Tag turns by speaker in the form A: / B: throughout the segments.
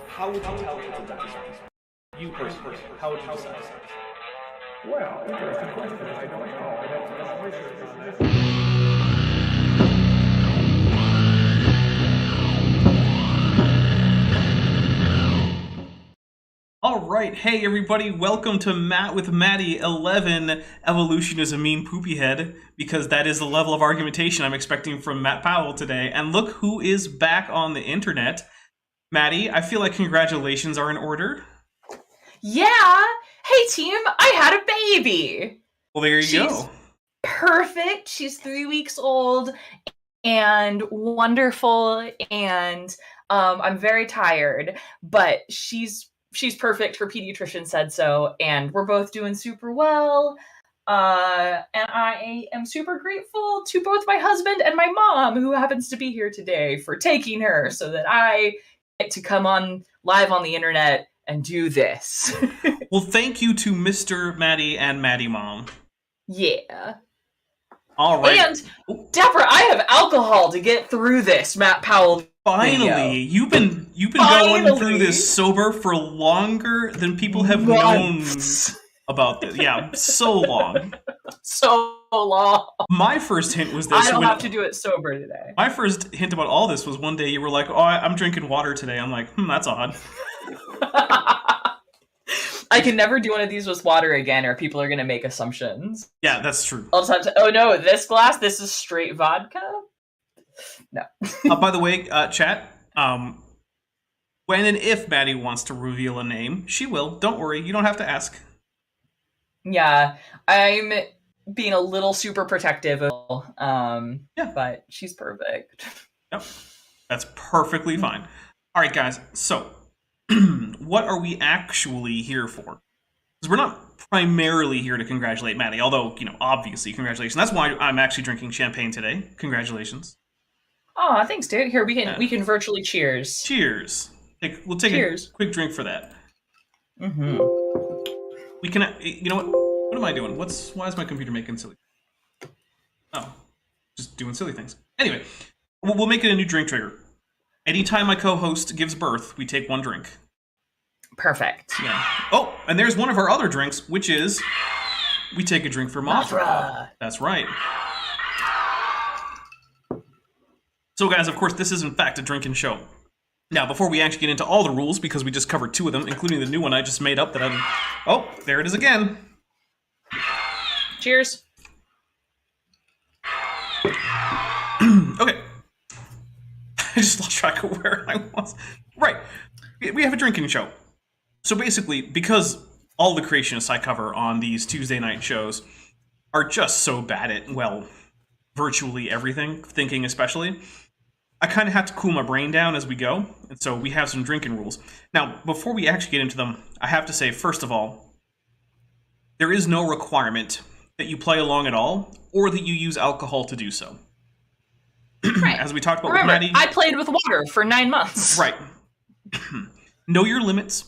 A: how would you tell if it's a dinosaur? You personally, how would you decide?
B: Well, interesting question. I don't know. I'd have to do some research on that.
C: Alright, hey everybody, welcome to Matt with Maddie 11, Evolution is a Mean Poopy Head, because that is the level of argumentation I'm expecting from Matt Powell today. And look who is back on the internet. Maddie, I feel like congratulations are in order.
D: Yeah! Hey team, I had a baby!
C: Well, there you go.
D: Perfect, she's 3 weeks old, and wonderful, and I'm very tired, but she's perfect. Her pediatrician said so, and we're both doing super well. And I am super grateful to both my husband and my mom, who happens to be here today, for taking her so that I get to come on live on the internet and do this.
C: Well, thank you to Mr. Maddie and Maddie Mom.
D: Yeah.
C: All right.
D: And, Deborah, I have alcohol to get through this, Matt Powell.
C: Finally,
D: video.
C: you've been going through this sober for longer than people have known about this. Yeah, so long.
D: So long.
C: My first hint was this.
D: I don't have to do it sober today.
C: My first hint about all this was one day you were like, "Oh, I'm drinking water today." I'm like, that's odd.
D: I can never do one of these with water again, or people are going to make assumptions.
C: Yeah, that's true.
D: I'll just have to, oh no, this glass, this is straight vodka? No.
C: By the way, chat, when and if Maddie wants to reveal a name, she will. Don't worry, you don't have to ask.
D: Yeah, I'm being a little super protective of but she's perfect.
C: Yep, that's perfectly fine. All right, guys, so what are we actually here for? Because we're not primarily here to congratulate Maddie, although, obviously, congratulations. That's why I'm actually drinking champagne today. Congratulations.
D: Oh, thanks, dude. Here, we can virtually cheers.
C: Cheers. We'll take a quick drink for that.
D: Mm-hmm.
C: We can, you know what? What am I doing? Why is my computer making silly? Oh, just doing silly things. Anyway, we'll make it a new drink trigger. Anytime my co-host gives birth, we take one drink.
D: Perfect.
C: Yeah. Oh, and there's one of our other drinks, which is we take a drink for Mothra. That's right. So guys, of course, this is in fact a drinking show. Now, before we actually get into all the rules, because we just covered 2 of them, including the new one I just made up that I'm... Oh, there it is again.
D: Cheers.
C: Okay. I just lost track of where I was. Right. We have a drinking show. So basically, because all the creationists I cover on these Tuesday night shows are just so bad at, well, virtually everything, thinking especially, I kind of have to cool my brain down as we go, and so we have some drinking rules. Now, before we actually get into them, I have to say, first of all, there is no requirement that you play along at all, or that you use alcohol to do so.
D: Right.
C: As we talked about
D: Remember,
C: with Maddie...
D: I played with water for 9 months.
C: Right. Know your limits.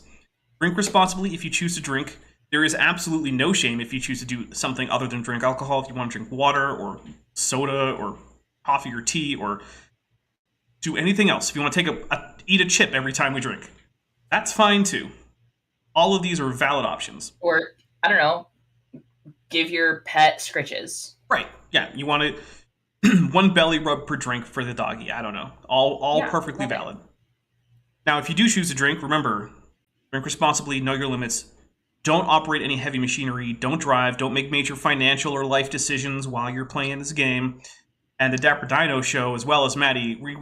C: Drink responsibly if you choose to drink. There is absolutely no shame if you choose to do something other than drink alcohol. If you want to drink water, or soda, or coffee, or tea, or do anything else. If you want to eat a chip every time we drink, that's fine too. All of these are valid options.
D: Or, I don't know, give your pet scritches.
C: Right, yeah, you want to... one belly rub per drink for the doggy. I don't know. All perfectly valid. Now, if you do choose to drink, remember, drink responsibly, know your limits. Don't operate any heavy machinery. Don't drive. Don't make major financial or life decisions while you're playing this game. And the Dapper Dino show, as well as Maddie, we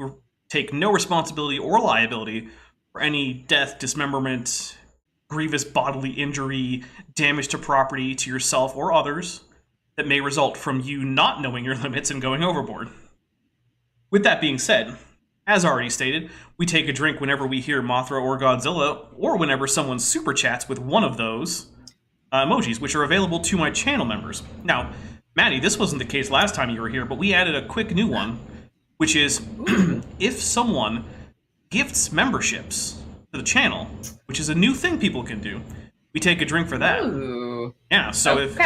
C: take no responsibility or liability for any death, dismemberment, grievous bodily injury, damage to property, to yourself or others, that may result from you not knowing your limits and going overboard. With that being said, as already stated, we take a drink whenever we hear Mothra or Godzilla, or whenever someone super chats with one of those emojis, which are available to my channel members. Now, Maddie, this wasn't the case last time you were here, but we added a quick new one, which is if someone gifts memberships to the channel, which is a new thing people can do, we take a drink for that.
D: Ooh.
C: Yeah, so if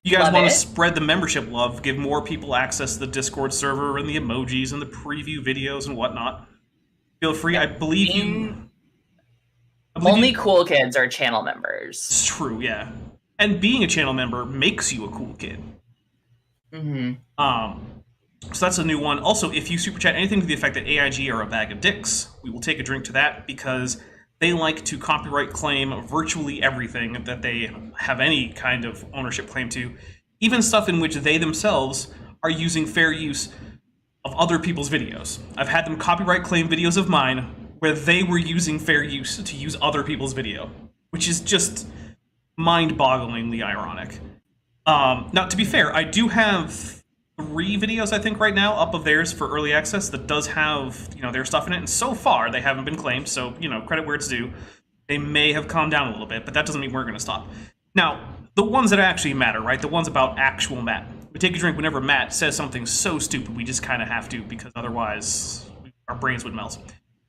C: you guys want to spread the membership love, give more people access to the Discord server and the emojis and the preview videos and whatnot, feel free. I believe you...
D: Only cool kids are channel members.
C: It's true, yeah. And being a channel member makes you a cool kid.
D: Mm-hmm.
C: So that's a new one. Also, if you super chat anything to the effect that AIG are a bag of dicks, we will take a drink to that because they like to copyright claim virtually everything that they have any kind of ownership claim to, even stuff in which they themselves are using fair use of other people's videos. I've had them copyright claim videos of mine where they were using fair use to use other people's video, which is just mind-bogglingly ironic. Now, to be fair, I do have 3 videos, I think, right now up of theirs for early access that does have, their stuff in it, and so far they haven't been claimed, so, credit where it's due. They may have calmed down a little bit, but that doesn't mean we're going to stop. Now, the ones that actually matter, right, the ones about actual Matt. We take a drink whenever Matt says something so stupid we just kind of have to, because otherwise our brains would melt.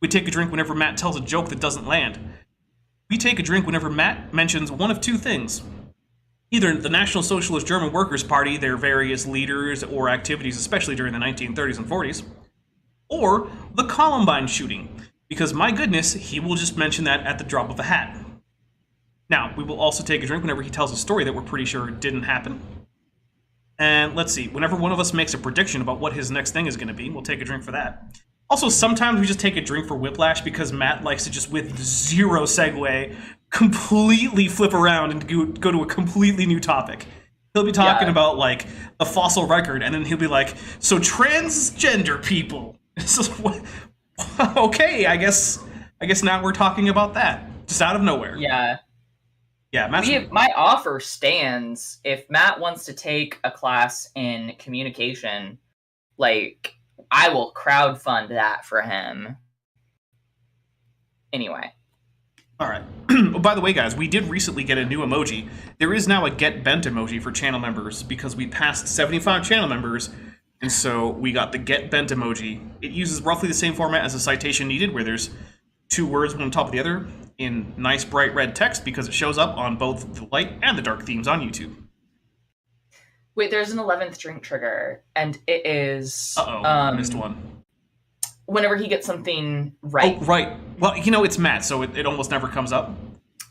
C: We take a drink whenever Matt tells a joke that doesn't land. We take a drink whenever Matt mentions one of 2 things. Either the National Socialist German Workers' Party, their various leaders or activities, especially during the 1930s and 40s, or the Columbine shooting, because my goodness, he will just mention that at the drop of a hat. Now, we will also take a drink whenever he tells a story that we're pretty sure didn't happen. And let's see, whenever one of us makes a prediction about what his next thing is going to be, we'll take a drink for that. Also, sometimes we just take a drink for whiplash because Matt likes to just, with zero segue, completely flip around and go to a completely new topic. He'll be talking about, like, a fossil record, and then he'll be like, so transgender people. It's just, okay, I guess now we're talking about that. Just out of nowhere.
D: Yeah.
C: Yeah,
D: my offer stands. If Matt wants to take a class in communication, like, I will crowdfund that for him. Anyway.
C: All right. Oh, by the way, guys, we did recently get a new emoji. There is now a get bent emoji for channel members because we passed 75 channel members, and so we got the get bent emoji. It uses roughly the same format as a citation needed, where there's 2 words one on top of the other in nice bright red text because it shows up on both the light and the dark themes on YouTube.
D: Wait, there's an 11th drink trigger, and it is...
C: I missed one.
D: Whenever he gets something right.
C: Oh, right. Well, it's Matt, so it almost never comes up.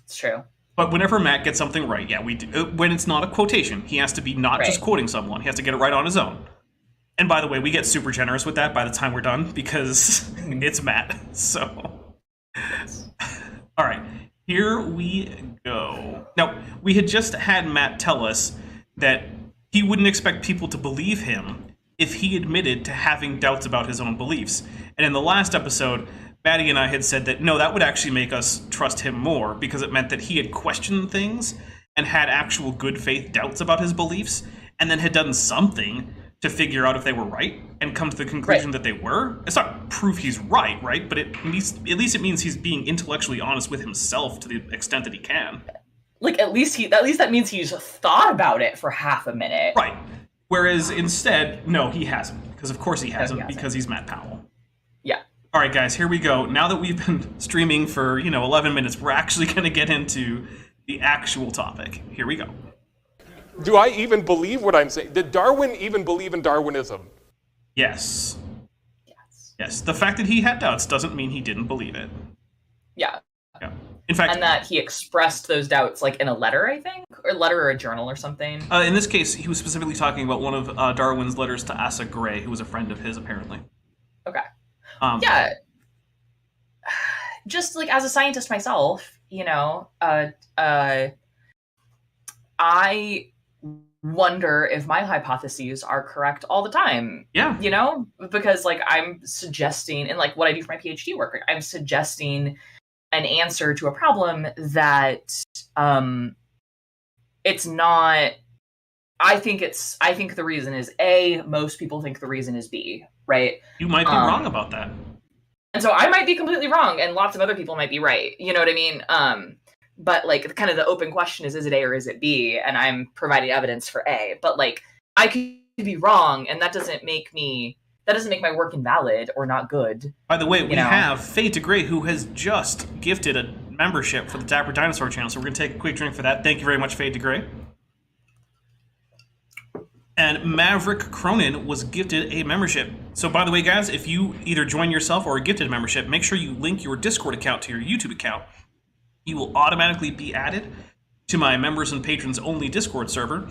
D: It's true.
C: But whenever Matt gets something right, yeah, we do. When it's not a quotation, he has to be not just quoting someone. He has to get it right on his own. And by the way, we get super generous with that by the time we're done, because it's Matt, so... All right, here we go. Now, we had just had Matt tell us that he wouldn't expect people to believe him if he admitted to having doubts about his own beliefs. And in the last episode, Maddie and I had said that, no, that would actually make us trust him more, because it meant that he had questioned things and had actual good faith doubts about his beliefs, and then had done something to figure out if they were right and come to the conclusion that they were. It's not proof he's right, but at least it means he's being intellectually honest with himself to the extent that he can.
D: Like, at least that means he's thought about it for half a minute.
C: Right. Whereas instead, no, he hasn't. Because of course he hasn't, because he's Matt Powell.
D: Yeah.
C: All right, guys, here we go. Now that we've been streaming for, 11 minutes, we're actually going to get into the actual topic. Here we go.
E: Do I even believe what I'm saying? Did Darwin even believe in Darwinism?
C: Yes. Yes. The fact that he had doubts doesn't mean he didn't believe it.
D: Yeah.
C: Yeah. In fact,
D: and that he expressed those doubts, like, in a letter, I think? Or a letter or a journal or something?
C: In this case, he was specifically talking about one of Darwin's letters to Asa Gray, who was a friend of his, apparently.
D: Okay. Yeah. Just, like, as a scientist myself, I wonder if my hypotheses are correct all the time.
C: Yeah.
D: Because, like, I'm suggesting, and, like, what I do for my PhD work, I'm suggesting an answer to a problem that it's not... I think the reason is A, most people think the reason is B, right?
C: You might be wrong about that.
D: And so I might be completely wrong, and lots of other people might be right. You know what I mean? But, like, kind of the open question is it A or is it B? And I'm providing evidence for A. But, like, I could be wrong, and that doesn't make my work invalid or not good.
C: By the way, we have Fade to Gray, who has just gifted a membership for the Dapper Dinosaur channel, so we're going to take a quick drink for that. Thank you very much, Fade to Gray. And Maverick Cronin was gifted a membership. So, by the way, guys, if you either join yourself or are gifted a membership, make sure you link your Discord account to your YouTube account. you will automatically be added to my members and patrons only Discord server.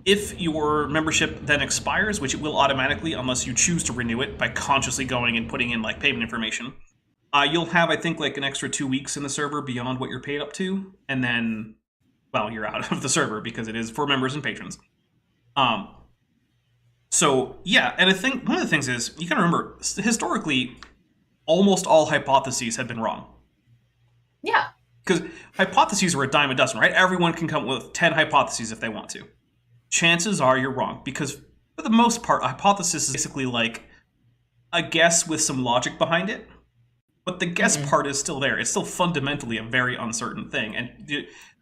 C: If your membership then expires, which it will automatically unless you choose to renew it by consciously going and putting in like payment information, you'll have, I think, like an extra 2 weeks in the server beyond what you're paid up to, and then, well, you're out of the server because it is for members and patrons. So yeah, and I think one of the things is you gotta remember, historically, almost all hypotheses have been wrong.
D: Yeah.
C: Because hypotheses are a dime a dozen, right? Everyone can come up with 10 hypotheses if they want to. Chances are you're wrong, because for the most part, a hypothesis is basically like a guess with some logic behind it. But the guess part is still there. It's still fundamentally a very uncertain thing. And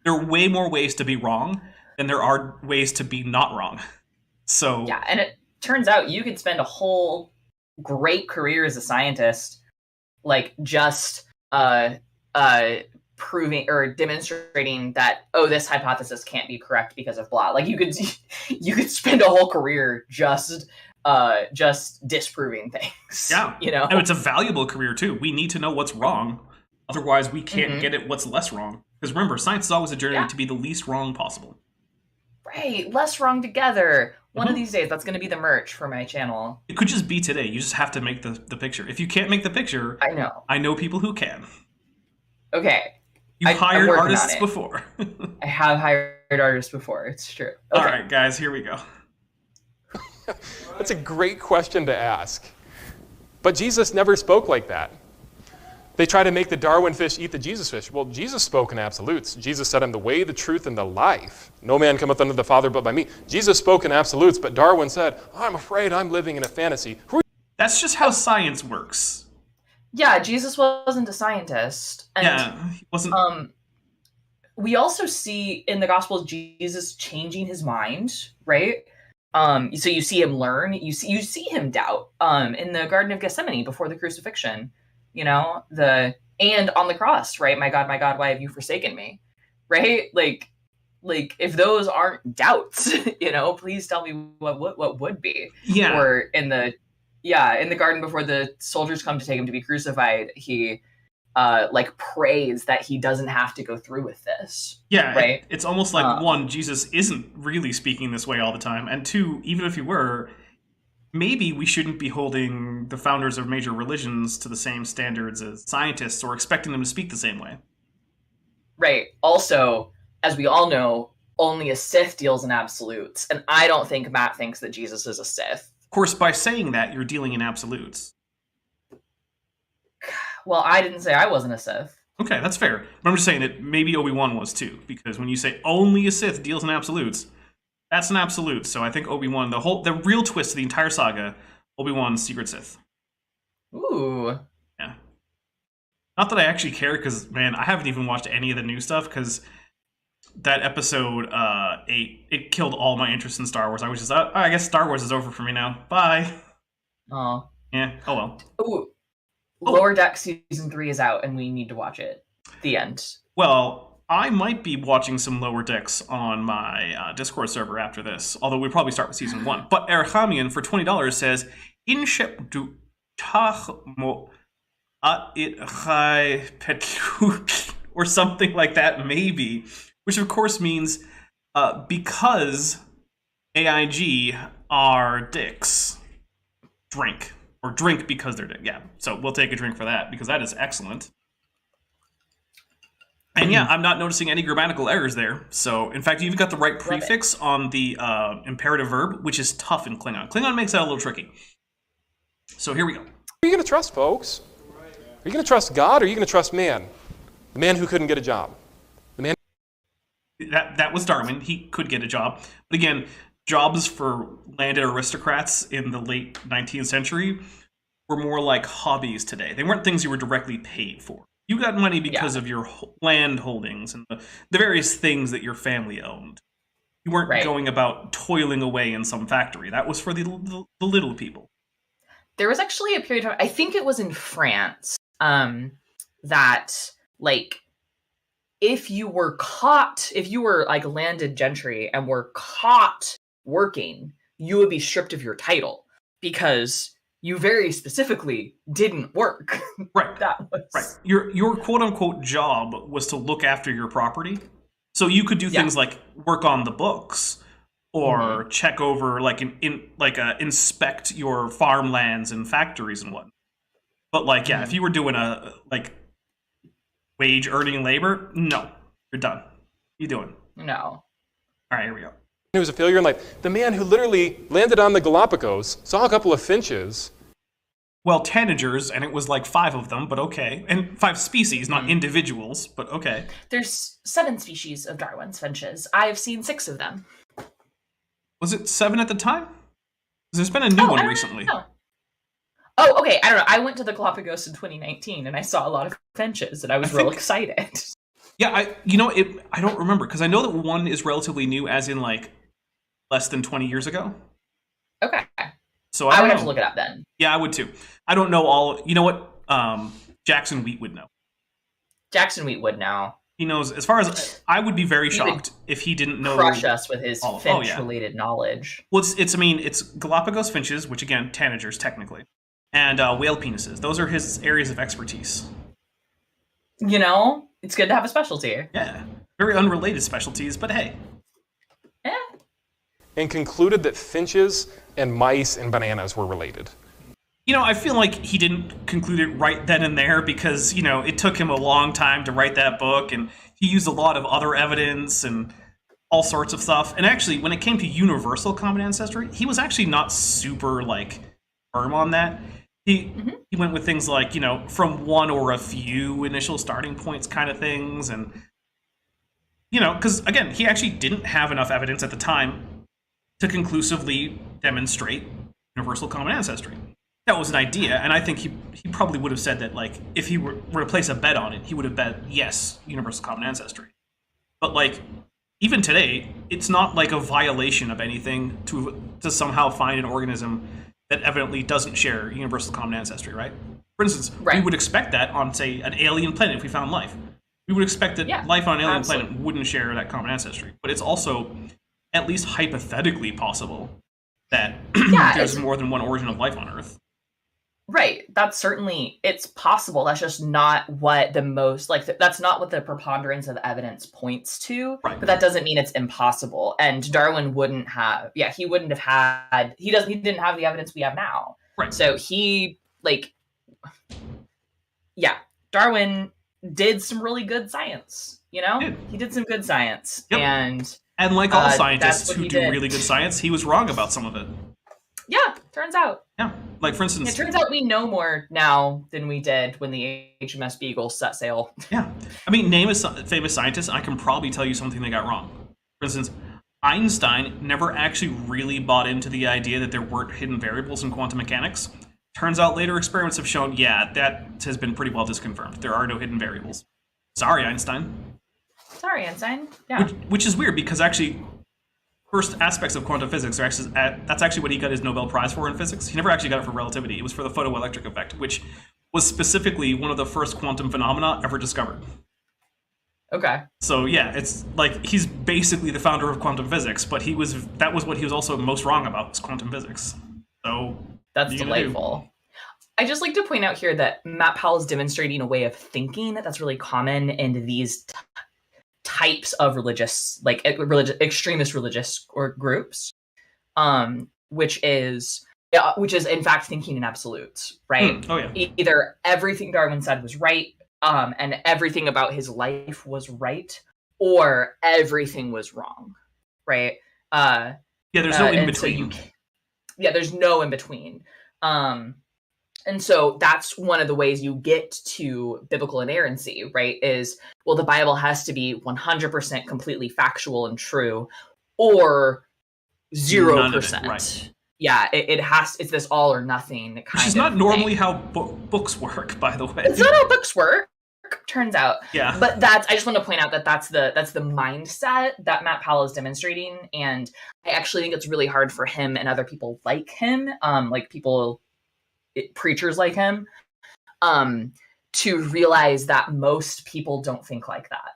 C: there are way more ways to be wrong than there are ways to be not wrong. So
D: yeah, and it turns out you could spend a whole great career as a scientist, like just proving or demonstrating that, oh, this hypothesis can't be correct because of blah. Like you could spend a whole career just disproving things.
C: Yeah,
D: you know,
C: and it's a valuable career too. We need to know what's wrong, otherwise we can't get at what's less wrong. Because remember, science is always a journey to be the least wrong possible.
D: Right, less wrong together. One of these days, that's going to be the merch for my channel.
C: It could just be today. You just have to make the picture. If you can't make the picture, I know people who can.
D: Okay.
C: You've hired artists before.
D: I have hired artists before. It's true. Okay.
C: All right, guys, here we go.
E: That's a great question to ask. But Jesus never spoke like that. They try to make the Darwin fish eat the Jesus fish. Well, Jesus spoke in absolutes. Jesus said, I'm the way, the truth, and the life. No man cometh unto the Father but by me. Jesus spoke in absolutes, but Darwin said, I'm afraid I'm living in a fantasy.
C: That's just how science works.
D: Yeah, Jesus wasn't a scientist. And,
C: he wasn't.
D: We also see in the Gospels Jesus changing his mind, right? So you see him learn, you see him doubt. In the Garden of Gethsemane before the crucifixion, you know, and on the cross, right? My God, why have you forsaken me? Right? Like if those aren't doubts, you know, please tell me what would be.
C: Yeah.
D: Or in the garden before the soldiers come to take him to be crucified, he prays that he doesn't have to go through with this.
C: Yeah,
D: right.
C: It's almost like one, Jesus isn't really speaking this way all the time, and two, even if he were, maybe we shouldn't be holding the founders of major religions to the same standards as scientists or expecting them to speak the same way.
D: Right. Also, as we all know, only a Sith deals in absolutes, and I don't think Matt thinks that Jesus is a Sith.
C: Of course, by saying that, you're dealing in absolutes.
D: Well, I didn't say I wasn't a Sith.
C: Okay, that's fair. But I'm just saying that maybe Obi-Wan was too, because when you say only a Sith deals in absolutes, that's an absolute. So I think Obi-Wan, the real twist of the entire saga, Obi-Wan's secret Sith.
D: Ooh.
C: Yeah. Not that I actually care, because, man, I haven't even watched any of the new stuff, because that episode 8, it killed all my interest in Star Wars. I was just, I guess Star Wars is over for me now. Bye.
D: Oh.
C: Yeah, oh well.
D: Ooh. Lower Deck Season 3 is out, and we need to watch it. The end. Well,
C: I might be watching some Lower Decks on my Discord server after this, although we probably start with Season 1. But Erchamian for $20 says, Inshep du Tachmo at it chai petluk, or something like that, maybe. Which, of course, means because AIG are dicks, drink. Or drink because they're dicks. Yeah, so we'll take a drink for that, because that is excellent. And yeah, I'm not noticing any grammatical errors there. So, in fact, you even got the right prefix on the imperative verb, which is tough in Klingon. Klingon makes that a little tricky. So here we go.
E: Who are you going to trust, folks? Are you going to trust God, or are you going to trust man? The man who couldn't get a job. The man.
C: That was Darwin. He could get a job. But again, jobs for landed aristocrats in the late 19th century were more like hobbies today. They weren't things you were directly paid for. You got money because of your land holdings and the various things that your family owned. You weren't going about toiling away in some factory. That was for the little people. There was actually a period of time, I think it was in France, that, like, if you were like landed gentry and were caught working, you would be stripped of your title, because
D: you very specifically didn't work.
C: Right.
D: That was
C: Right. Your quote unquote job was to look after your property. So you could do things like work on the books or check over inspect your farmlands and factories and whatnot. But if you were doing a wage earning labor, no, you're done. You doing?
D: No.
C: All right, here we go.
E: It was a failure in life. The man who literally landed on the Galapagos, saw a couple of finches.
C: Well, tanagers, and it was 5 of them, but okay. And 5 species, not individuals, but okay.
D: There's 7 species of Darwin's finches. I have seen 6 of them.
C: Was it 7 at the time? 'Cause there's been a new one recently.
D: Know. Oh, okay. I don't know. I went to the Galapagos in 2019, and I saw a lot of finches, and I was real excited.
C: Yeah, I don't remember, because I know that one is relatively new, as in less than 20 years ago.
D: Okay.
C: So
D: I would have to look it up then.
C: Yeah, I would too. I don't know all. You know what? Jackson Wheat would know.
D: Jackson Wheat would know.
C: He knows. As far as I would be very shocked if he didn't know.
D: Crush us with his finch-related knowledge.
C: Well, it's Galapagos finches, which again, tanagers technically, and whale penises. Those are his areas of expertise.
D: It's good to have a specialty.
C: Yeah, very unrelated specialties, but hey.
D: Yeah.
E: And concluded that finches and mice and bananas were related.
C: I feel like he didn't conclude it right then and there because, it took him a long time to write that book, and he used a lot of other evidence and all sorts of stuff. And actually, when it came to universal common ancestry, he was actually not super, firm on that. He went with things like, from one or a few initial starting points kind of things. And, because, again, he actually didn't have enough evidence at the time to conclusively demonstrate universal common ancestry. That was an idea, and I think he probably would have said that, if he were to place a bet on it, he would have bet, yes, universal common ancestry. But, even today, it's not, a violation of anything to somehow find an organism that evidently doesn't share universal common ancestry, right? For instance, we would expect that on, say, an alien planet if we found life. We would expect that life on an alien planet wouldn't share that common ancestry. But it's also at least hypothetically possible that there's more than one origin of life on Earth.
D: Right. That's certainly, it's possible. That's just not what that's not what the preponderance of evidence points to.
C: Right.
D: But that doesn't mean it's impossible. And Darwin wouldn't have, he didn't have the evidence we have now.
C: Right.
D: So Darwin did some really good science, He did some good science.
C: Yep. And like all scientists who do really good science, he was wrong about some of it.
D: Yeah, turns out.
C: Yeah, for instance...
D: It turns out we know more now than we did when the HMS Beagle set sail.
C: Yeah. Name a famous scientist, and I can probably tell you something they got wrong. For instance, Einstein never actually really bought into the idea that there weren't hidden variables in quantum mechanics. Turns out later experiments have shown, that has been pretty well disconfirmed. There are no hidden variables. Sorry, Einstein. Yeah. Which is weird, because actually... first aspects of quantum physics are actually that's actually what he got his Nobel Prize for in physics. He never actually got it for relativity. It was for the photoelectric effect, which was specifically one of the first quantum phenomena ever discovered.
D: Okay.
C: So it's he's basically the founder of quantum physics, but that was what he was also most wrong about, was quantum physics. So
D: that's delightful. I just like to point out here that Matt Powell is demonstrating a way of thinking that's really common in these types of extremist religious or groups, which is in fact thinking in absolutes, right?
C: Oh yeah.
D: Either everything Darwin said was right, and everything about his life was right, or everything was wrong, right?
C: There's no in between.
D: There's no in between. And so that's one of the ways you get to biblical inerrancy, right? Is, well, the Bible has to be 100% completely factual and true, or 0%.
C: Right.
D: Yeah, it's this all or nothing kind of
C: Which is not normally how books work, by the way.
D: It's not how books work, turns out.
C: Yeah.
D: But I just want to point out that that's the mindset that Matt Powell is demonstrating, and I actually think it's really hard for him and other people like him, preachers like him, to realize that most people don't think like that.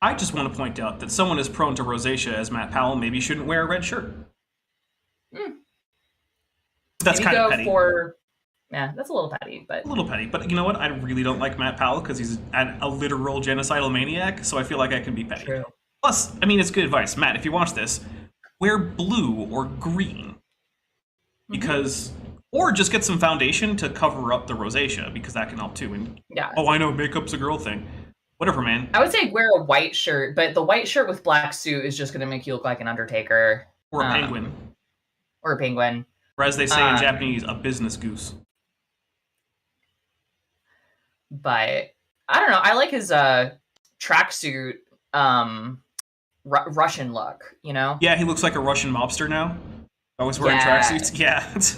C: I just want to point out that someone as prone to rosacea as Matt Powell maybe shouldn't wear a red shirt. That's
D: Maybe
C: kind of
D: go
C: petty.
D: for... Yeah, that's a little petty, but...
C: A little petty. But you know what? I really don't like Matt Powell because he's a literal genocidal maniac, so I feel like I can be petty.
D: True.
C: Plus, I mean, it's good advice. Matt, if you watch this, wear blue or green. Because... Or just get some foundation to cover up the rosacea, because that can help too. And,
D: Yeah.
C: oh, I know, makeup's a girl thing. Whatever, man.
D: I would say wear a white shirt, but the white shirt with black suit is just going to make you look like an Undertaker.
C: Or a penguin.
D: Or a penguin.
C: Or as they say in Japanese, a business goose.
D: But I don't know. I like his tracksuit Russian look, you know?
C: Yeah, he looks like a Russian mobster now. Always wearing tracksuits. Yeah, it's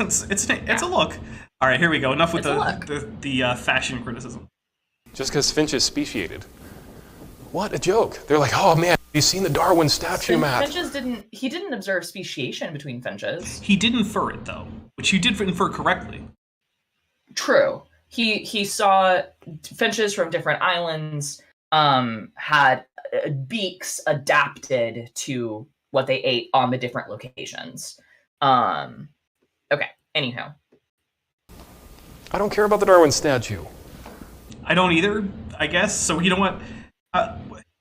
C: a look. All right, here we go. Enough with the fashion criticism.
E: Just because Finch is speciated. What a joke. They're like, oh man, have you seen the Darwin statue map?
D: He didn't observe speciation between finches.
C: He did infer it though, which you did infer correctly.
D: True. He saw finches from different islands had beaks adapted to what they ate on the different locations. Okay, anyhow.
E: I don't care about the Darwin statue.
C: I don't either, I guess. So you know what?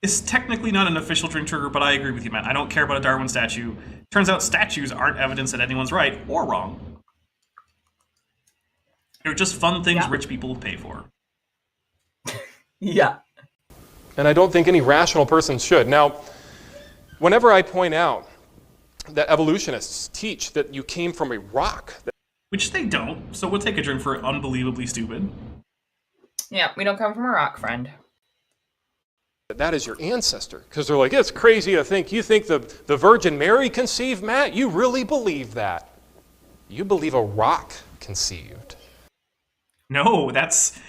C: It's technically not an official drink trigger, but I agree with you, Matt. I don't care about a Darwin statue. Turns out statues aren't evidence that anyone's right or wrong. They're just fun things rich people pay for.
D: Yeah.
E: And I don't think any rational person should. Now, whenever I point out that evolutionists teach that you came from a rock...
C: Which they don't, so we'll take a drink for unbelievably stupid.
D: Yeah, we don't come from a rock, friend.
E: That is your ancestor. Because they're like, it's crazy to think, you think the Virgin Mary conceived, Matt? You really believe that? You believe a rock conceived.
C: No, that's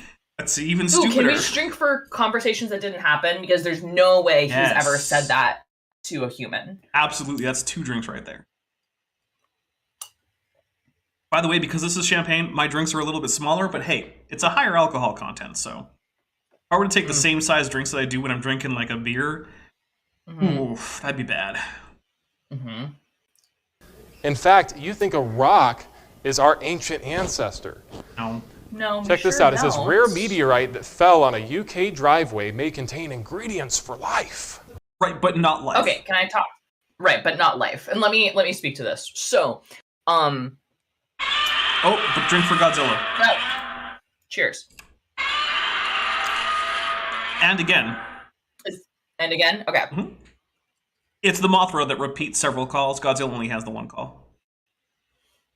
C: even stupider.
D: Can we drink for conversations that didn't happen? Because there's no way he's ever said that to a human.
C: Absolutely, that's 2 drinks right there. By the way, because this is champagne, my drinks are a little bit smaller, but hey, it's a higher alcohol content, so... If I were to take the same size drinks that I do when I'm drinking like a beer, oof, that'd be bad.
E: In fact, you think a rock is our ancient ancestor.
D: No.
E: Check this out. It says, rare meteorite that fell on a UK driveway may contain ingredients for life.
C: Right, but not life.
D: Okay, can I talk? Right, but not life. And let me speak to this. So,
C: Oh, but drink for Godzilla.
D: No. Cheers.
C: And again.
D: And again? Okay.
C: It's the Mothra that repeats several calls. Godzilla only has the 1 call.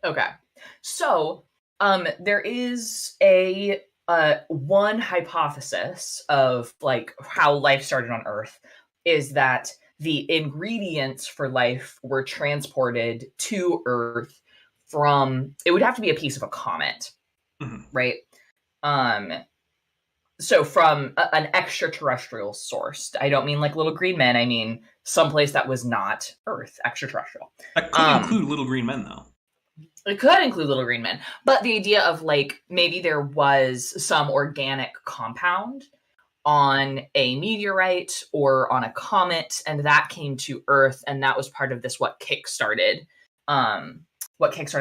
D: Okay. So, there is a one hypothesis of like how life started on Earth is that the ingredients for life were transported to Earth from, it would have to be a piece of a comet, right? So from an extraterrestrial source. I don't mean like little green men. I mean someplace that was not Earth, extraterrestrial.
C: That could include little green men, though.
D: It could include little green men. But the idea of like maybe there was some organic compound on a meteorite or on a comet, and that came to Earth, and that was part of this what kickstarted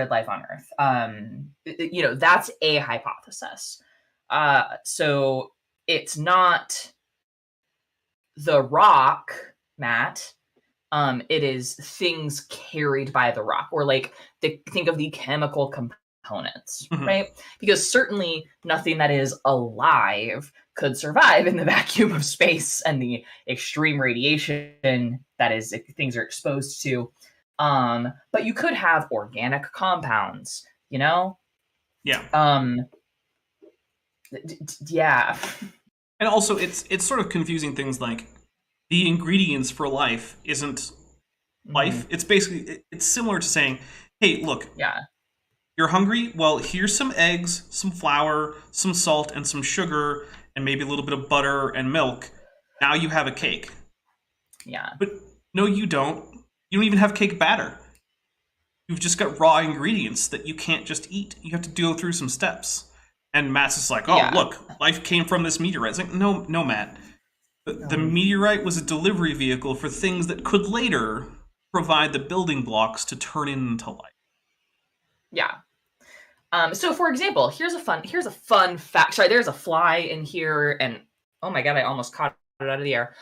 D: life on Earth. That's a hypothesis. So it's not the rock, Matt. It is things carried by the rock, or like think of the chemical components, right? Because certainly nothing that is alive could survive in the vacuum of space and the extreme radiation that is things are exposed to. But you could have organic compounds, you know?
C: Yeah.
D: Yeah.
C: And also, it's sort of confusing things like the ingredients for life isn't life. It's basically, it's similar to saying, hey, look, you're hungry? Well, here's some eggs, some flour, some salt, and some sugar, and maybe a little bit of butter and milk. Now you have a cake.
D: Yeah.
C: But no, you don't. You don't even have cake batter. You've just got raw ingredients that you can't just eat. You have to go through some steps. And Matt's just like, look, life came from this meteorite. It's like, no, Matt. The meteorite was a delivery vehicle for things that could later provide the building blocks to turn into life.
D: Yeah. So for example, here's a fun fact. Sorry, there's a fly in here, and oh my god, I almost caught it out of the air.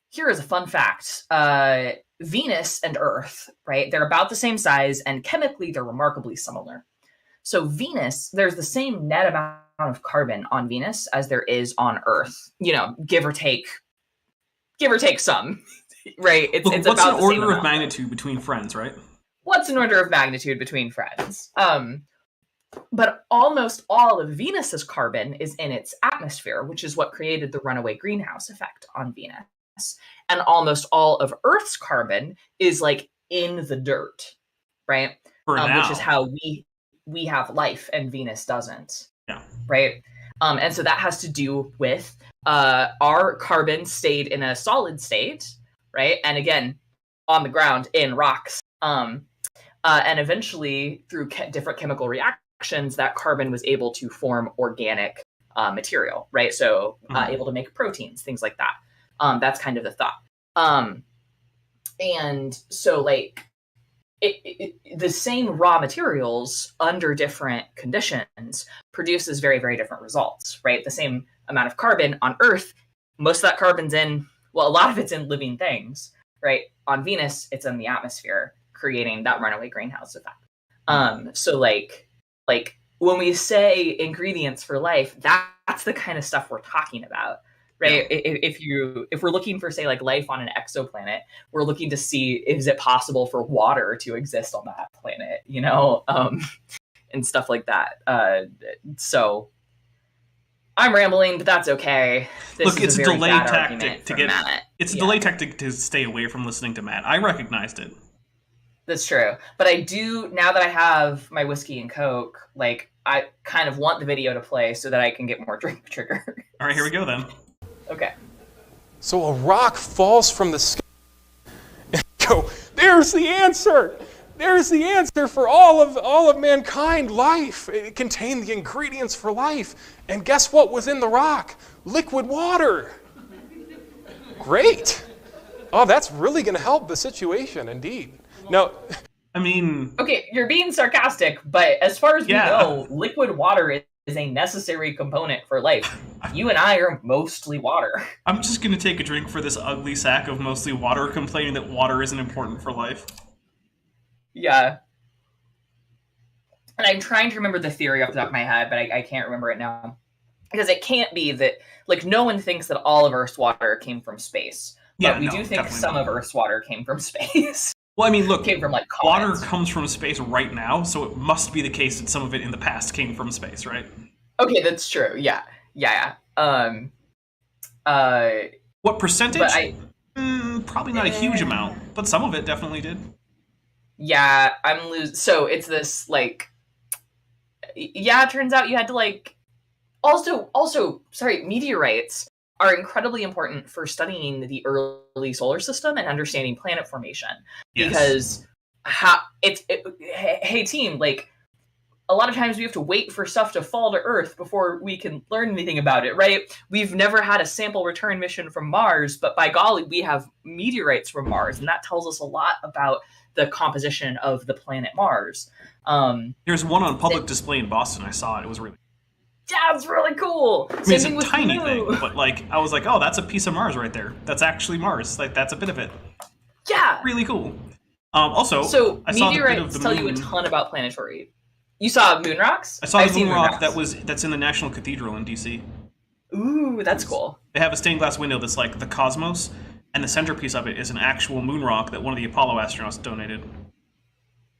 D: Here is a fun fact. Venus and Earth, right? They're about the same size, and chemically they're remarkably similar. So Venus, there's the same net amount of carbon on Venus as there is on Earth. You know, give or take some, right? It's
C: what's
D: about
C: an
D: the same
C: order of
D: amount.
C: magnitude between friends, right?
D: What's an order of magnitude between friends? But almost all of Venus's carbon is in its atmosphere, which is what created the runaway greenhouse effect on Venus. And almost all of Earth's carbon is like in the dirt, right? Which is how we have life and Venus doesn't.
C: Yeah.
D: Right. And so that has to do with our carbon stayed in a solid state, right? And again, on the ground in rocks. And eventually, through different chemical reactions, that carbon was able to form organic material, right? So able to make proteins, things like that. That's kind of the thought. And so, like, the same raw materials under different conditions produces very, very different results, right? The same amount of carbon on Earth, most of that carbon's a lot of it's in living things, right? On Venus, it's in the atmosphere, creating that runaway greenhouse effect. So like when we say ingredients for life, that's the kind of stuff we're talking about, right? Yeah. If we're looking for, say, like life on an exoplanet, we're looking to see, is it possible for water to exist on that planet, you know, and stuff like that. So I'm rambling, but that's okay.
C: Look, it's a delay tactic to get.
D: Matt.
C: It's a delay tactic to stay away from listening to Matt. I recognized it.
D: That's true. But I do, now that I have my whiskey and Coke, like, I kind of want the video to play so that I can get more drink trigger.
C: All right, here we go then.
D: Okay.
E: So a rock falls from the sky and go, there's the answer. There's the answer for all of mankind, life. It contained the ingredients for life. And guess what was in the rock? Liquid water. Great. Oh, that's really going to help the situation, indeed. Now,
C: I mean...
D: Okay, you're being sarcastic, but as far as we know, liquid water is a necessary component for life. You and I are mostly water.
C: I'm just going to take a drink for this ugly sack of mostly water complaining that water isn't important for life.
D: Yeah. And I'm trying to remember the theory off the top of my head, but I can't remember it now. Because it can't be that, like, no one thinks that all of Earth's water came from space. But we do think some of Earth's water came from space.
C: Well, I mean, look,
D: came from, like,
C: water comes from space right now, so it must be the case that some of it in the past came from space, right?
D: Okay, that's true. Yeah.
C: What percentage? Probably not a huge amount, but some of it definitely did.
D: Yeah, I'm losing. So it's this, like, it turns out you had to, like, also, sorry, meteorites are incredibly important for studying the early solar system and understanding planet formation.
C: Yes.
D: Because hey team, like, a lot of times we have to wait for stuff to fall to Earth before we can learn anything about it, right? We've never had a sample return mission from Mars, but by golly, we have meteorites from Mars, and that tells us a lot about the composition of the planet Mars.
C: There's one on public display in Boston. I saw it. It was really...
D: Yeah, it's really cool.
C: I mean, it's a tiny thing, but, like, I was like, oh, that's a piece of Mars right there. That's actually Mars. Like, that's a bit of it.
D: Yeah.
C: Really cool. Also,
D: so
C: I saw
D: meteorites
C: the bit of the
D: tell
C: moon.
D: you a ton about planetary. You saw moon rocks?
C: I saw the moon rock that's in the National Cathedral in D.C.
D: Ooh, that's cool.
C: They have a stained glass window that's like the cosmos, and the centerpiece of it is an actual moon rock that one of the Apollo astronauts donated.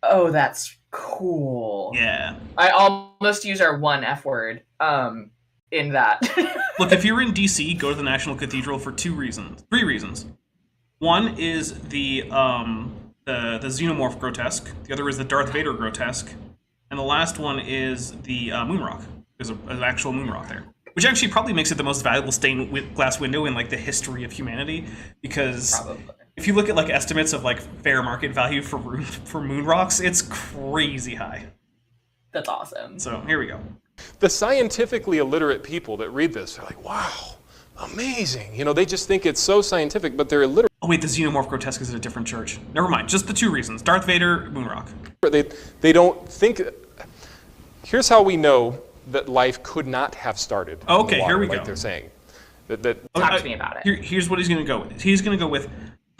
D: Oh, that's cool.
C: Yeah.
D: I almost used our one F word in that.
C: Look, if you're in DC, go to the National Cathedral for three reasons. One is the xenomorph grotesque. The other is the Darth Vader grotesque. And the last one is the moon rock. There's an actual moon rock there. Which actually probably makes it the most valuable stained glass window in, like, the history of humanity. Because if you look at, like, estimates of, like, fair market value for moon rocks, it's crazy high.
D: That's awesome.
C: So, here we go.
E: The scientifically illiterate people that read this are like, wow, amazing. You know, they just think it's so scientific, but they're illiterate.
C: Oh, wait, the xenomorph grotesque is at a different church. Never mind, just the two reasons. Darth Vader, moon rock.
E: They don't think... Here's how we know that life could not have started in the
C: Okay,
E: water,
C: here we
E: like
C: go.
E: they're saying.
D: Talk to me about it.
C: Here's what he's going to go with. He's going to go with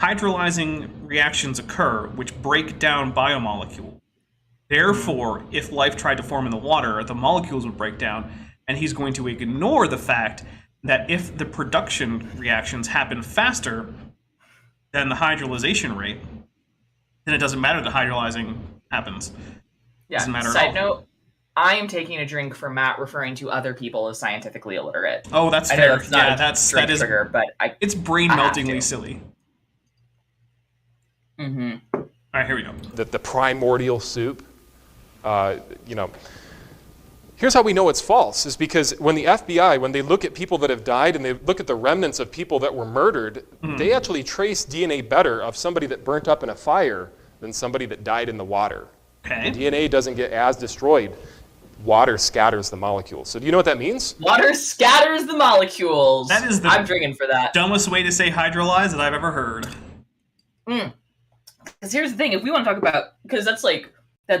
C: hydrolyzing reactions occur which break down biomolecules. Therefore, if life tried to form in the water, the molecules would break down, and he's going to ignore the fact that if the production reactions happen faster than the hydrolyzation rate, then it doesn't matter that hydrolyzing happens.
D: Yeah.
C: Doesn't matter at
D: Side
C: all.
D: note, I am taking a drink from Matt referring to other people as scientifically illiterate.
C: Oh, that's
D: I know
C: fair.
D: that's not
C: Yeah,
D: a
C: that
D: drink
C: is
D: trigger, but
C: it's
D: I have
C: brain-meltingly
D: to.
C: silly.
D: Mm-hmm.
C: All right, here we go.
E: The primordial soup. Here's how we know it's false, is because when the FBI, when they look at people that have died and they look at the remnants of people that were murdered, they actually trace DNA better of somebody that burnt up in a fire than somebody that died in the water.
C: Okay.
E: The DNA doesn't get as destroyed. Water scatters the molecules. So do you know what that means?
D: Water scatters the molecules.
C: That is the
D: I'm drinking for that.
C: dumbest way to say hydrolyze that I've ever heard.
D: Because here's the thing: if we want to talk about, because that's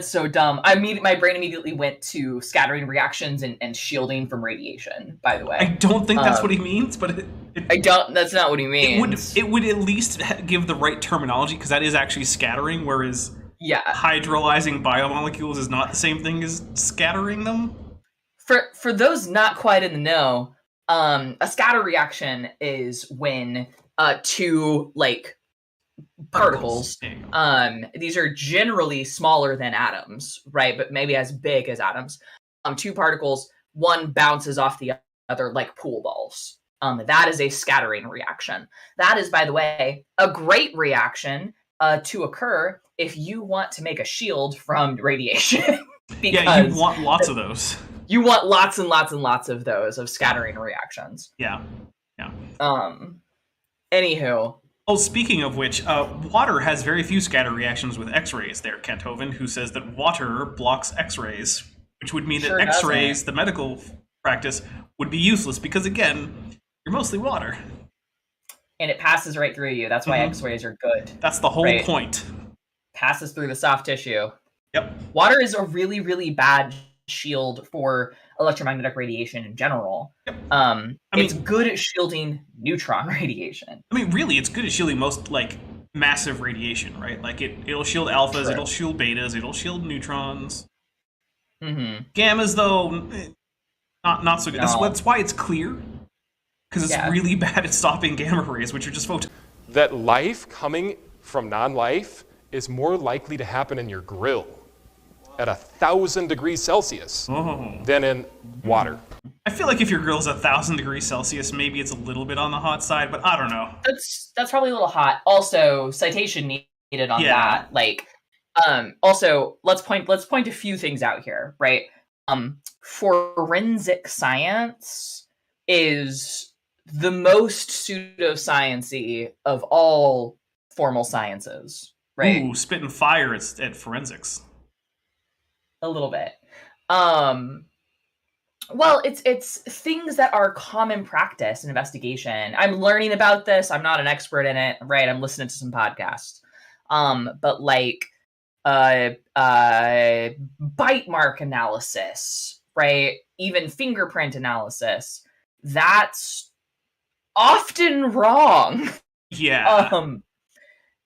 D: so dumb. My brain immediately went to scattering reactions and shielding from radiation. By the way,
C: I don't think that's what he means, but
D: I don't. That's not what he means.
C: it would at least give the right terminology, because that is actually scattering, whereas
D: Yeah.
C: hydrolyzing biomolecules is not the same thing as scattering them.
D: For those not quite in the know, a scatter reaction is when two particles.
C: There you go.
D: These are generally smaller than atoms, right? But maybe as big as atoms. Two particles, one bounces off the other like pool balls. That is a scattering reaction. That is, by the way, a great reaction to occur if you want to make a shield from radiation. Because
C: Yeah, you want lots of those.
D: you want lots and lots and lots of those, of scattering reactions.
C: Yeah.
D: Anywho.
C: Oh, speaking of which, water has very few scatter reactions with X-rays. There, Kenthoven, who says that water blocks X-rays, which would mean
D: Sure
C: that X-rays,
D: doesn't.
C: the medical practice, would be useless because, again, you're mostly water.
D: And it passes right through you. That's why X-rays are good.
C: That's the whole
D: Right.
C: point.
D: Passes through the soft tissue.
C: Yep.
D: Water is a really, really bad shield for electromagnetic radiation in general.
C: Yep.
D: It's good at shielding neutron radiation.
C: I mean, really, it's good at shielding most, massive radiation, right? Like, it'll shield alphas,
D: True.
C: it'll shield betas, it'll shield neutrons.
D: Mm-hmm.
C: Gammas, though, not so good.
D: No.
C: That's why it's clear. Because it's
D: Yeah.
C: really bad at stopping gamma rays, which are just photons.
E: That life coming from non-life is more likely to happen in your grill at 1,000 degrees Celsius than in water.
C: I feel like if your grill's 1,000 degrees Celsius, maybe it's a little bit on the hot side, but I don't know.
D: That's probably a little hot. Also, citation needed on
C: Yeah.
D: that. Also, let's point a few things out here, right? Forensic science is the most pseudoscience-y of all formal sciences, right?
C: Ooh, spitting fire at forensics.
D: A little bit. Well, it's things that are common practice in investigation. I'm learning about this. I'm not an expert in it, right? I'm listening to some podcasts. But bite mark analysis, right? Even fingerprint analysis. That's often wrong.
C: Yeah.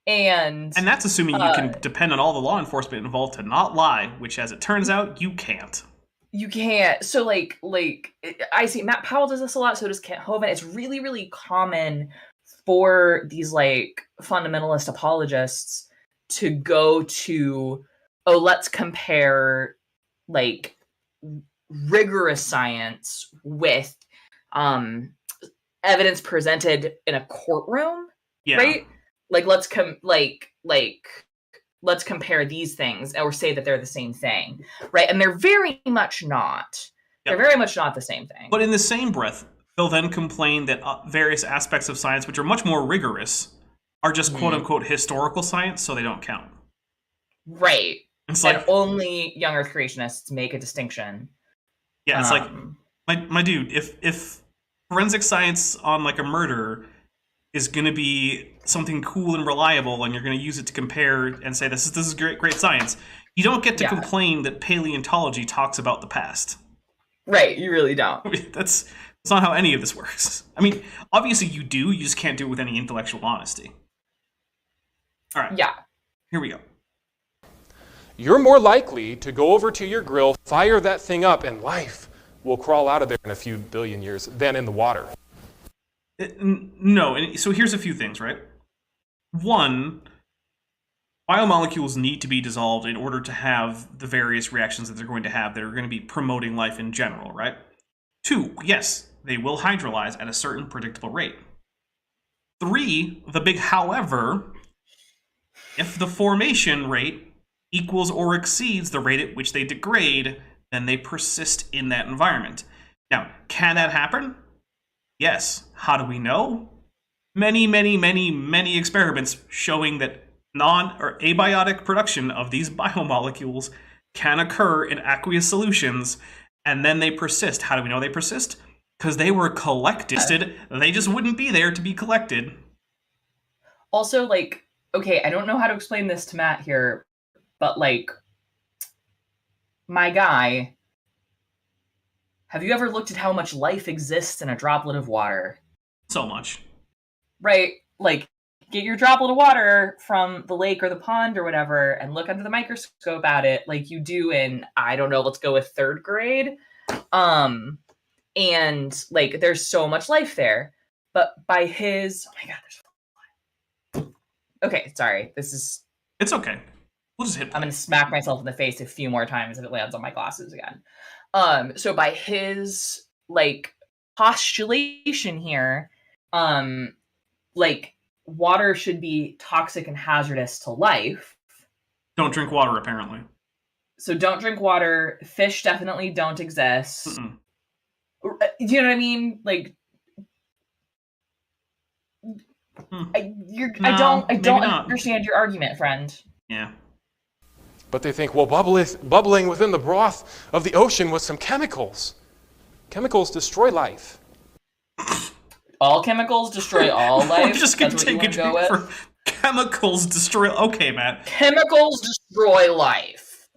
D: And
C: that's assuming you can depend on all the law enforcement involved to not lie, which, as it turns out, you can't.
D: you can't. So I see Matt Powell does this a lot. So does Kent Hovind. It's really, really common for these fundamentalist apologists to go to, let's compare rigorous science with evidence presented in a courtroom,
C: Yeah.
D: right? Let's compare these things or say that they're the same thing, right? And they're very much not.
C: Yep.
D: They're very much not the same thing.
C: But in the same breath, they'll then complain that various aspects of science, which are much more rigorous, are just quote-unquote historical science, so they don't count.
D: Right.
C: It's
D: And only young Earth creationists make a distinction.
C: yeah, it's my dude, if forensic science on a murder is going to be something cool and reliable, and you're going to use it to compare and say this is great science, You don't get to
D: Yeah.
C: complain that paleontology talks about the past.
D: Right, you really don't.
C: That's not how any of this works. I mean, obviously you do, you just can't do it with any intellectual honesty. All right.
D: Yeah.
C: Here we go.
E: You're more likely to go over to your grill, fire that thing up, and life will crawl out of there in a few billion years than in the water.
C: No, and so here's a few things, right? One, biomolecules need to be dissolved in order to have the various reactions that they're going to have that are going to be promoting life in general, right? Two, yes, they will hydrolyze at a certain predictable rate. Three, the big however, if the formation rate equals or exceeds the rate at which they degrade, then they persist in that environment. Now, can that happen? Yes. How do we know? Many, many, many, many experiments showing that non- or abiotic production of these biomolecules can occur in aqueous solutions, and then they persist. How do we know they persist? Because they were collected. They just wouldn't be there to be collected.
D: Also, like, okay, I don't know how to explain this to Matt here, but like, my guy, have you ever looked at how much life exists in a droplet of water?
C: So much.
D: Right? Like, get your droplet of water from the lake or the pond or whatever and look under the microscope at it like you do in, I don't know, let's go with 3rd grade. And like, there's so much life there. But by his, oh my God, there's, okay, sorry.
C: It's okay. We'll just hit play.
D: I'm going to smack myself in the face a few more times if it lands on my glasses again. So by his like postulation here, like water should be toxic and hazardous to life.
C: Don't drink water, apparently.
D: So don't drink water. Fish definitely don't exist.
C: Mm-mm.
D: Do you know what I mean? Like, I don't understand your argument, friend.
C: Yeah.
E: But they think, well, bubbling within the broth of the ocean with some chemicals. Chemicals destroy life.
D: All chemicals destroy all life.
C: We're just going to take a drink
D: with?
C: for chemicals destroy. Okay, Matt.
D: Chemicals destroy life.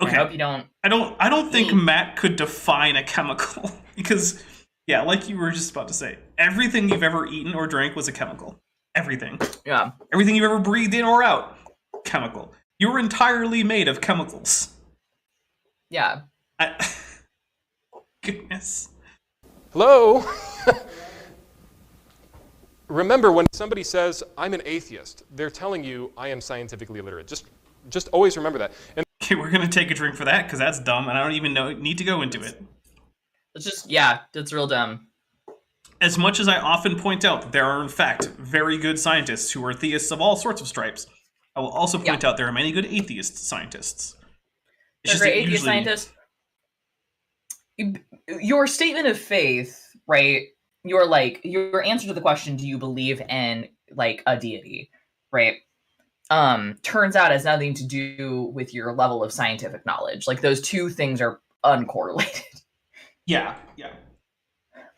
C: Okay.
D: I hope you don't.
C: I don't think Matt could define a chemical because, yeah, like you were just about to say, everything you've ever eaten or drank was a chemical. Everything.
D: Yeah.
C: Everything you've ever breathed in or out, chemical. You're entirely made of chemicals.
D: Yeah.
C: Goodness.
E: Hello? Remember, when somebody says, I'm an atheist, they're telling you, I am scientifically illiterate. Just always remember that. And
C: Okay, we're going to take a drink for that because that's dumb and I don't even need to go into it.
D: It's just, yeah, it's real dumb.
C: As much as I often point out that there are, in fact, very good scientists who are theists of all sorts of stripes, I will also point out there are many good atheist scientists. It's
D: They're great atheist scientists. Your statement of faith, right? Your answer to the question, do you believe in like a deity, right? Turns out has nothing to do with your level of scientific knowledge. Like those two things are uncorrelated.
C: Yeah.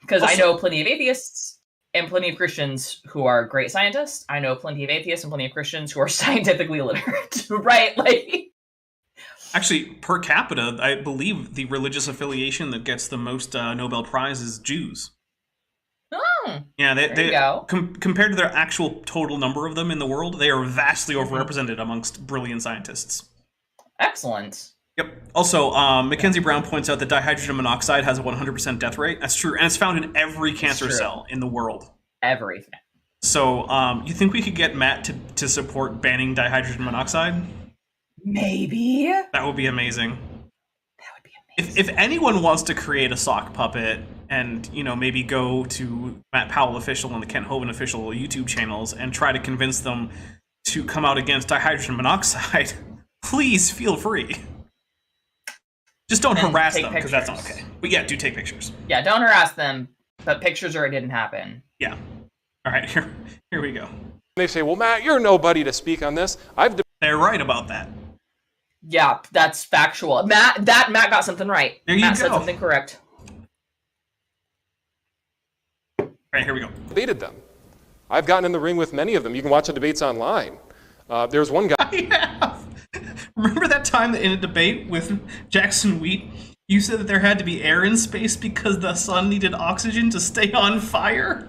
D: Because I know plenty of atheists and plenty of Christians who are great scientists. I know plenty of atheists and plenty of Christians who are scientifically illiterate, right? Like,
C: actually, per capita, I believe the religious affiliation that gets the most Nobel Prizes is Jews.
D: oh,
C: Yeah,
D: there you go.
C: Compared to their actual total number of them in the world, they are vastly overrepresented amongst brilliant scientists.
D: Excellent.
C: Yep. Also, Mackenzie Brown points out that dihydrogen monoxide has a 100% death rate. That's true, and it's found in every cancer cell in the world.
D: Everything.
C: So, you think we could get Matt to support banning dihydrogen monoxide?
D: Maybe.
C: That would be amazing.
D: That would be amazing.
C: If anyone wants to create a sock puppet and, maybe go to Matt Powell Official and the Kent Hovind Official YouTube channels and try to convince them to come out against dihydrogen monoxide, please feel free. Just don't harass them, because that's not okay. But yeah, do take pictures.
D: Yeah, don't harass them, but pictures or it didn't happen.
C: Yeah. All right, here we go.
E: they say, well, Matt, you're nobody to speak on this.
C: They're right about that.
D: Yeah, that's factual. Matt got something right.
C: There you
D: Matt
C: go.
D: said something correct.
C: All right, here we go.
E: debated them. I've gotten in the ring with many of them. You can watch the debates online. There's one guy.
C: I have. Remember that time that in a debate with Jackson Wheat, you said that there had to be air in space because the sun needed oxygen to stay on fire?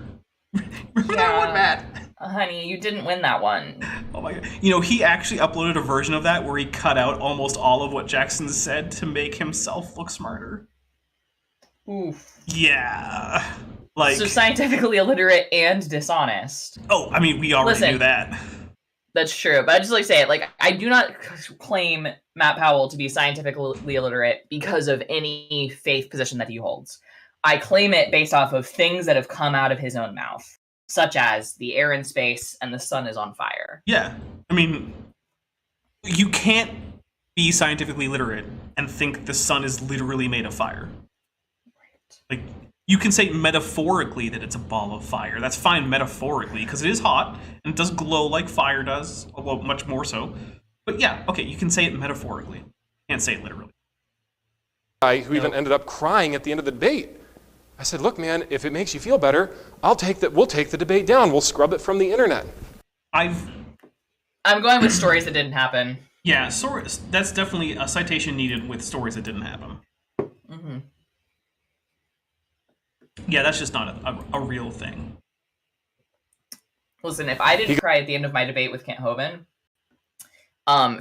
C: Remember that one, Matt?
D: Honey, you didn't win that one.
C: Oh my god. You know, he actually uploaded a version of that where he cut out almost all of what Jackson said to make himself look smarter.
D: Oof.
C: Yeah. Like,
D: So scientifically illiterate and dishonest.
C: oh, I mean, we already knew that.
D: That's true, but I just like to say it. Like, I do not claim Matt Powell to be scientifically illiterate because of any faith position that he holds. I claim it based off of things that have come out of his own mouth, such as the air in space and the sun is on fire.
C: Yeah. I mean, you can't be scientifically literate and think the sun is literally made of fire. Like, you can say metaphorically that it's a ball of fire. That's fine metaphorically, because it is hot, and it does glow like fire does, although much more so. But yeah, okay, you can say it metaphorically. You can't say it literally.
E: Guy who even ended up crying at the end of the debate. I said, look, man, if it makes you feel better, we'll take the debate down. We'll scrub it from the internet.
D: I'm going with stories that didn't happen.
C: Yeah, that's definitely a citation needed with stories that didn't happen.
D: Mm-hmm.
C: Yeah, that's just not a real thing.
D: Listen, if I didn't cry at the end of my debate with Kent Hovind,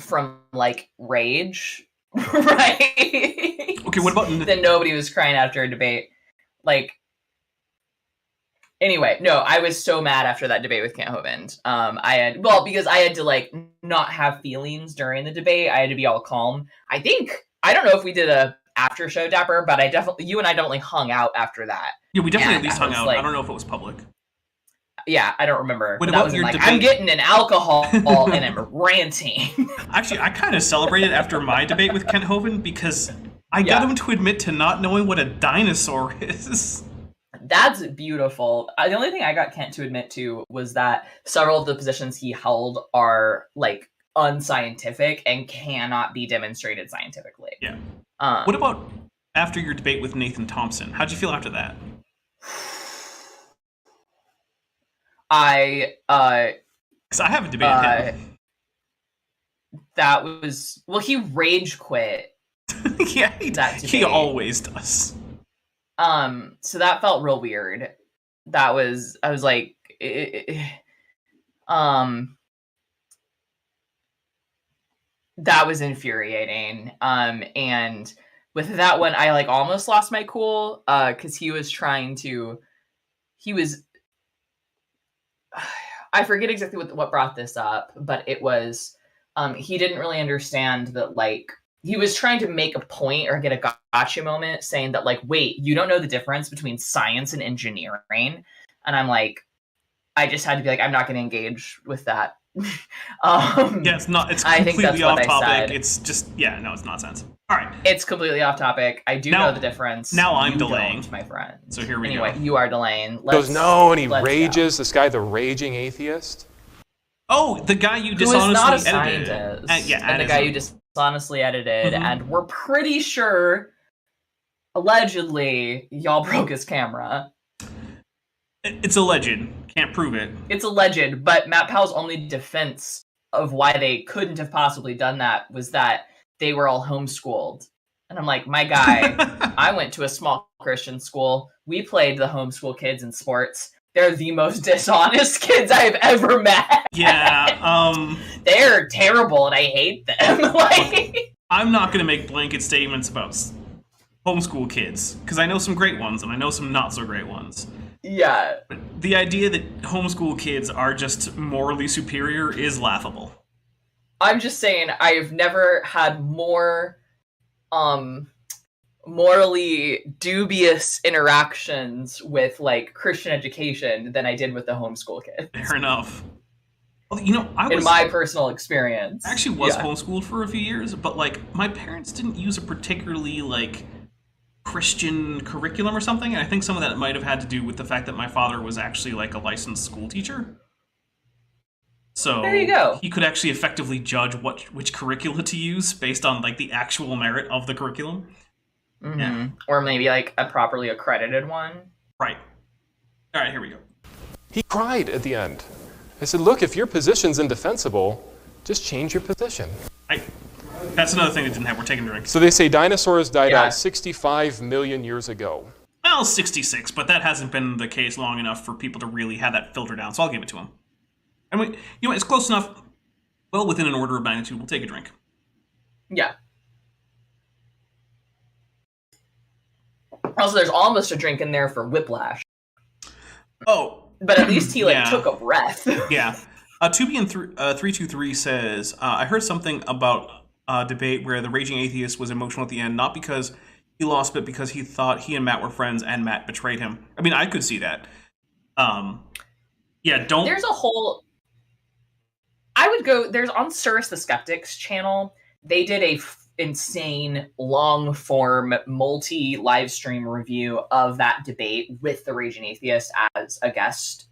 D: from like rage, right?
C: Okay, what about
D: then nobody was crying after a debate. Like, anyway, no, I was so mad after that debate with Kent Hovind. Because I had to like not have feelings during the debate. I had to be all calm. I don't know if we did a after show dapper, but you and I definitely hung out after that.
C: Yeah, we definitely at least hung out.
D: Like,
C: I don't know if it was public.
D: Yeah, I don't remember.
C: What about your
D: like,
C: debate?
D: I'm getting an alcohol and I'm ranting.
C: Actually, I kind of celebrated after my debate with Kent Hovind because I got him to admit to not knowing what a dinosaur is.
D: That's beautiful. The only thing I got Kent to admit to was that several of the positions he held are like unscientific and cannot be demonstrated scientifically.
C: Yeah. What about after your debate with Nathan Thompson? How'd you feel after that? Because I haven't debated him.
D: That was he rage quit.
C: Yeah, he always does.
D: So that felt real weird. I was like, that was infuriating. And with that one, I like almost lost my cool, because he was I forget exactly what brought this up, but it was, he didn't really understand that, like, he was trying to make a point or get a gotcha moment saying that, like, wait, you don't know the difference between science and engineering? And I'm like, I just had to be like, I'm not going to engage with that.
C: Yeah, it's completely off topic. It's just, no, it's nonsense. All right.
D: It's completely off topic. I do know the difference.
C: Now I'm delaying.
D: My friend.
C: So here we go.
D: Anyway, you are delaying.
E: And he rages. This guy, the raging atheist.
C: Oh, the guy you dishonestly edited. And
D: the guy you dishonestly edited, and we're pretty sure, allegedly, y'all broke his camera.
C: It's alleged. Can't prove it.
D: It's alleged, but Matt Powell's only defense of why they couldn't have possibly done that was that they were all homeschooled. And I'm like, my guy, I went to a small Christian school. We played the homeschool kids in sports. They're the most dishonest kids I've ever met.
C: Yeah,
D: they're terrible and I hate them. Like,
C: I'm not going to make blanket statements about homeschool kids, because I know some great ones and I know some not so great ones.
D: Yeah.
C: But the idea that homeschool kids are just morally superior is laughable.
D: I'm just saying, I've never had more morally dubious interactions with, like, Christian education than I did with the homeschool kids.
C: Fair enough. Well, you know,
D: in my personal experience.
C: I actually was homeschooled for a few years, but, like, my parents didn't use a particularly, like, Christian curriculum or something, and I think some of that might have had to do with the fact that my father was actually, like, a licensed school teacher. So
D: there you go.
C: He could actually effectively judge which curricula to use based on, like, the actual merit of the curriculum.
D: Mm-hmm. Yeah. Or maybe, like, a properly accredited one.
C: Right. All right, here we go.
E: He cried at the end. I said, look, if your position's indefensible, just change your position.
C: That's another thing that didn't have. We're taking drinks.
E: So they say dinosaurs died
D: Yeah.
E: out 65 million years ago.
C: Well, 66, but that hasn't been the case long enough for people to really have that filter down, so I'll give it to him. And it's close enough, well within an order of magnitude. We'll take a drink.
D: Yeah. Also, there's almost a drink in there for Whiplash.
C: Oh.
D: But at least he,
C: Yeah.
D: took a breath.
C: Yeah. Tubian 323 says, I heard something about a debate where the raging atheist was emotional at the end, not because he lost, but because he thought he and Matt were friends and Matt betrayed him. I mean, I could see that. Yeah, don't...
D: There's a whole... I would go... There's on Cirrus the Skeptic's channel, they did a insane, long-form, multi-live stream review of that debate with the raging atheist as a guest.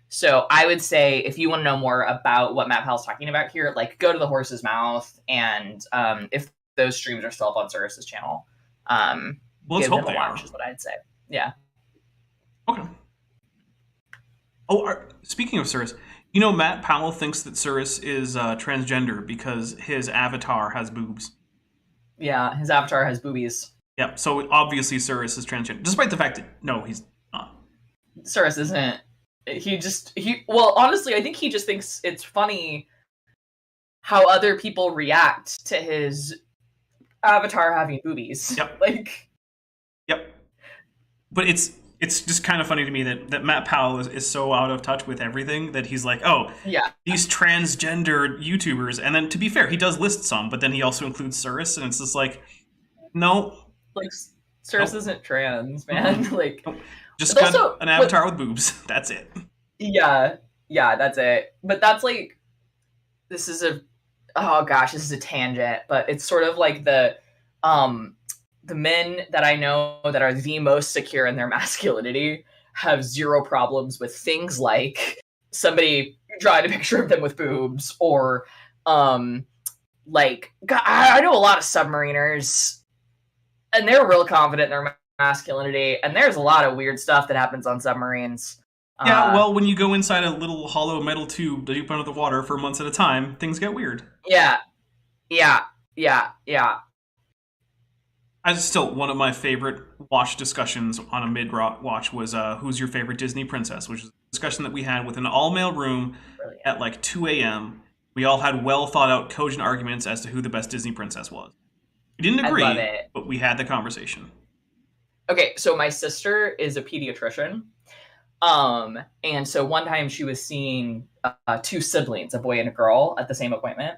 D: So I would say, if you want to know more about what Matt Powell's talking about here, go to the horse's mouth, and if those streams are still up on Cirrus's channel,
C: let's
D: give
C: hope
D: them a
C: they
D: watch,
C: are.
D: is what I'd say. Yeah.
C: Okay. Oh, speaking of Cirrus, you know Matt Powell thinks that Cirrus is transgender because his avatar has boobs.
D: Yeah, his avatar has boobies.
C: Yeah, so obviously Cirrus is transgender, despite the fact that, no, he's not.
D: Cirrus isn't. Well, honestly, I think he just thinks it's funny how other people react to his avatar having boobies.
C: Yep.
D: Yep.
C: But it's just kind of funny to me that Matt Powell is so out of touch with everything that he's like, oh,
D: yeah,
C: these transgender YouTubers. And then, to be fair, he does list some, but then he also includes Cirrus, and it's just like, no.
D: Cirrus isn't trans, man.
C: Mm-hmm. Just got
D: also,
C: an avatar with boobs. That's it.
D: Yeah, that's it. But that's this is a tangent, but it's sort of like the men that I know that are the most secure in their masculinity have zero problems with things like somebody drawing a picture of them with boobs, or I know a lot of submariners, and they're real confident in their masculinity, and there's a lot of weird stuff that happens on submarines.
C: Yeah, well, when you go inside a little hollow metal tube deep under the water for months at a time, things get weird.
D: Yeah.
C: Still, one of my favorite watch discussions on a mid-watch was who's your favorite Disney princess, which is a discussion that we had with an all-male room at 2 a.m. We all had well-thought-out, cogent arguments as to who the best Disney princess was. We didn't agree,
D: I love it.
C: But we had the conversation.
D: Okay, so my sister is a pediatrician. And so one time she was seeing two siblings, a boy and a girl, at the same appointment.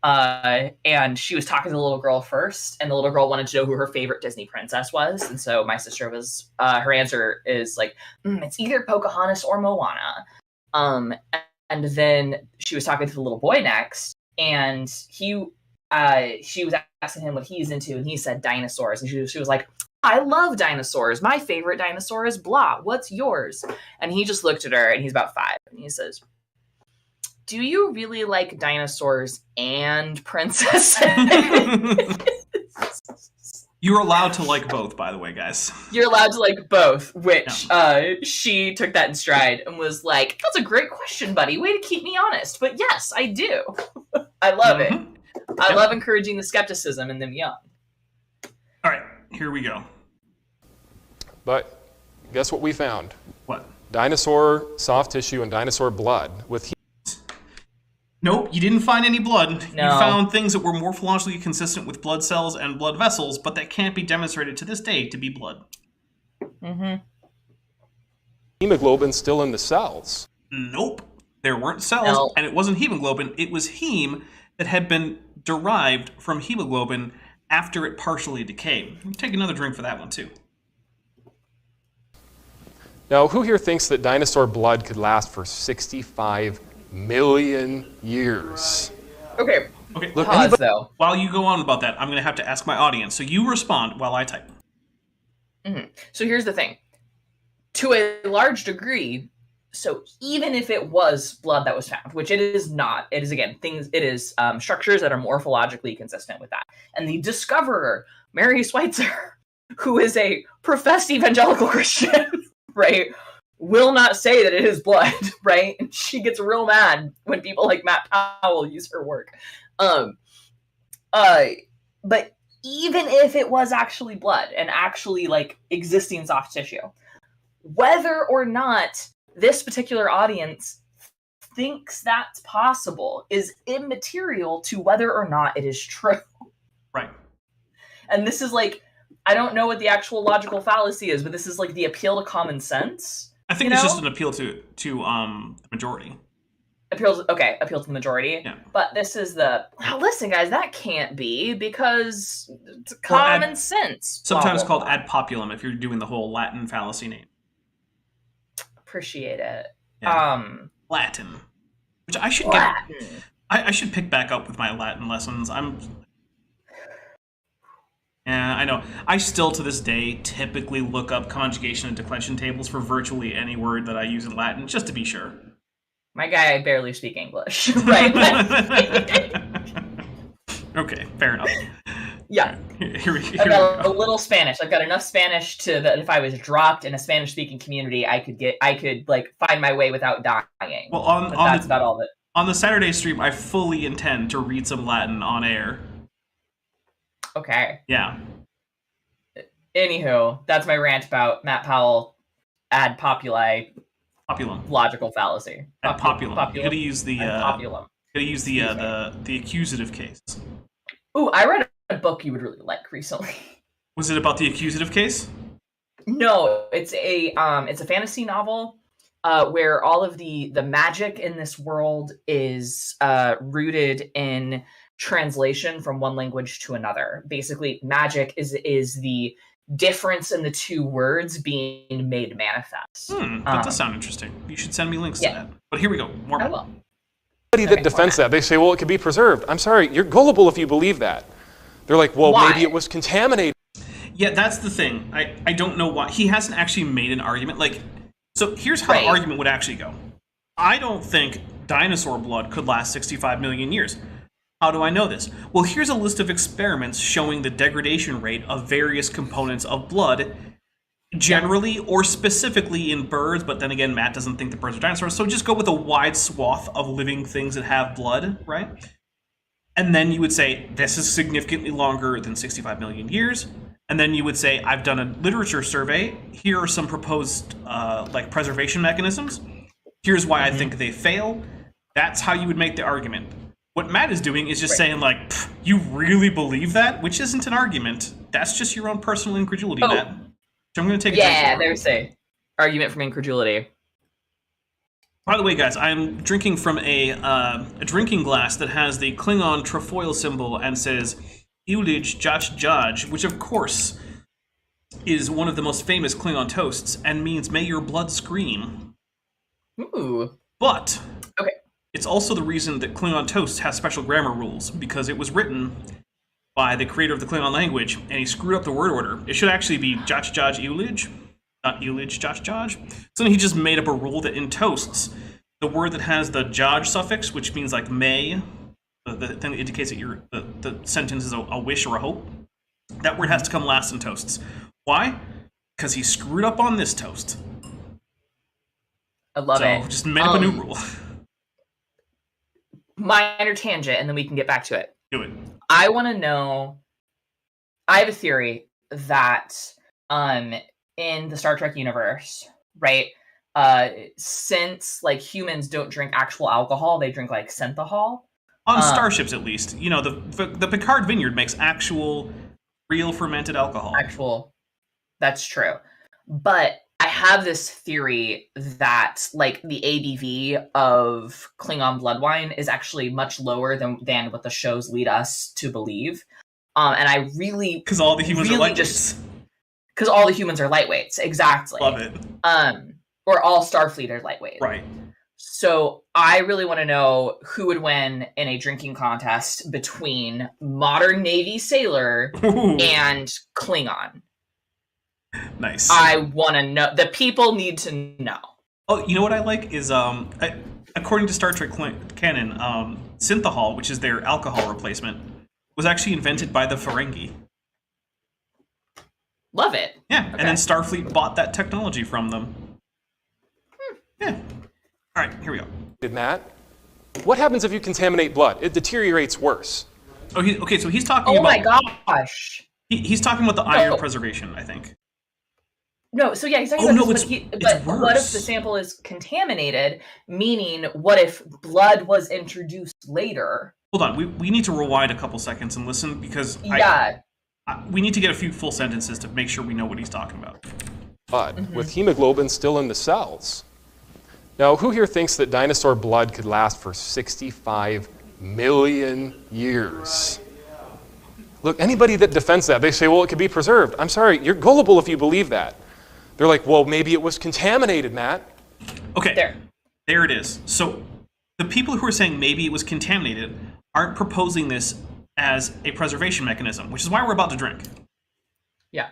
D: And she was talking to the little girl first, and the little girl wanted to know who her favorite Disney princess was. And so my sister was, her answer is it's either Pocahontas or Moana. And then she was talking to the little boy next, and she was asking him what he's into, and he said dinosaurs. And she was like, I love dinosaurs. My favorite dinosaur is blah. What's yours? And he just looked at her, and he's about 5, and he says, do you really like dinosaurs and princesses?
C: You're allowed to like both, by the way, guys.
D: You're allowed to like both, which she took that in stride and was like, that's a great question, buddy. Way to keep me honest. But yes, I do. I love it. I love encouraging the skepticism in them young.
C: All right, here we go.
E: But guess what we found?
C: What?
E: Dinosaur soft tissue and dinosaur blood with
C: Nope, you didn't find any blood.
D: No.
C: You found things that were morphologically consistent with blood cells and blood vessels, but that can't be demonstrated to this day to be blood.
E: hemoglobin still in the cells.
C: Nope. There weren't cells, and it wasn't hemoglobin. It was heme that had been derived from hemoglobin after it partially decayed. Take another drink for that one, too.
E: Now, who here thinks that dinosaur blood could last for 65 million years?
D: Okay.
C: Look,
D: Pause, though.
C: while you go on about that, I'm going to have to ask my audience. So you respond while I type.
D: So here's the thing. To a large degree, so even if it was blood that was found, which it is not, it is, again, structures that are morphologically consistent with that. And the discoverer, Mary Schweitzer, who is a professed evangelical Christian, right, will not say that it is blood, right? And she gets real mad when people like Matt Powell use her work. But even if it was actually blood and actually like existing soft tissue, whether or not this particular audience thinks that's possible is immaterial to whether or not it is true.
C: Right.
D: And this is like, I don't know what the actual logical fallacy is, but this is like the appeal to common sense.
C: I think it's just an appeal to the majority.
D: Appeal to the majority.
C: Yeah.
D: But this is listen, guys, that can't be because it's common sense.
C: Sometimes called ad populum if you're doing the whole Latin fallacy name.
D: Appreciate it.
C: Yeah. Latin, which I should get. I should pick back up with my Latin lessons. Yeah, I know. I still, to this day, typically look up conjugation and declension tables for virtually any word that I use in Latin, just to be sure.
D: My guy, I barely speak English, right?
C: Okay, fair enough.
D: Yeah.
C: Here we
D: I've got
C: go.
D: a little Spanish. I've got enough Spanish that if I was dropped in a Spanish-speaking community, I could like find my way without dying.
C: Well,
D: that's about all of it.
C: On the Saturday stream, I fully intend to read some Latin on air.
D: Okay.
C: Yeah.
D: Anywho, that's my rant about Matt Powell ad populi
C: Populum.
D: logical fallacy.
C: Ad populum. You gotta use the
D: populum.
C: gotta use the accusative case.
D: Ooh, I read a book you would really like recently.
C: Was it about the accusative case?
D: No, it's a fantasy novel where all of the magic in this world is rooted in translation from one language to another. Basically, magic is the difference in the two words being made manifest.
C: That does sound interesting. You should send me links to that. But here we go. More.
D: I will.
E: Somebody that defends that, they say, well, it can be preserved. I'm sorry, you're gullible if you believe that. They're like, well,
D: Why?
E: maybe it was contaminated.
C: Yeah, that's the thing. I don't know why. He hasn't actually made an argument. Like, so here's how the argument would actually go. I don't think dinosaur blood could last 65 million years. How do I know this? Well, here's a list of experiments showing the degradation rate of various components of blood, generally or specifically in birds, but then again, Matt doesn't think that birds are dinosaurs, so just go with a wide swath of living things that have blood, right? And then you would say, this is significantly longer than 65 million years. And then you would say, I've done a literature survey. Here are some proposed like preservation mechanisms. Here's why I think they fail. That's how you would make the argument. What Matt is doing is just saying, like, you really believe that? Which isn't an argument. That's just your own personal incredulity, Matt. So I'm going to take a drink.
D: Yeah, there's a argument from incredulity.
C: By the way, guys, I'm drinking from a drinking glass that has the Klingon trefoil symbol and says Iulij Jach Jaj, which of course is one of the most famous Klingon toasts and means may your blood scream.
D: Ooh.
C: But
D: okay.
C: It's also the reason that Klingon toast has special grammar rules, because it was written by the creator of the Klingon language, and he screwed up the word order. It should actually be Jach Jaj Iulij, not Iulij Jach Jaj. So then he just made up a rule that in toasts, the word that has the Jaj suffix, which means like may, the thing that indicates that the sentence is a wish or a hope, that word has to come last in toasts. Why? Because he screwed up on this toast.
D: I love it.
C: So just made up a new rule.
D: Minor tangent, and then we can get back to it.
C: Do it.
D: I want to know. I have a theory that in the Star Trek universe, right? Since like humans don't drink actual alcohol, they drink like synthahol.
C: On starships, at least, you know, the Picard Vineyard makes actual, real fermented alcohol.
D: That's true. But I have this theory that like the ABV of Klingon blood wine is actually much lower than what the shows lead us to believe. And I really
C: because all the humans are lightweights.
D: Because all the humans are lightweights, exactly.
C: Love it.
D: Or all Starfleet are lightweight.
C: Right.
D: So I really want to know who would win in a drinking contest between modern Navy sailor and Klingon.
C: Nice.
D: I want to know. The people need to know.
C: Oh, you know what I like is, according to Star Trek canon, synthahol, which is their alcohol replacement, was actually invented by the Ferengi.
D: Love it.
C: Yeah,
D: Okay.
C: and then Starfleet bought that technology from them. Yeah. All right, here we go.
E: Matt, what happens if you contaminate blood? It deteriorates worse.
C: Okay, so he's talking
D: Oh
C: about.
D: my gosh.
C: He's talking about the iron
D: No.
C: preservation, I think.
D: No, so yeah, he's talking
C: Oh,
D: about
C: no,
D: this,
C: it's
D: but what if
C: worse.
D: the sample is contaminated? Meaning, what if blood was introduced later?
C: Hold on, we need to rewind a couple seconds and listen because
D: Yeah.
C: we need to get a few full sentences to make sure we know what he's talking about.
E: Blood, with hemoglobin still in the cells. Now, who here thinks that dinosaur blood could last for 65 million years? Look, anybody that defends that, they say, well, it could be preserved. I'm sorry, you're gullible if you believe that. They're like, well, maybe it was contaminated, Matt.
C: Okay, there it is. So the people who are saying maybe it was contaminated aren't proposing this as a preservation mechanism, which is why we're about to drink.
D: Yeah.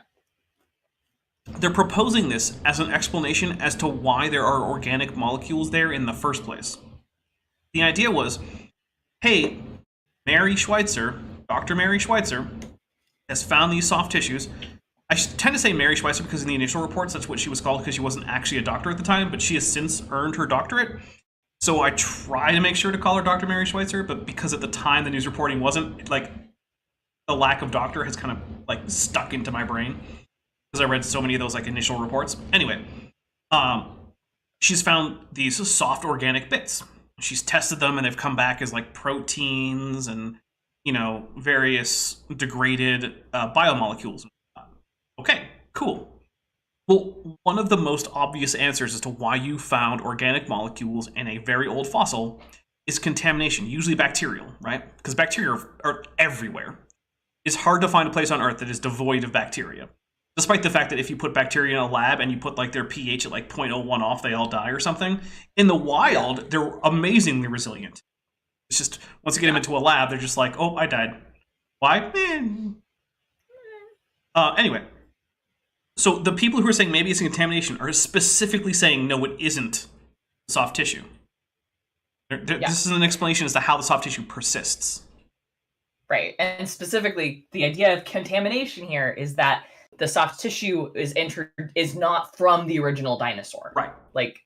C: They're proposing this as an explanation as to why there are organic molecules there in the first place. The idea was, hey, Mary Schweitzer, Dr. Mary Schweitzer, has found these soft tissues. I tend to say Mary Schweitzer because in the initial reports, that's what she was called because she wasn't actually a doctor at the time, but she has since earned her doctorate. So I try to make sure to call her Dr. Mary Schweitzer, but because at the time the news reporting wasn't, like, the lack of doctor has kind of, like, stuck into my brain because I read so many of those, like, initial reports. Anyway, she's found these soft organic bits. She's tested them and they've come back as, like, proteins and, you know, various degraded biomolecules. Okay, cool. Well, one of the most obvious answers as to why you found organic molecules in a very old fossil is contamination, usually bacterial, right? Because bacteria are everywhere. It's hard to find a place on Earth that is devoid of bacteria. Despite the fact that if you put bacteria in a lab and you put like their pH at like 0.01 off, they all die or something. In the wild, they're amazingly resilient. It's just, once you get them into a lab, they're just like, oh, I died. Why? Anyway. So the people who are saying maybe it's a contamination are specifically saying, no, it isn't soft tissue. This is an explanation as to how the soft tissue persists.
D: Right. And specifically, the idea of contamination here is that the soft tissue is not from the original dinosaur.
C: Right.
D: Like,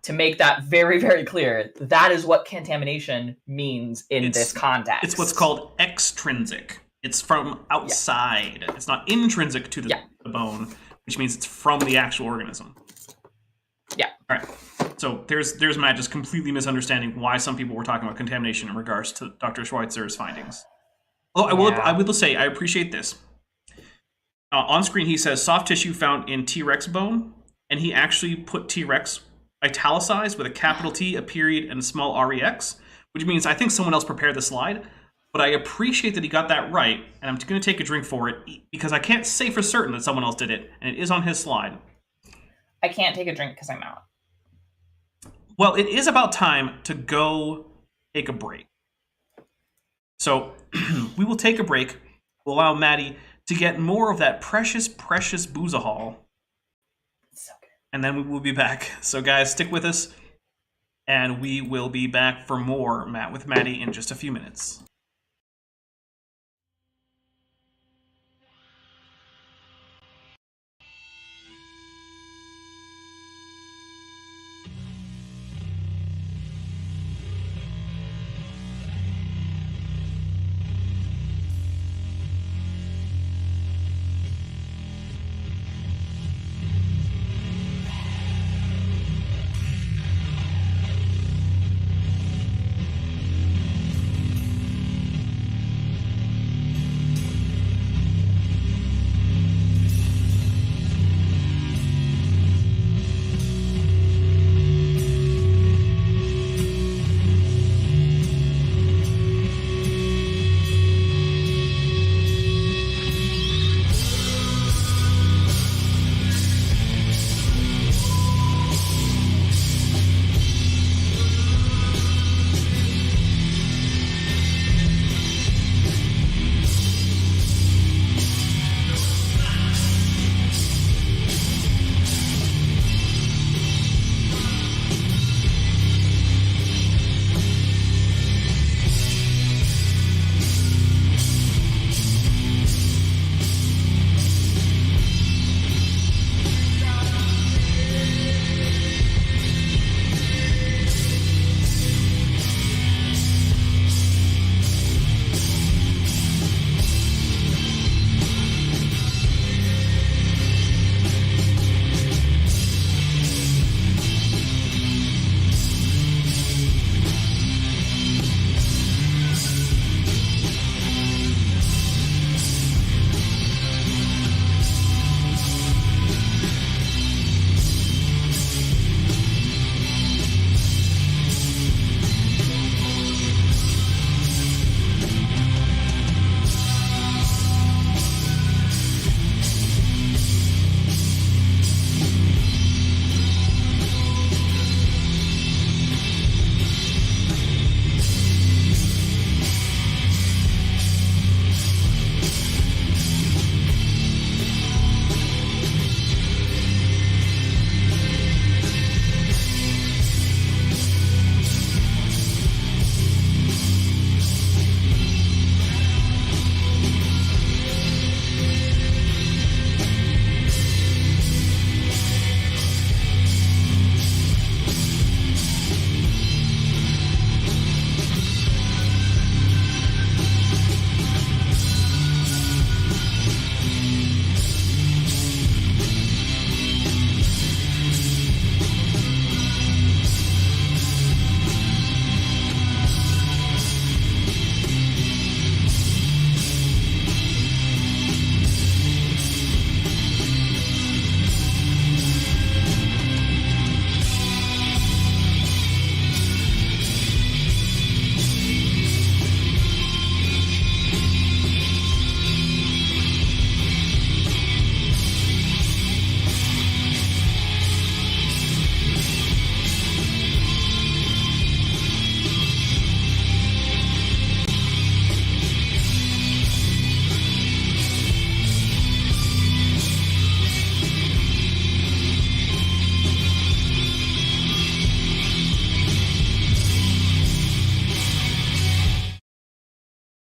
D: to make that very, very clear, that is what contamination means in this context.
C: It's what's called extrinsic. It's from outside. Yeah. It's not intrinsic to the bone, which means it's from the actual organism.
D: Yeah.
C: All right. So there's Matt just completely misunderstanding why some people were talking about contamination in regards to Dr. Schweitzer's findings. Although I will say I appreciate this. On screen he says soft tissue found in T-Rex bone, and he actually put T-Rex italicized with a capital T, a period, and a small REX, which means I think someone else prepared the slide. But I appreciate that he got that right, and I'm going to take a drink for it because I can't say for certain that someone else did it, and it is on his slide.
D: I can't take a drink because I'm out.
C: Well, it is about time to go take a break. So we will take a break. We'll allow Maddie to get more of that precious, precious boozahol.
D: So good.
C: And then we will be back. So guys, stick with us, and we will be back for more Matt with Maddie in just a few minutes.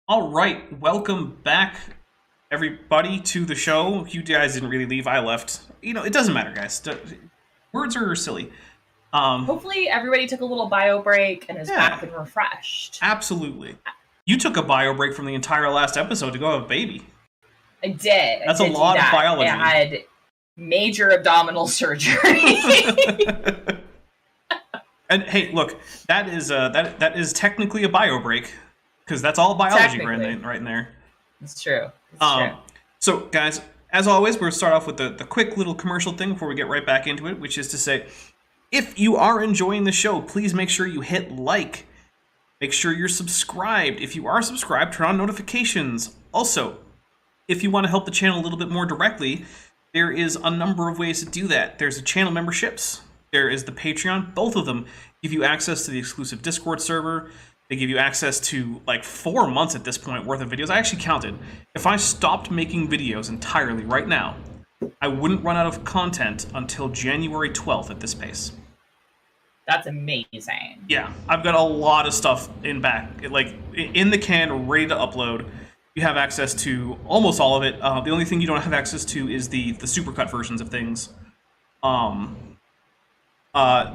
C: All right, welcome back, everybody, to the show. You guys didn't really leave. I left. It doesn't matter, guys. Words are silly.
D: Hopefully everybody took a little bio break and is back and refreshed.
C: Absolutely. You took a bio break from the entire last episode to go have a baby.
D: I did.
C: That's a lot of biology.
D: I had major abdominal surgery.
C: And hey, look, that is technically a bio break, because that's all biology right in there.
D: It's true. It's true.
C: So, guys, as always, we're going to start off with the quick little commercial thing before we get right back into it, which is to say, if you are enjoying the show, please make sure you hit like. Make sure you're subscribed. If you are subscribed, turn on notifications. Also, if you want to help the channel a little bit more directly, there is a number of ways to do that. There's the channel memberships. There is the Patreon. Both of them give you access to the exclusive Discord server. They give you access to like 4 months at this point worth of videos. I actually counted. If I stopped making videos entirely right now, I wouldn't run out of content until January 12th at this pace.
D: That's amazing.
C: Yeah, I've got a lot of stuff in the can, ready to upload. You have access to almost all of it. The only thing you don't have access to is the supercut versions of things.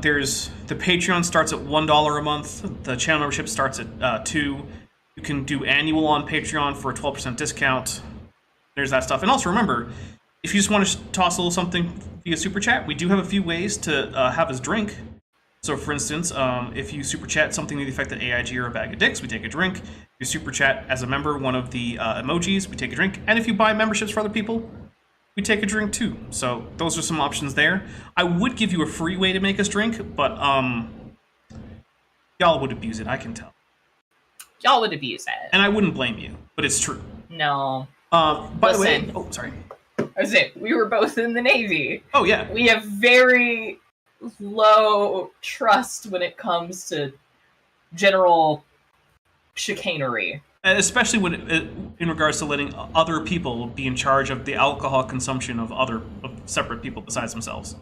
C: There's the Patreon starts at $1 a month. The channel membership starts at $2. You can do annual on Patreon for a 12% discount. There's that stuff. And also remember, if you just want to toss a little something via super chat, we do have a few ways to have us drink. So, for instance, if you super chat something to the effect that AIG or a bag of dicks, we take a drink. If you super chat as a member one of the emojis, we take a drink. And if you buy memberships for other people, we take a drink too. So those are some options there. I would give you a free way to make us drink, but y'all would abuse it, I can tell.
D: Y'all would abuse it.
C: And I wouldn't blame you, but it's true.
D: No.
C: By the way, sorry.
D: I was saying, we were both in the Navy.
C: Oh, yeah.
D: We have very low trust when it comes to general chicanery.
C: Especially when in regards to letting other people be in charge of the alcohol consumption of separate people besides themselves.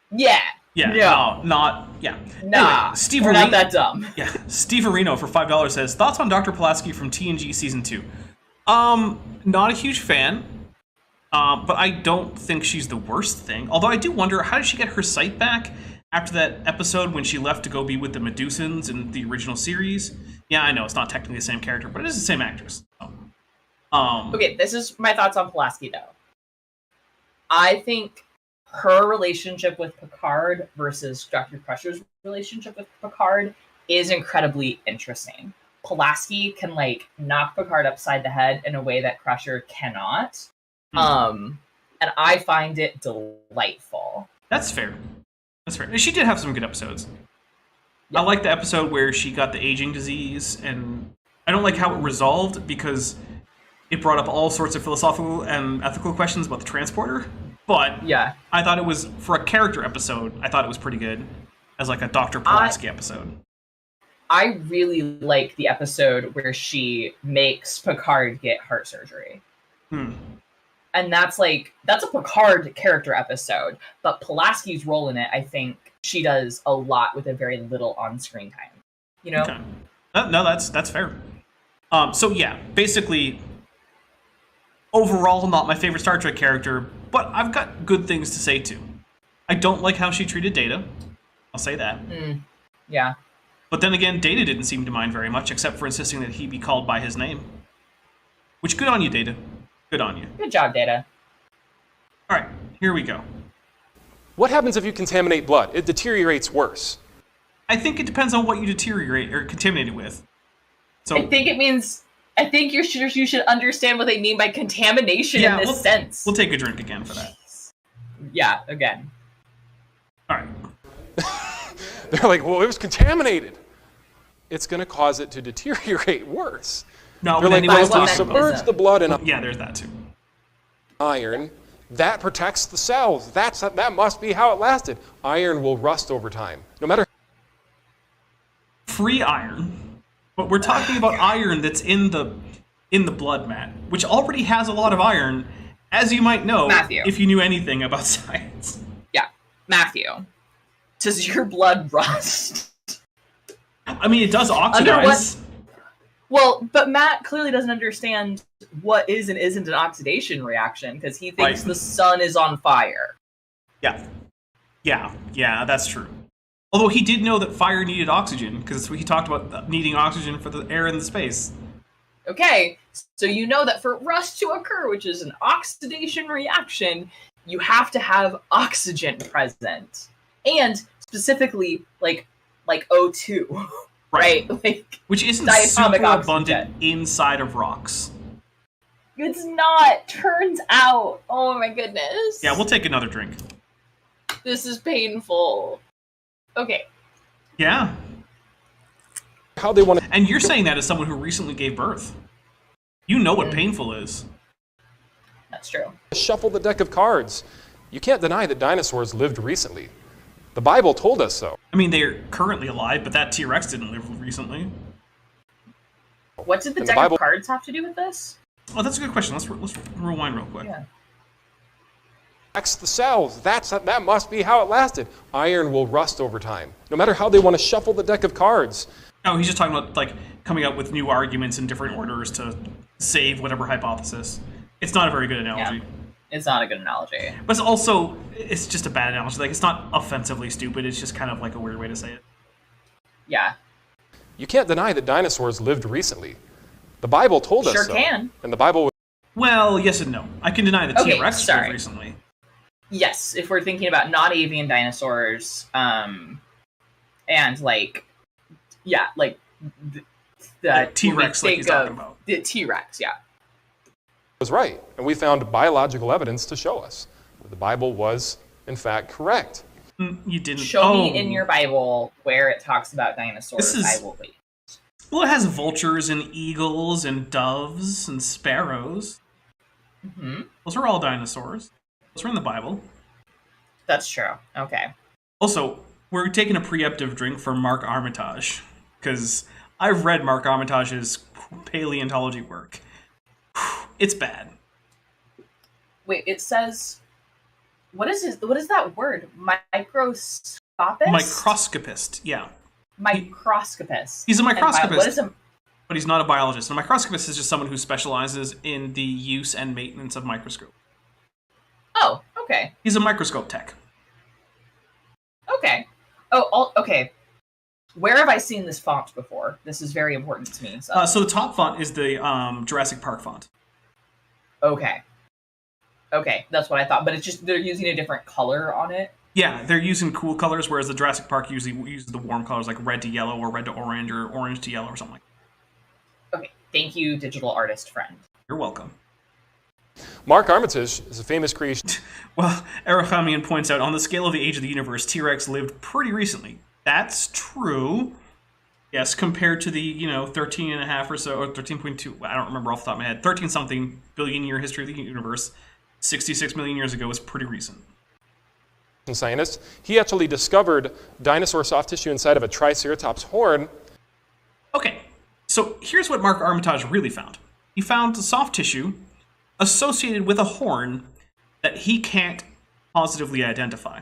D: Yeah.
C: Yeah.
D: No.
C: Not. Yeah.
D: Nah.
C: Anyway, Steve
D: we're not that dumb.
C: Yeah. Steve Areno for $5 says, thoughts on Dr. Pulaski from TNG Season 2? Not a huge fan. But I don't think she's the worst thing. Although I do wonder, how did she get her sight back after that episode when she left to go be with the Medusans in the original series? Yeah, I know it's not technically the same character, but it is the same actress.
D: Okay, this is my thoughts on Pulaski, though. I think her relationship with Picard versus Dr. Crusher's relationship with Picard is incredibly interesting. Pulaski can, knock Picard upside the head in a way that Crusher cannot. And I find it delightful.
C: That's fair. She did have some good episodes. Yeah. I like the episode where she got the aging disease, and I don't like how it resolved because it brought up all sorts of philosophical and ethical questions about the transporter. But yeah, I thought it was, for a character episode, I thought it was pretty good as a Dr. Pulaski episode.
D: I really like the episode where she makes Picard get heart surgery. And that's a Picard character episode, but Pulaski's role in it, I think she does a lot with a very little on-screen time.
C: Okay. No, that's fair. So yeah, basically, overall, not my favorite Star Trek character, but I've got good things to say too. I don't like how she treated Data. I'll say that.
D: Yeah.
C: But then again, Data didn't seem to mind very much, except for insisting that he be called by his name. Which, good on you, Data. Good on you.
D: Good job, Data.
C: All right, here we go.
E: What happens if you contaminate blood? It deteriorates worse.
C: I think it depends on what you deteriorate or contaminate it with. So
D: I think you should understand what they mean by contamination in this sense.
C: We'll take a drink again for that.
D: Yeah, again.
C: All right.
E: They're like, well, it was contaminated. It's going to cause it to deteriorate worse.
C: No,
E: they're like, well, we submerge the blood in
C: yeah, there's that too.
E: Iron. That protects the cells. That must be how it lasted. Iron will rust over time, no matter.
C: Free iron, but we're talking about iron that's in the blood, Matt, which already has a lot of iron, as you might know if you knew anything about science.
D: Yeah, Matthew, does your blood rust?
C: I mean, it does oxidize.
D: Well, but Matt clearly doesn't understand what is and isn't an oxidation reaction because he thinks the sun is on fire.
C: Yeah, that's true. Although he did know that fire needed oxygen, because he talked about needing oxygen for the air in the space.
D: Okay, so you know that for rust to occur, which is an oxidation reaction, you have to have oxygen present. And specifically, like O2, right? Like,
C: which isn't
D: diatomic
C: super
D: oxygen.
C: abundant inside of rocks.
D: It's not, turns out. Oh my goodness.
C: Yeah, we'll take another drink.
D: This is painful. Okay.
C: Yeah.
E: How they want to...
C: And you're saying that as someone who recently gave birth. You know what painful is.
D: That's true.
E: shuffle the deck of cards. You can't deny that dinosaurs lived recently. The Bible told us so.
C: I mean, they're currently alive, but that T-Rex didn't live recently.
D: What did the
E: In the
D: deck
E: Bible-
D: of cards have to do with this?
C: Oh, that's a good question. Let's rewind real quick.
D: Yeah.
E: X the cells. That must be how it lasted. Iron will rust over time. No matter how they want to shuffle the deck of cards.
C: No, he's just talking about like coming up with new arguments in different orders to save whatever hypothesis. It's not a very good analogy.
D: Yeah. It's not a good analogy.
C: But it's just a bad analogy. Like, it's not offensively stupid. It's just kind of like a weird way to say it.
D: Yeah.
E: You can't deny that dinosaurs lived recently. The Bible told us
D: Sure
E: so.
D: can.
E: And the Bible...
C: Well, yes and no. I can deny that
D: Okay,
C: T-Rex
D: sorry.
C: lived recently.
D: Yes, if we're thinking about non-avian dinosaurs, and like, yeah, like the
C: T-Rex, like he's talking about.
D: The T-Rex, yeah.
E: was right. And we found biological evidence to show us that the Bible was, in fact, correct.
C: You didn't.
D: Show me in your Bible where it talks about dinosaurs.
C: This is-
D: I will wait.
C: Well, it has vultures and eagles and doves and sparrows.
D: Mm-hmm.
C: Those are all dinosaurs. Those are in the Bible.
D: That's true. Okay.
C: Also, we're taking a preemptive drink for Mark Armitage, because I've read Mark Armitage's paleontology work. It's bad.
D: Wait, it says, what is that word? Microscopist?
C: Microscopist, yeah.
D: Microscopist.
C: He's a microscopist.
D: What is a...
C: But he's not a biologist. A microscopist is just someone who specializes in the use and maintenance of microscope.
D: Oh, okay.
C: He's a microscope tech.
D: Okay. Okay. Where have I seen this font before? This is very important to me.
C: So the top font is the Jurassic Park font.
D: Okay. Okay, that's what I thought. But it's just they're using a different color on it.
C: Yeah, they're using cool colors, whereas the Jurassic Park usually uses the warm colors like red to yellow or red to orange or orange to yellow or something like that.
D: Okay, thank you, digital artist friend.
C: You're welcome.
E: Mark Armitage is a famous creation.
C: Well, Arachamian points out, on the scale of the age of the universe, T-Rex lived pretty recently. That's true. Yes, compared to the, 13 and a half or so, or 13.2, I don't remember off the top of my head, 13-something billion year history of the universe, 66 million years ago is pretty recent.
E: Scientist. He actually discovered dinosaur soft tissue inside of a triceratops horn.
C: Okay, so here's what Mark Armitage really found. He found soft tissue associated with a horn that he can't positively identify.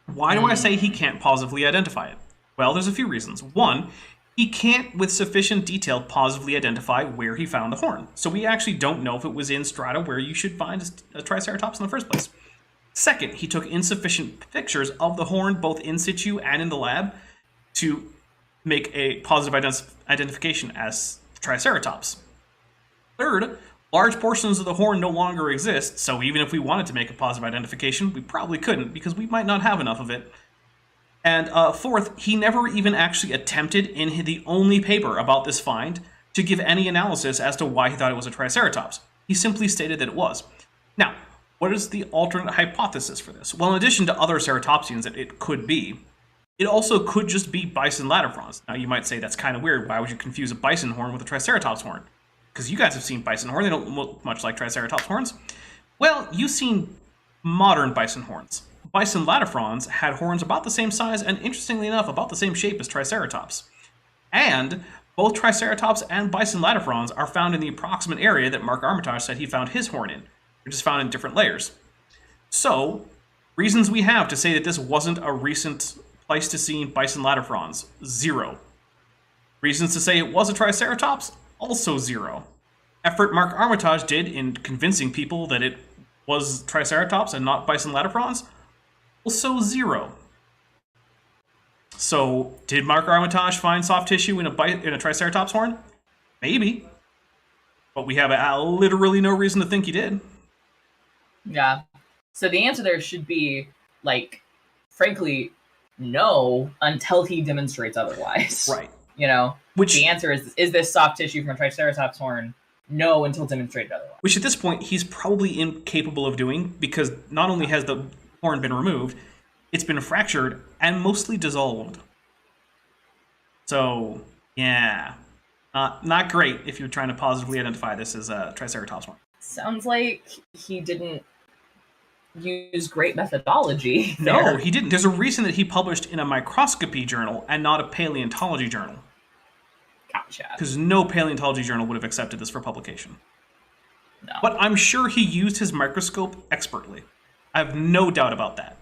C: Why do I say he can't positively identify it? Well, there's a few reasons. One, he can't with sufficient detail positively identify where he found the horn. So we actually don't know if it was in strata where you should find a triceratops in the first place. Second, he took insufficient pictures of the horn both in situ and in the lab to make a positive identification as triceratops. Third, large portions of the horn no longer exist, so even if we wanted to make a positive identification, we probably couldn't because we might not have enough of it. And fourth, he never even actually attempted in the only paper about this find to give any analysis as to why he thought it was a triceratops. He simply stated that it was. Now, what is the alternate hypothesis for this? Well, in addition to other ceratopsians that it could be, it also could just be bison latifrons. Now, you might say that's kind of weird. Why would you confuse a bison horn with a triceratops horn? Because you guys have seen bison horn. They don't look much like triceratops horns. Well, you've seen modern bison horns. Bison latifrons had horns about the same size and, interestingly enough, about the same shape as triceratops. And both triceratops and bison latifrons are found in the approximate area that Mark Armitage said he found his horn in. They're just found in different layers. So, reasons we have to say that this wasn't a recent Pleistocene bison latifrons, 0. Reasons to say it was a Triceratops? Also 0. Effort Mark Armitage did in convincing people that it was Triceratops and not bison lateprons? Also 0. So, did Mark Armitage find soft tissue in a Triceratops horn? Maybe. But we have literally no reason to think he did.
D: Yeah. So the answer there should be, like, frankly, no, until he demonstrates otherwise.
C: Right.
D: You know?
C: Which
D: the answer is this soft tissue from a Triceratops horn? No, until demonstrated otherwise.
C: Which at this point, he's probably incapable of doing, because not only has the horn been removed, it's been fractured and mostly dissolved. So, yeah. Not great if you're trying to positively identify this as a Triceratops horn.
D: Sounds like he didn't use great methodology.
C: No, he didn't. There's a reason that he published in a microscopy journal and not a paleontology journal.
D: Gotcha.
C: Because no paleontology journal would have accepted this for publication.
D: No.
C: But I'm sure he used his microscope expertly. I have no doubt about that.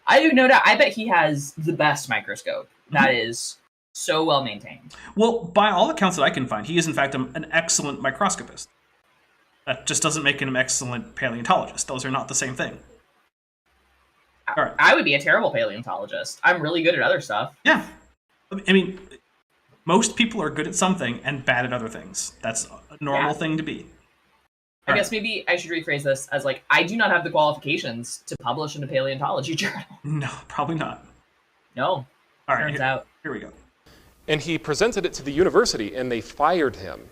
D: I do no doubt. I bet he has the best microscope. That is so well maintained.
C: Well, by all accounts that I can find, he is in fact an excellent microscopist. That just doesn't make him an excellent paleontologist. Those are not the same thing. All right.
D: I would be a terrible paleontologist. I'm really good at other stuff.
C: Yeah. I mean, most people are good at something and bad at other things. That's a normal thing to be.
D: I guess maybe I should rephrase this as, like, I do not have the qualifications to publish in a paleontology journal.
C: No, probably not.
D: No.
C: All right,
D: Turns out.
C: Here we go.
E: And he presented it to the university, and they fired him.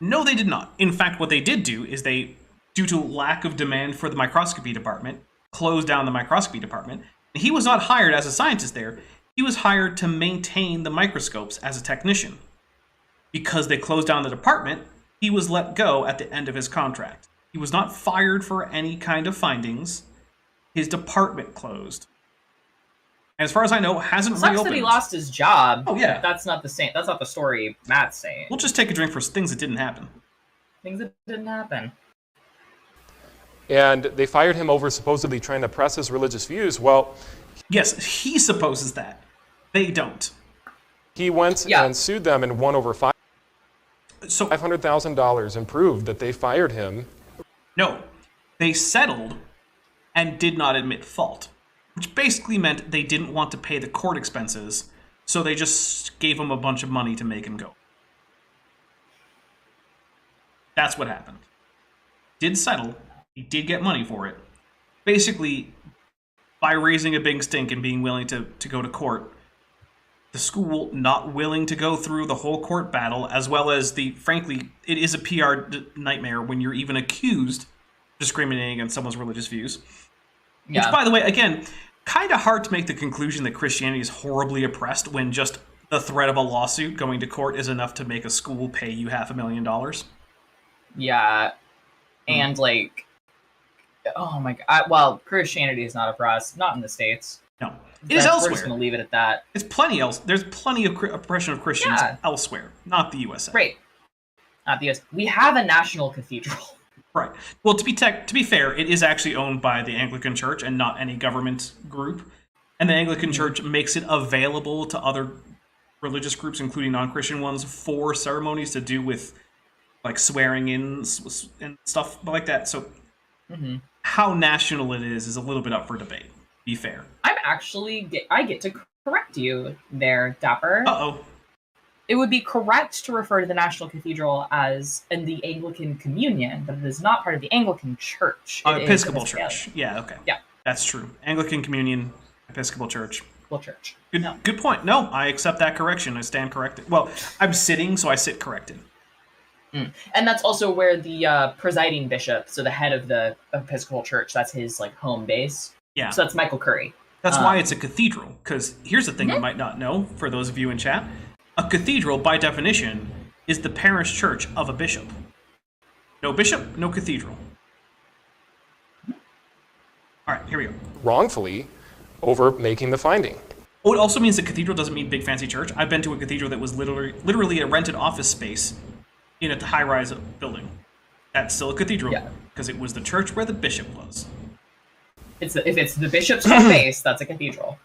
C: No, they did not. In fact, what they did do is they, due to lack of demand for the microscopy department, closed down the microscopy department. And he was not hired as a scientist there. He was hired to maintain the microscopes as a technician. Because they closed down the department, he was let go at the end of his contract. He was not fired for any kind of findings. His department closed. As far as I know, hasn't
D: Sucks
C: reopened.
D: that he lost his job.
C: Oh, yeah.
D: That's not the same. That's not the story Matt's saying.
C: We'll just take a drink for things that didn't happen.
D: Things that didn't happen.
E: And they fired him over supposedly trying to press his religious views. Well,
C: Yes, he supposes that. They don't.
E: he went and sued them and won over
C: So
E: $500,000 and proved that they fired him.
C: no, they settled and did not admit fault, which basically meant they didn't want to pay the court expenses, so they just gave him a bunch of money to make him go. That's what happened. Did settle, he did get money for it. Basically, by raising a big stink and being willing to go to court, the school not willing to go through the whole court battle, as well as frankly, it is a PR nightmare when you're even accused of discriminating against someone's religious views.
D: Yeah.
C: Which, by the way, again, kind of hard to make the conclusion that Christianity is horribly oppressed when just the threat of a lawsuit going to court is enough to make a school pay you $500,000.
D: Yeah. And, like, oh my god. Well, Christianity is not oppressed. Not in the States.
C: No. It is elsewhere.
D: We're just going to leave it at that.
C: It's plenty else. There's plenty of oppression of Christians elsewhere, not the USA.
D: Right. Not the US. We have a national cathedral.
C: Right. Well, to be fair, it is actually owned by the Anglican Church and not any government group. And the Anglican Church makes it available to other religious groups, including non-Christian ones, for ceremonies to do with, like, swearing in and stuff like that. So how national it is a little bit up for debate. Be fair.
D: I'm actually... I get to correct you there, Dapper.
C: Uh-oh.
D: It would be correct to refer to the National Cathedral as in the Anglican Communion, but it is not part of the Anglican Church.
C: Episcopal Church. Yeah, okay.
D: Yeah.
C: That's true. Anglican Communion, Episcopal Church.
D: Episcopal Church.
C: Good point. No, I accept that correction. I stand corrected. Well, I'm sitting, so I sit corrected.
D: And that's also where the presiding bishop, so the head of the Episcopal Church, that's his, like, home base.
C: Yeah.
D: So that's Michael Curry.
C: That's why it's a cathedral, because here's the thing you might not know, for those of you in chat. A cathedral, by definition, is the parish church of a bishop. No bishop, no cathedral. All right, here we go.
E: Wrongfully over making the finding.
C: Oh, it also means that cathedral doesn't mean big fancy church. I've been to a cathedral that was literally a rented office space in a high-rise building. That's still a cathedral, because it was the church where the bishop was.
D: If it's the bishop's home base, that's a cathedral.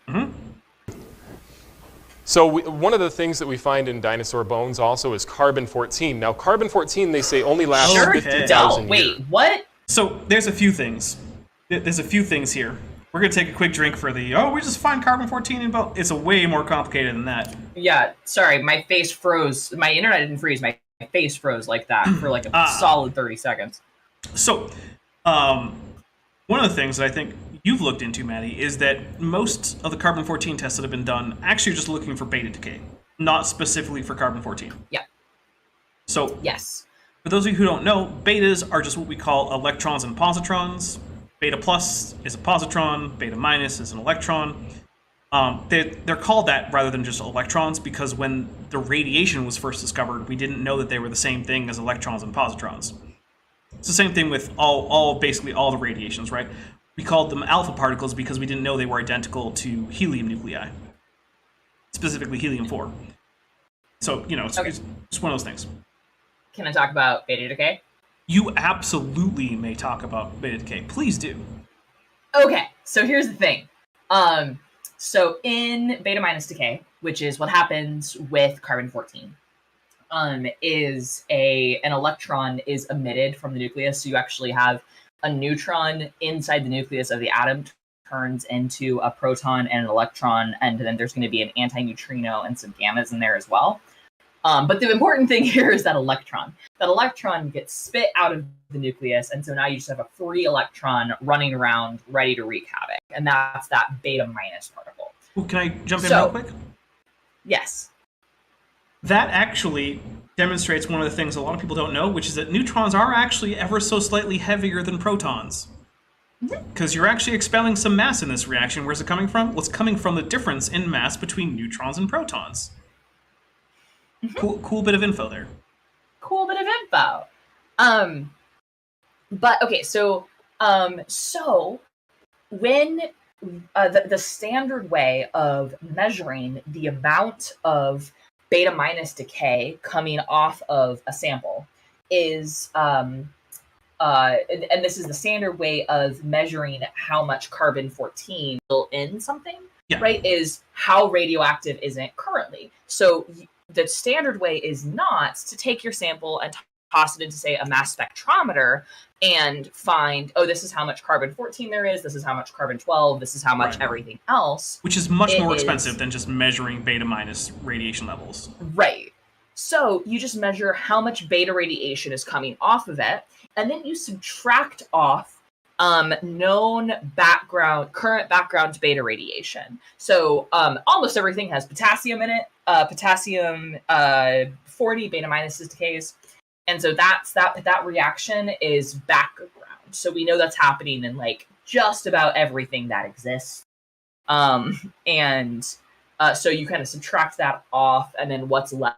E: So one of the things that we find in dinosaur bones also is carbon-14. Now, carbon-14, they say, only lasts
C: Sure
E: 50,000 years.
D: Wait, what?
C: So there's a few things. There's a few things here. We're going to take a quick drink for we just find carbon-14 in bones. It's a way more complicated than that.
D: Yeah, sorry, my face froze. My internet didn't freeze. My face froze like that for like a solid 30 seconds.
C: So, one of the things that I think you've looked into, Maddie, is that most of the carbon-14 tests that have been done actually are just looking for beta decay, not specifically for carbon-14.
D: Yeah.
C: So,
D: Yes.
C: for those of you who don't know, betas are just what we call electrons and positrons. Beta plus is a positron, beta minus is an electron. They're called that rather than just electrons because when the radiation was first discovered, we didn't know that they were the same thing as electrons and positrons. It's the same thing with basically all the radiations, right? We called them alpha particles because we didn't know they were identical to helium nuclei, specifically helium-4. So, it's just one of those things.
D: Can I talk about beta decay?
C: You absolutely may talk about beta decay. Please do.
D: Okay, so here's the thing. So in beta minus decay, which is what happens with carbon-14, is an electron is emitted from the nucleus. So you actually have a neutron inside the nucleus of the atom turns into a proton and an electron, and then there's going to be an antineutrino and some gammas in there as well. But the important thing here is that electron. That electron gets spit out of the nucleus, and so now you just have a free electron running around ready to wreak havoc, and that's that beta minus particle.
C: Ooh, can I jump in real quick?
D: Yes.
C: That actually demonstrates one of the things a lot of people don't know, which is that neutrons are actually ever so slightly heavier than protons. Because you're actually expelling some mass in this reaction. Where's it coming from? Well, it's coming from the difference in mass between neutrons and protons. Cool bit of info there.
D: Cool bit of info. But okay, so when the standard way of measuring the amount of beta minus decay coming off of a sample is and this is the standard way of measuring how much carbon-14 is in something, right, is how radioactive is it currently. So the standard way is not to take your sample and toss it into, say, a mass spectrometer and find, this is how much carbon-14 there is, this is how much carbon-12, this is how much everything else.
C: Which is much more expensive than just measuring beta minus radiation levels. Right.
D: So you just measure how much beta radiation is coming off of it, and then you subtract off known current background beta radiation. So almost everything has potassium in it. Potassium 40 beta minuses decays, and so that reaction is background. So we know that's happening in like just about everything that exists. So you kind of subtract that off, and then what's left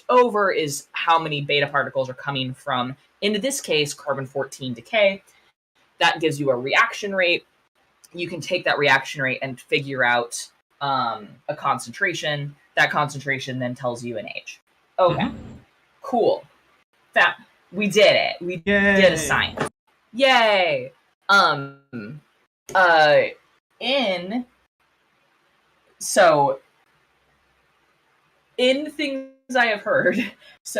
D: over is how many beta particles are coming from, in this case, carbon-14 decay. That gives you a reaction rate. You can take that reaction rate and figure out a concentration. That concentration then tells you an age. Okay, cool. We did it. We did a science. Yay! In things I have heard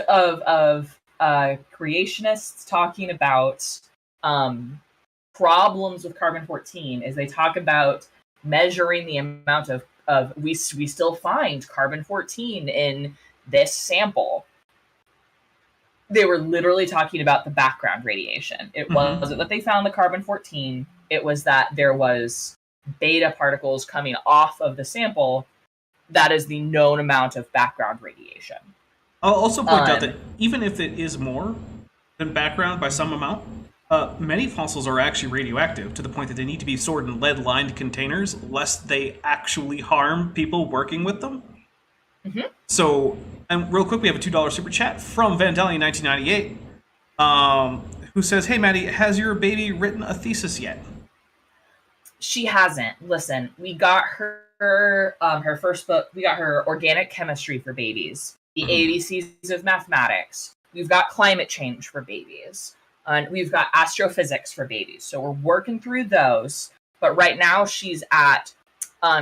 D: of creationists talking about problems with carbon-14 is they talk about measuring the amount of we still find carbon-14 in this sample. They were literally talking about the background radiation. It wasn't that they found the carbon-14, it was that there was beta particles coming off of the sample. That is the known amount of background radiation.
C: I'll also point out that even if it is more than background by some amount, many fossils are actually radioactive to the point that they need to be stored in lead-lined containers lest they actually harm people working with them. So, and real quick, we have a $2 super chat from Vandalian 1998, who says, "Hey Maddie, has your baby written a thesis yet?"
D: She hasn't. Listen, we got her her first book. We got her Organic Chemistry for Babies, the ABCs of Mathematics. We've got Climate Change for Babies. And we've got Astrophysics for Babies. So we're working through those. But right now she's at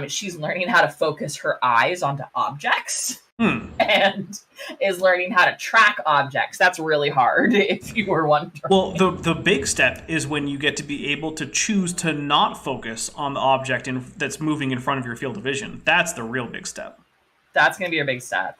D: She's learning how to focus her eyes onto objects.
C: Hmm.
D: And is learning how to track objects. That's really hard, if you were wondering.
C: Well, the big step is when you get to be able to choose to not focus on the object that's moving in front of your field of vision. That's the real big step.
D: That's going to be a big step.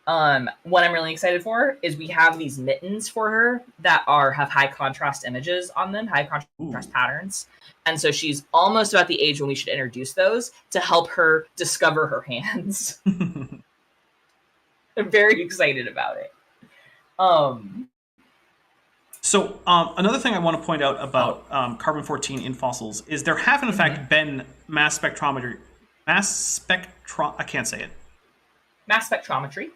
D: What I'm really excited for is we have these mittens for her that have high contrast images on them, high contrast patterns. And so she's almost about the age when we should introduce those to help her discover her hands. I'm very excited about it.
C: So another thing I want to point out about carbon-14 in fossils is there have in fact been mass spectrometry. I can't say it.
D: Mass spectrometry.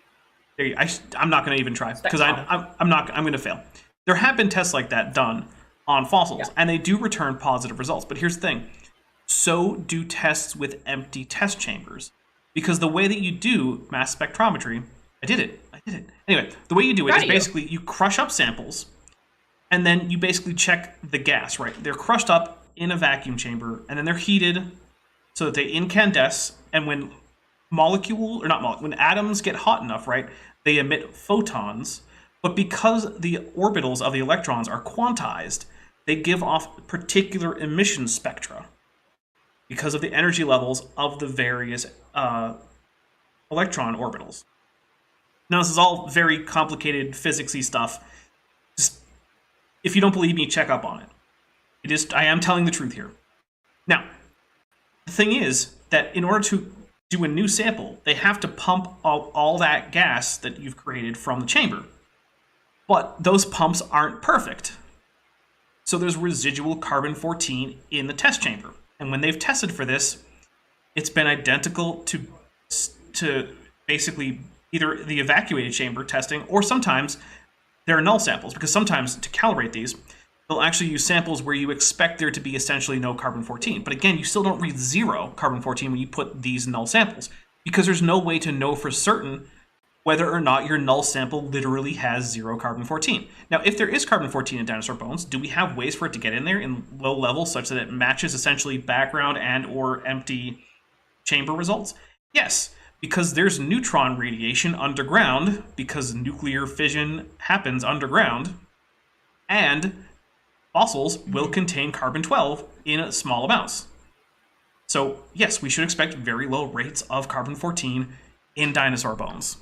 C: I'm not going to even try because I'm going to fail. There have been tests like that done on fossils, and they do return positive results. But here's the thing. So do tests with empty test chambers. Because the way that you do mass spectrometry, I did it. Anyway, the way you do it is basically you crush up samples, and then you basically check the gas, right? They're crushed up in a vacuum chamber, and then they're heated so that they incandesce, and when when atoms get hot enough, right, they emit photons, but because the orbitals of the electrons are quantized, they give off particular emission spectra because of the energy levels of the various electron orbitals. Now, this is all very complicated physicsy stuff. Just, if you don't believe me, check up on it. I am telling the truth here. Now, the thing is that in order to do a new sample, they have to pump all that gas that you've created from the chamber. But those pumps aren't perfect. So there's residual carbon-14 in the test chamber. And when they've tested for this, it's been identical to basically either the evacuated chamber testing, or sometimes there are null samples, because sometimes to calibrate these, they'll actually use samples where you expect there to be essentially no carbon-14. But again, you still don't read zero carbon-14 when you put these null samples, because there's no way to know for certain whether or not your null sample literally has zero carbon-14. Now, if there is carbon-14 in dinosaur bones, do we have ways for it to get in there in low levels such that it matches essentially background and or empty chamber results? Yes, because there's neutron radiation underground, because nuclear fission happens underground, and fossils will contain carbon-12 in small amounts. So, yes, we should expect very low rates of carbon-14 in dinosaur bones.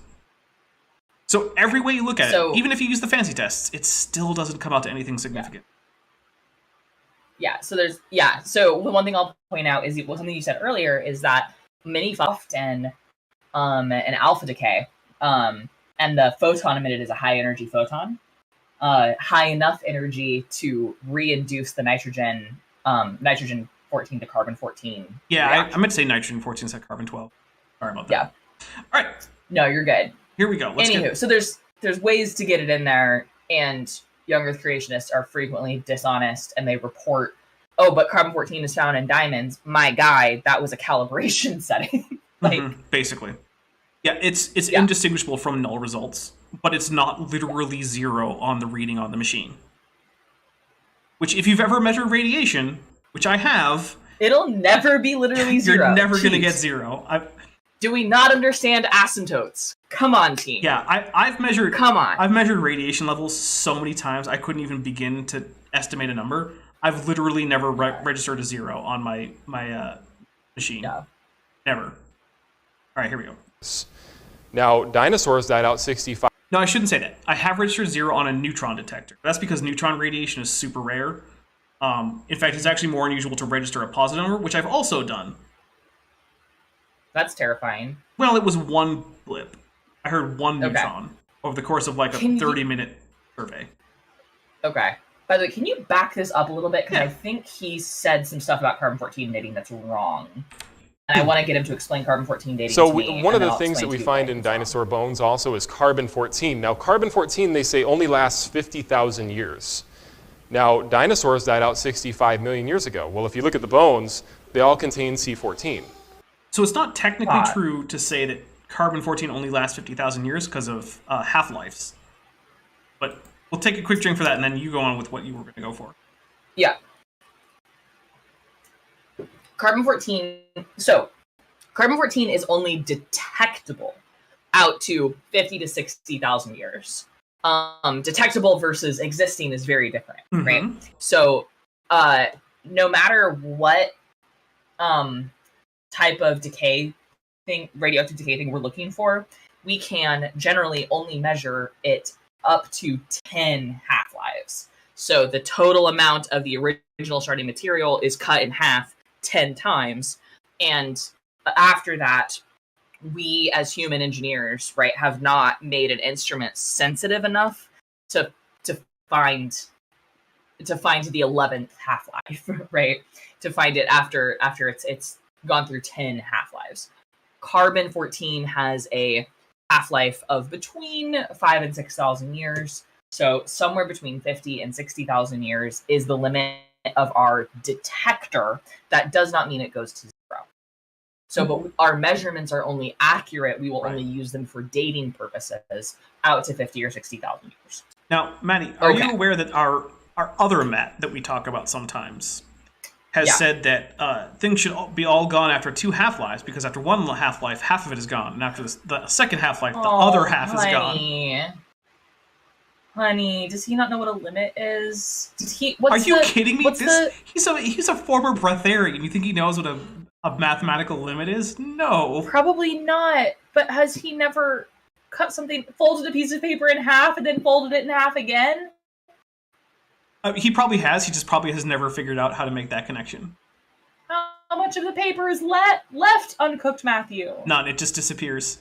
C: So every way you look at it, even if you use the fancy tests, it still doesn't come out to anything significant.
D: So the one thing I'll point out is something you said earlier is that many often an alpha decay, and the photon emitted is a high energy photon, high enough energy to reinduce the nitrogen 14 to carbon 14.
C: Yeah, I meant to say nitrogen 14 instead of carbon 12. Sorry about that. Yeah. All right.
D: No, you're good.
C: Here we go.
D: So there's ways to get it in there, and young Earth creationists are frequently dishonest, and they report, oh, but carbon-14 is found in diamonds. My guy, that was a calibration setting.
C: Basically. Yeah, it's indistinguishable from null results, but it's not literally zero on the reading on the machine. Which, if you've ever measured radiation, which I have,
D: it'll never be literally zero.
C: You're never going to get zero.
D: Do we not understand asymptotes? Come on, team.
C: Yeah, I've measured. Come on. I've measured radiation levels so many times I couldn't even begin to estimate a number. I've literally never registered a zero on my machine. No. Never. All right, here we go.
E: Now, dinosaurs died out 65.
C: No, I shouldn't say that. I have registered zero on a neutron detector. That's because neutron radiation is super rare. In fact, it's actually more unusual to register a positive number, which I've also done.
D: That's terrifying.
C: Well, it was one blip. I heard one neutron over the course of like a 30-minute survey.
D: Okay. By the way, can you back this up a little bit? Because I think he said some stuff about carbon-14 dating that's wrong. And I want to get him to explain carbon-14 dating to me.
E: One of the things that we find in dinosaur bones also is carbon-14. Now, carbon-14, they say, only lasts 50,000 years. Now, dinosaurs died out 65 million years ago. Well, if you look at the bones, they all contain C14.
C: So it's not technically true to say that carbon-14 only lasts 50,000 years because of half-lives. But we'll take a quick drink for that, and then you go on with what you were going to go for.
D: Yeah. carbon-14, so carbon-14 is only detectable out to 50 to 60,000 years. Detectable versus existing is very different, right? So no matter what type of decay thing, radioactive decay thing we're looking for, we can generally only measure it up to 10 half-lives. So the total amount of the original starting material is cut in half 10 times. And after that, we as human engineers, right, have not made an instrument sensitive enough to find the 11th half-life, right? To find it after it's gone through 10 half-lives. Carbon-14 has a half-life of between 5,000 and 6,000 years. So somewhere between 50 and 60,000 years is the limit of our detector. That does not mean it goes to zero. So, but our measurements are only accurate. We will only use them for dating purposes out to 50 or 60,000 years.
C: Now, Maddie, are you aware that our other Matt that we talk about sometimes has said that things should be all gone after 2 half-lives, because after 1 half-life, half of it is gone, and after the second half-life, the other half is gone.
D: Honey, does he not know what a limit is?
C: Are you kidding me? He's a former breatharian. You think he knows what a mathematical limit is? No.
D: Probably not. But has he never cut something, folded a piece of paper in half, and then folded it in half again?
C: He probably has. He just probably has never figured out how to make that connection.
D: How much of the paper is left uncooked, Matthew?
C: None. It just disappears.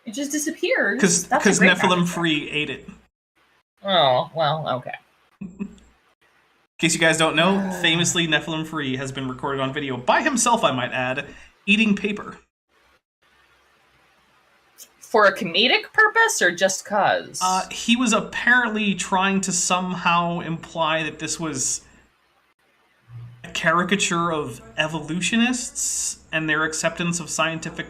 D: It just disappears?
C: Because Nephilim Free ate it.
D: Oh, well, okay.
C: In case you guys don't know, famously, Nephilim Free has been recorded on video by himself, I might add, eating paper.
D: For a comedic purpose, or just cause?
C: He was apparently trying to somehow imply that this was a caricature of evolutionists and their acceptance of scientific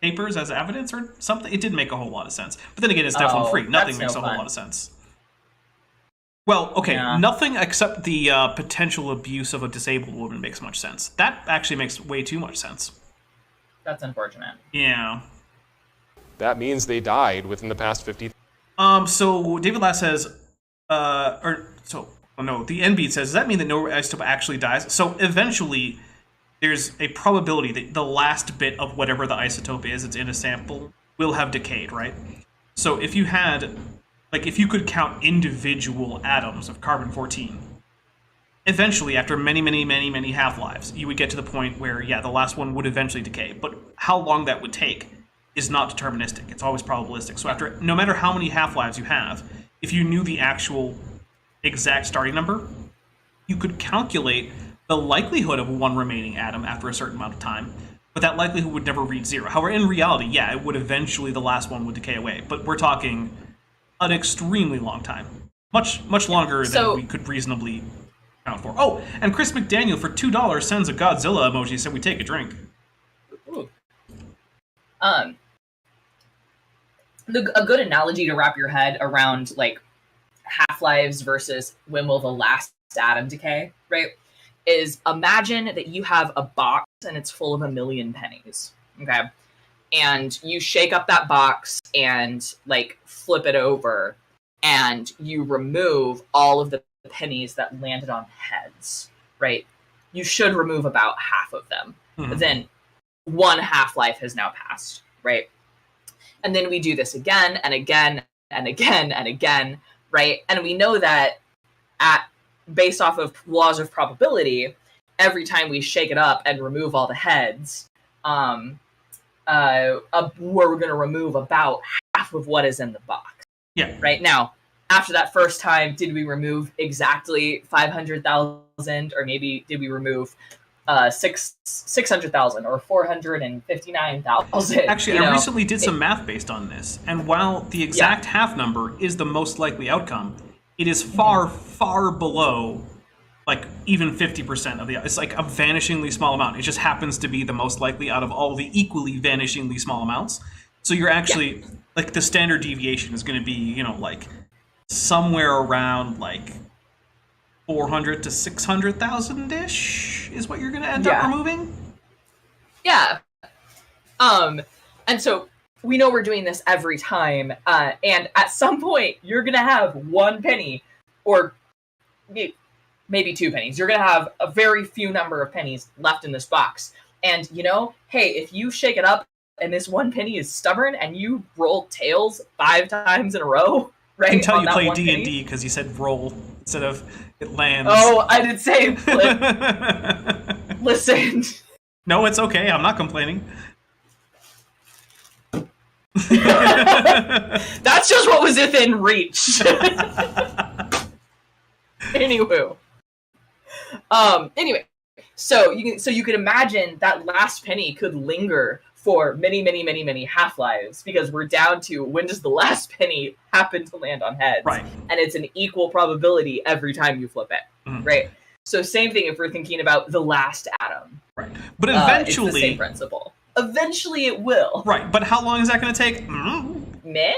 C: papers as evidence or something. It didn't make a whole lot of sense. But then again, it's Nephilim Free. Nothing makes a whole lot of sense. Well, okay, nothing except the potential abuse of a disabled woman makes much sense. That actually makes way too much sense.
D: That's unfortunate.
C: Yeah.
E: That means they died within the past 50.
C: So David Lass says, the NB says, does that mean that no isotope actually dies? So eventually, there's a probability that the last bit of whatever the isotope is that's in a sample will have decayed, right? So if you had, if you could count individual atoms of carbon-14, eventually, after many, many, many, many half-lives, you would get to the point where, the last one would eventually decay. But how long that would take is not deterministic. It's always probabilistic. So after, no matter how many half-lives you have, if you knew the actual exact starting number, you could calculate the likelihood of one remaining atom after a certain amount of time, but that likelihood would never reach zero. However, in reality, it would eventually, the last one would decay away. But we're talking an extremely long time. Much longer than we could reasonably count for. Oh, and Chris McDaniel for $2 sends a Godzilla emoji, said we take a drink.
D: Ooh. A good analogy to wrap your head around, half-lives versus when will the last atom decay, right, is imagine that you have a box and it's full of 1,000,000 pennies, okay? And you shake up that box and, flip it over, and you remove all of the pennies that landed on heads, right? You should remove about half of them. Mm-hmm. But then 1 half-life has now passed, right? And then we do this again and again and again and again, right? And we know that based off of laws of probability, every time we shake it up and remove all the heads, we're going to remove about half of what is in the box.
C: Yeah.
D: Right now, after that first time, did we remove exactly 500,000, or maybe did we remove 600,000 or 459,000?
C: Actually, I recently did some math based on this, and while the exact half number is the most likely outcome, it is far, far below, even 50% of the. It's a vanishingly small amount. It just happens to be the most likely out of all the equally vanishingly small amounts. So you're actually the standard deviation is going to be somewhere around 400 to 600,000 ish is what you're going to end up removing.
D: Yeah. And so we know we're doing this every time, and at some point you're gonna have 1 penny, or maybe 2 pennies. You're gonna have a very few number of pennies left in this box, and hey, if you shake it up and this 1 penny is stubborn and you roll tails 5 times in a row, right?
C: I can tell you play D&D because you said roll instead of it lands.
D: Oh, I did say flip. Listen.
C: No, it's okay. I'm not complaining.
D: That's just what was within reach. Anywho. Anyway, so you can imagine that last penny could linger for many half-lives, because we're down to when does the last penny happen to land on heads.
C: Right.
D: And it's an equal probability every time you flip it. Mm-hmm. Right? So same thing if we're thinking about the last atom.
C: Right. But eventually...
D: it's the same principle. Eventually it will.
C: Right, but how long is that going to take?
D: Meh?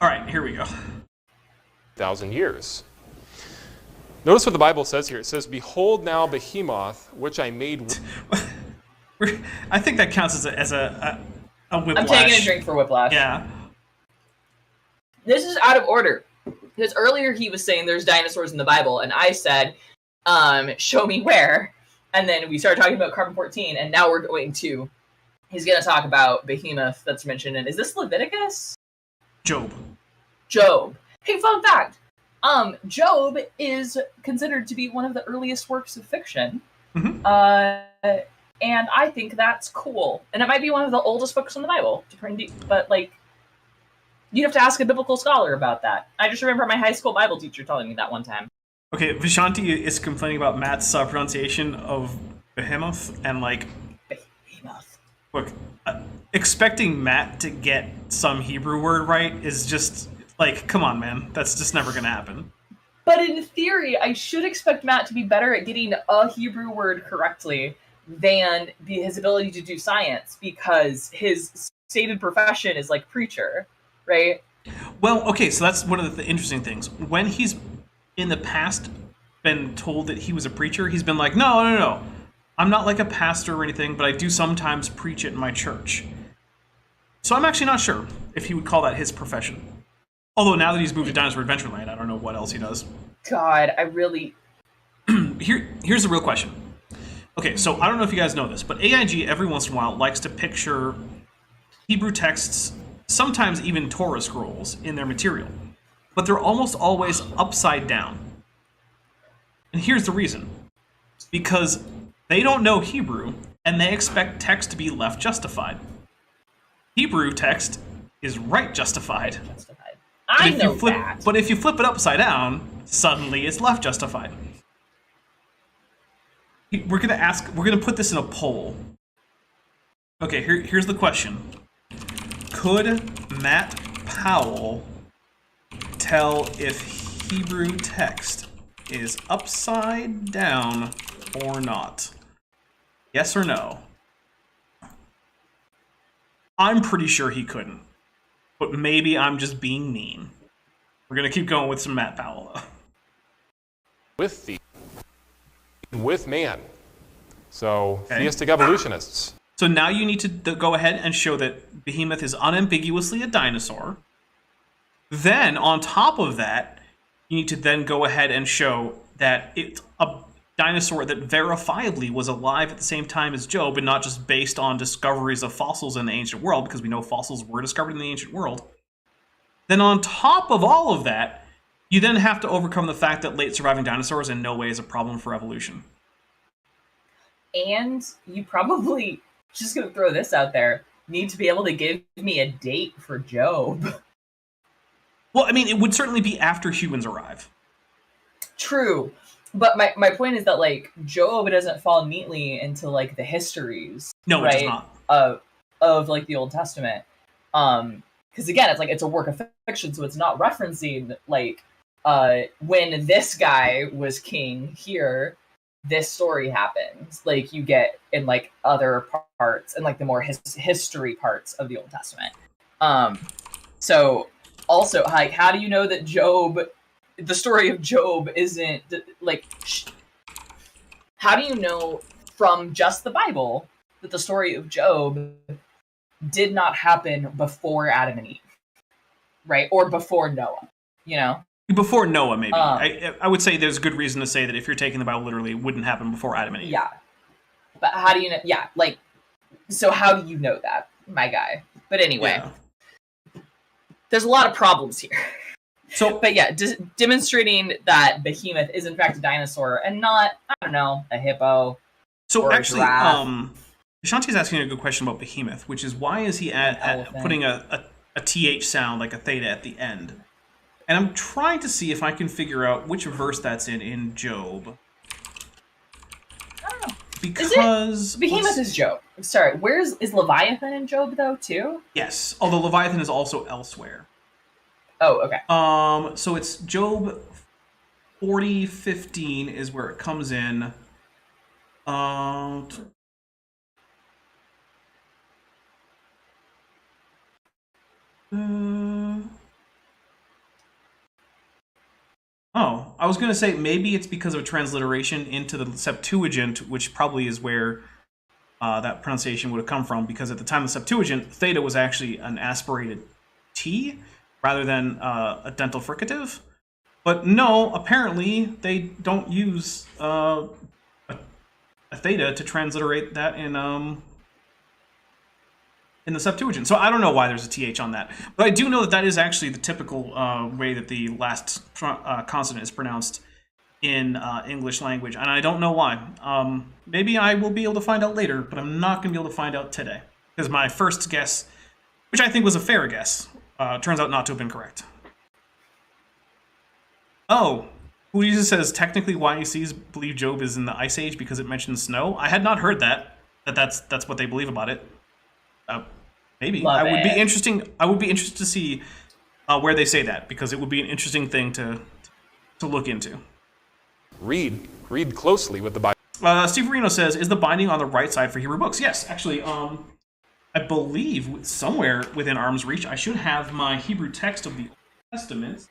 C: Alright, here we go.
E: 1,000 years. Notice what the Bible says here. It says, "Behold now Behemoth, which I made..."
C: I think that counts as a whiplash.
D: I'm taking a drink for whiplash.
C: Yeah.
D: This is out of order. Because earlier he was saying there's dinosaurs in the Bible, and I said, show me where. And then we started talking about carbon-14, and now we're going to... He's going to talk about Behemoth that's mentioned in... Is this Leviticus?
C: Job.
D: Hey, fun fact. Job is considered to be one of the earliest works of fiction. Mm-hmm. And I think that's cool. And it might be one of the oldest books in the Bible, but, you'd have to ask a biblical scholar about that. I just remember my high school Bible teacher telling me that one time.
C: Okay, Vishanti is complaining about Matt's pronunciation of Behemoth, and
D: Behemoth.
C: Look, expecting Matt to get some Hebrew word right is just, come on, man. That's just never going to happen.
D: But in theory, I should expect Matt to be better at getting a Hebrew word correctly than his ability to do science, because his stated profession is, preacher, right?
C: Well, okay, so that's one of the interesting things. When he's in the past been told that he was a preacher, he's been like, no. I'm not like a pastor or anything, but I do sometimes preach at my church. So I'm actually not sure if he would call that his profession. Although now that he's moved to Dinosaur Adventureland, I don't know what else he does.
D: God, I really...
C: Here's the real question. Okay, so I don't know if you guys know this, but AIG every once in a while likes to picture Hebrew texts, sometimes even Torah scrolls, in their material. But they're almost always upside down. And here's the reason. Because they don't know Hebrew, and they expect text to be left justified. Hebrew text is right justified.
D: I know that.
C: But if you flip it upside down, suddenly it's left justified. We're gonna put this in a poll. Okay, here's the question. Could Matt Powell tell if Hebrew text is upside down or not? Yes or no? I'm pretty sure he couldn't. But maybe I'm just being mean. We're going to keep going with some Matt Powell, though.
E: With man. So, theistic evolutionists.
C: So now you need to go ahead and show that Behemoth is unambiguously a dinosaur. Then, on top of that, you need to then go ahead and show that it's a dinosaur that verifiably was alive at the same time as Job, and not just based on discoveries of fossils in the ancient world, because we know fossils were discovered in the ancient world. Then on top of all of that, you then have to overcome the fact that late surviving dinosaurs in no way is a problem for evolution.
D: And you probably, just going to throw this out there, need to be able to give me a date for Job.
C: Well, I mean, it would certainly be after humans arrive.
D: True. But my point is that, Job doesn't fall neatly into, the histories.
C: No,
D: right,
C: it does not.
D: Of the Old Testament. Because, again, it's a work of fiction, so it's not referencing, when this guy was king here, this story happens. You get in, other parts, and, the more history parts of the Old Testament. So, also, how do you know that Job the story of Job isn't like. How do you know from just the Bible that the story of Job did not happen before Adam and Eve, right? Or before Noah, you know?
C: Before Noah, maybe. I would say there's good reason to say that if you're taking the Bible literally, it wouldn't happen before Adam and Eve.
D: Yeah. But how do you know? Yeah, like, so how do you know that, my guy? But anyway, there's a lot of problems here.
C: So,
D: but yeah, demonstrating that Behemoth is in fact a dinosaur and not, I don't know, a hippo.
C: So
D: or
C: actually,
D: a giraffe.
C: Shanti's asking a good question about Behemoth, which is why is he at putting a TH sound like a theta at the end? And I'm trying to see if I can figure out which verse that's in Job.
D: I don't know.
C: Because
D: Behemoth is Job. Sorry, is Leviathan in Job though too?
C: Yes, although Leviathan is also elsewhere.
D: Oh, okay.
C: So it's Job 40:15 is where it comes in. Oh, I was going to say maybe it's because of transliteration into the Septuagint, which probably is where that pronunciation would have come from, because at the time of the Septuagint, theta was actually an aspirated T rather than a dental fricative. But no, apparently they don't use a theta to transliterate that in the Septuagint. So I don't know why there's a TH on that. But I do know that that is actually the typical way that the last consonant is pronounced in English language. And I don't know why. Maybe I will be able to find out later, but I'm not going to be able to find out today. Because my first guess, which I think was a fair guess, turns out not to have been correct. Oh, who Jesus says technically YECs believe Job is in the Ice Age because it mentions snow. I had not heard that's what they believe about it. Maybe
D: Love
C: I would be
D: it.
C: interesting. I would be interested to see where they say that, because it would be an interesting thing to look into.
E: Read closely with the Bible.
C: Steve Reno says, "Is the binding on the right side for Hebrew books?" Yes, actually. I believe somewhere within arm's reach, I should have my Hebrew text of the Old Testament.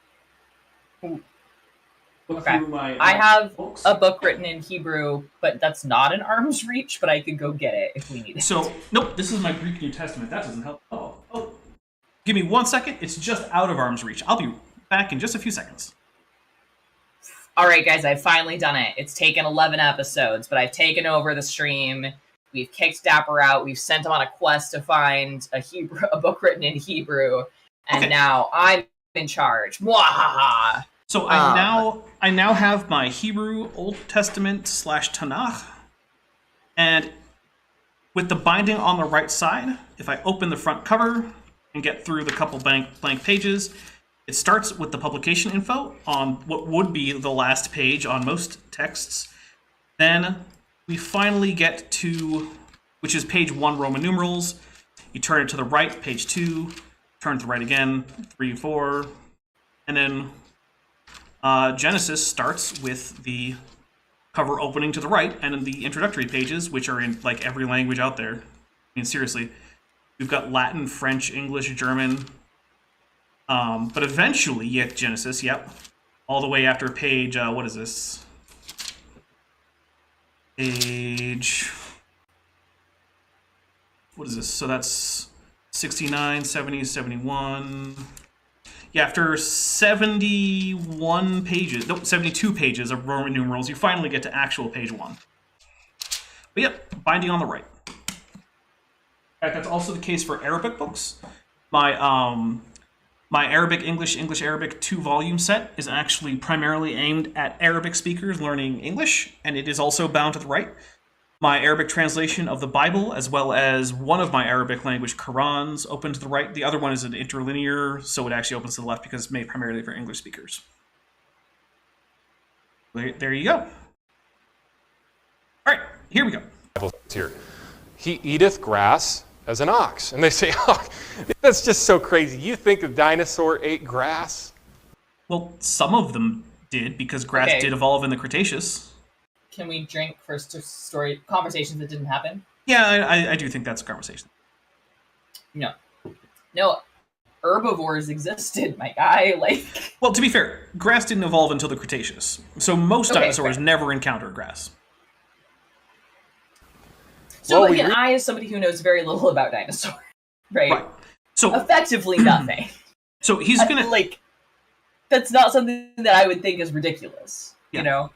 D: Okay. I have a book written in Hebrew, but that's not in arm's reach, but I could go get it if we need it.
C: So, nope, this is my Greek New Testament. That doesn't help. Oh. Give me 1 second. It's just out of arm's reach. I'll be back in just a few seconds.
D: All right, guys, I've finally done it. It's taken 11 episodes, but I've taken over the stream. We've kicked Dapper out. We've sent him on a quest to find a book written in Hebrew, and now I'm in charge. Mwahaha!
C: So I now have my Hebrew Old Testament / Tanakh, and with the binding on the right side, if I open the front cover and get through the couple blank pages, it starts with the publication info on what would be the last page on most texts. Then we finally get to, which is page 1, Roman numerals. You turn it to the right, page 2, turn to the right again, 3, 4, and then Genesis starts with the cover opening to the right, and in the introductory pages, which are in like every language out there. I mean, seriously, we've got Latin, French, English, German. But eventually you get Genesis, yep, all the way after page, what is this? Page, what is this? So that's 69, 70, 71. Yeah, after 71 pages, no, 72 pages of Roman numerals, you finally get to actual page 1. But yep, binding on the right. In fact, that's also the case for Arabic books. My Arabic, English, Arabic 2-volume set is actually primarily aimed at Arabic speakers learning English, and it is also bound to the right. My Arabic translation of the Bible, as well as one of my Arabic language Qurans, open to the right. The other one is an interlinear, so it actually opens to the left because it's made primarily for English speakers. There you go. All right, here we go.
E: Here, he eateth grass as an ox. And they say, oh, that's just so crazy. You think a dinosaur ate grass?
C: Well, some of them did, because grass did evolve in the Cretaceous.
D: Can we drink for conversations that didn't happen?
C: Yeah, I do think that's a conversation.
D: No. herbivores existed, my guy. Like,
C: Well, to be fair, grass didn't evolve until the Cretaceous, so most
D: Okay,
C: dinosaurs
D: fair.
C: never encountered grass.
D: so
E: Well,
D: again, I, as somebody who knows very little about dinosaurs, right?
C: Right. So,
D: Effectively nothing.
C: so he's gonna
D: Like, that's not something that I would think is ridiculous.
C: Yeah.
D: You know?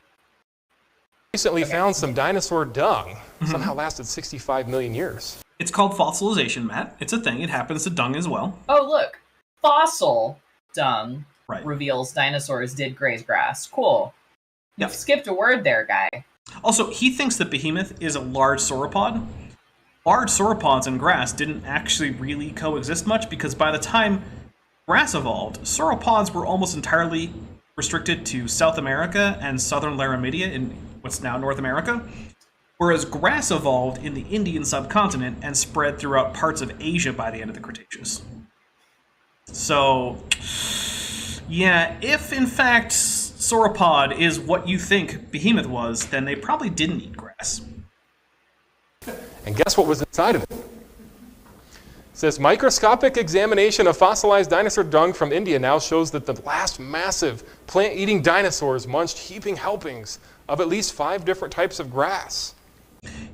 E: Recently found some dinosaur dung. Somehow lasted 65 million years.
C: It's called fossilization, Matt. It's a thing. It happens to dung as well.
D: Oh, look. Fossil dung
C: Right.
D: reveals dinosaurs did graze grass. Cool.
C: Yep.
D: You've skipped a word there, guy.
C: Also, he thinks that Behemoth is a large sauropod. Large sauropods and grass didn't actually really coexist much because by the time grass evolved, sauropods were almost entirely restricted to South America and southern Laramidia in what's now North America, whereas grass evolved in the Indian subcontinent and spread throughout parts of Asia by the end of the Cretaceous. So, yeah, if in fact sauropod is what you think Behemoth was, then they probably didn't eat grass.
E: And guess what was inside of it? It says microscopic examination of fossilized dinosaur dung from India now shows that the last massive plant-eating dinosaurs munched heaping helpings of at least 5 different types of grass.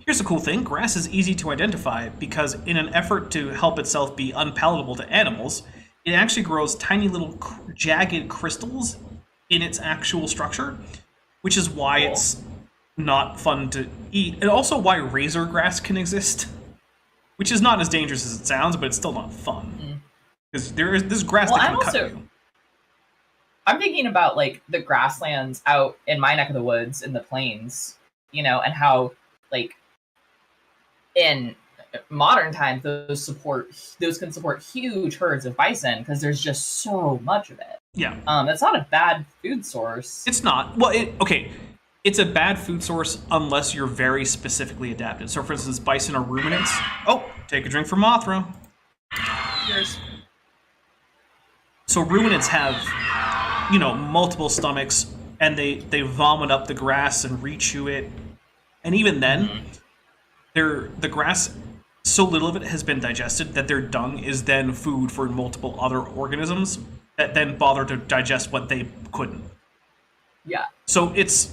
C: Here's the cool thing, grass is easy to identify because in an effort to help itself be unpalatable to animals, it actually grows tiny little jagged crystals in its actual structure, which is why it's not fun to eat, and also why razor grass can exist, which is not as dangerous as it sounds, but it's still not fun. Because this grass that can cut you.
D: I'm thinking about, like, the grasslands out in my neck of the woods in the plains, you know, and how, like, in modern times those can support huge herds of bison because there's just so much of it.
C: Yeah.
D: That's not a bad food source.
C: It's not. Well, it's a bad food source unless you're very specifically adapted. So, for instance, bison are ruminants. Oh, take a drink from Mothra.
D: Cheers.
C: So ruminants have, multiple stomachs, and they vomit up the grass and rechew it. And even then, the grass, so little of it has been digested that their dung is then food for multiple other organisms that then bother to digest what they couldn't.
D: Yeah.
C: So it's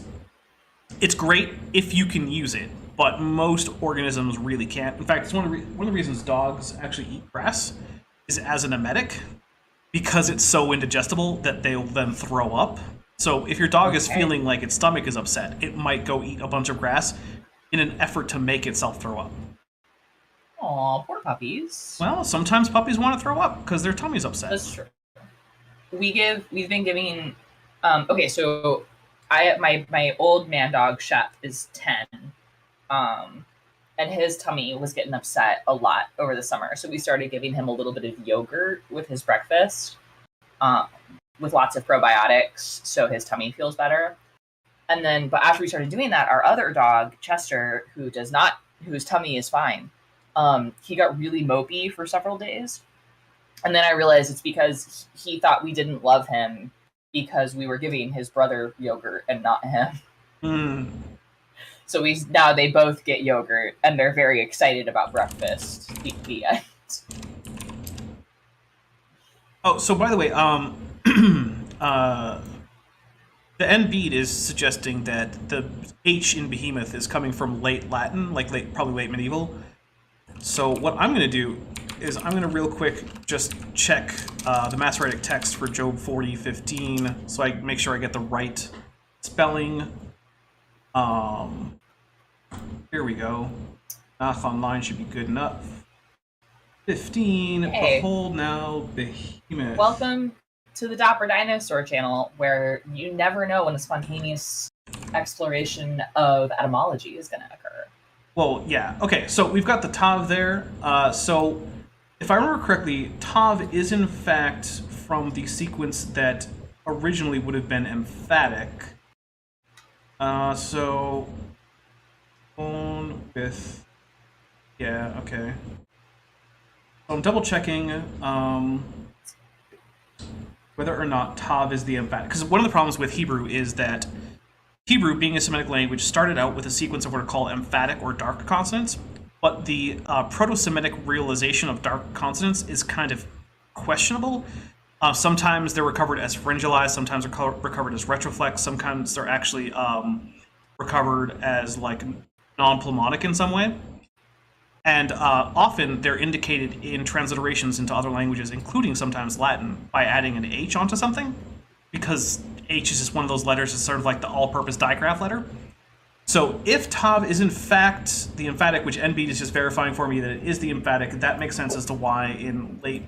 C: great if you can use it, but most organisms really can't. In fact, it's one of the reasons dogs actually eat grass is as an emetic, because it's so indigestible that they'll then throw up. So if your dog is feeling like its stomach is upset, it might go eat a bunch of grass in an effort to make itself throw up.
D: Aw, poor puppies.
C: Well, sometimes puppies want to throw up because their tummy's upset.
D: That's true. We've been giving. Okay, so my old man dog Shep is 10, and his tummy was getting upset a lot over the summer. So we started giving him a little bit of yogurt with his breakfast, with lots of probiotics, so his tummy feels better. And then, but after we started doing that, our other dog Chester, whose tummy is fine, he got really mopey for several days. And then I realized it's because he thought we didn't love him because we were giving his brother yogurt and not him. So now they both get yogurt and they're very excited about breakfast. The end.
C: Oh, so by the way, the end bead is suggesting that the H in Behemoth is coming from late Latin, probably late medieval. So what I'm going to do is I'm going to real quick just check the Masoretic text for Job 40:15, so I make sure I get the right spelling. Here we go. Math online should be good enough. 15.
D: Hey.
C: Behold now Behemoth.
D: Welcome to the Dapper Dinosaur channel, where you never know when a spontaneous exploration of etymology is going to occur.
C: Well, yeah. Okay, so we've got the Tav there. So if I remember correctly, Tav is in fact from the sequence that originally would have been emphatic. So on with, yeah, okay. So I'm double checking whether or not Tav is the emphatic, because one of the problems with Hebrew is that Hebrew, being a Semitic language, started out with a sequence of what are called emphatic or dark consonants, but the Proto-Semitic realization of dark consonants is kind of questionable. Sometimes they're recovered as pharyngalized, sometimes they're recovered as retroflex, sometimes they're actually recovered as like non-pulmonic in some way. And often they're indicated in transliterations into other languages, including sometimes Latin, by adding an H onto something, because H is just one of those letters. It's sort of like the all-purpose digraph letter. So if tav is in fact the emphatic, which NB is just verifying for me that it is the emphatic, that makes sense as to why in late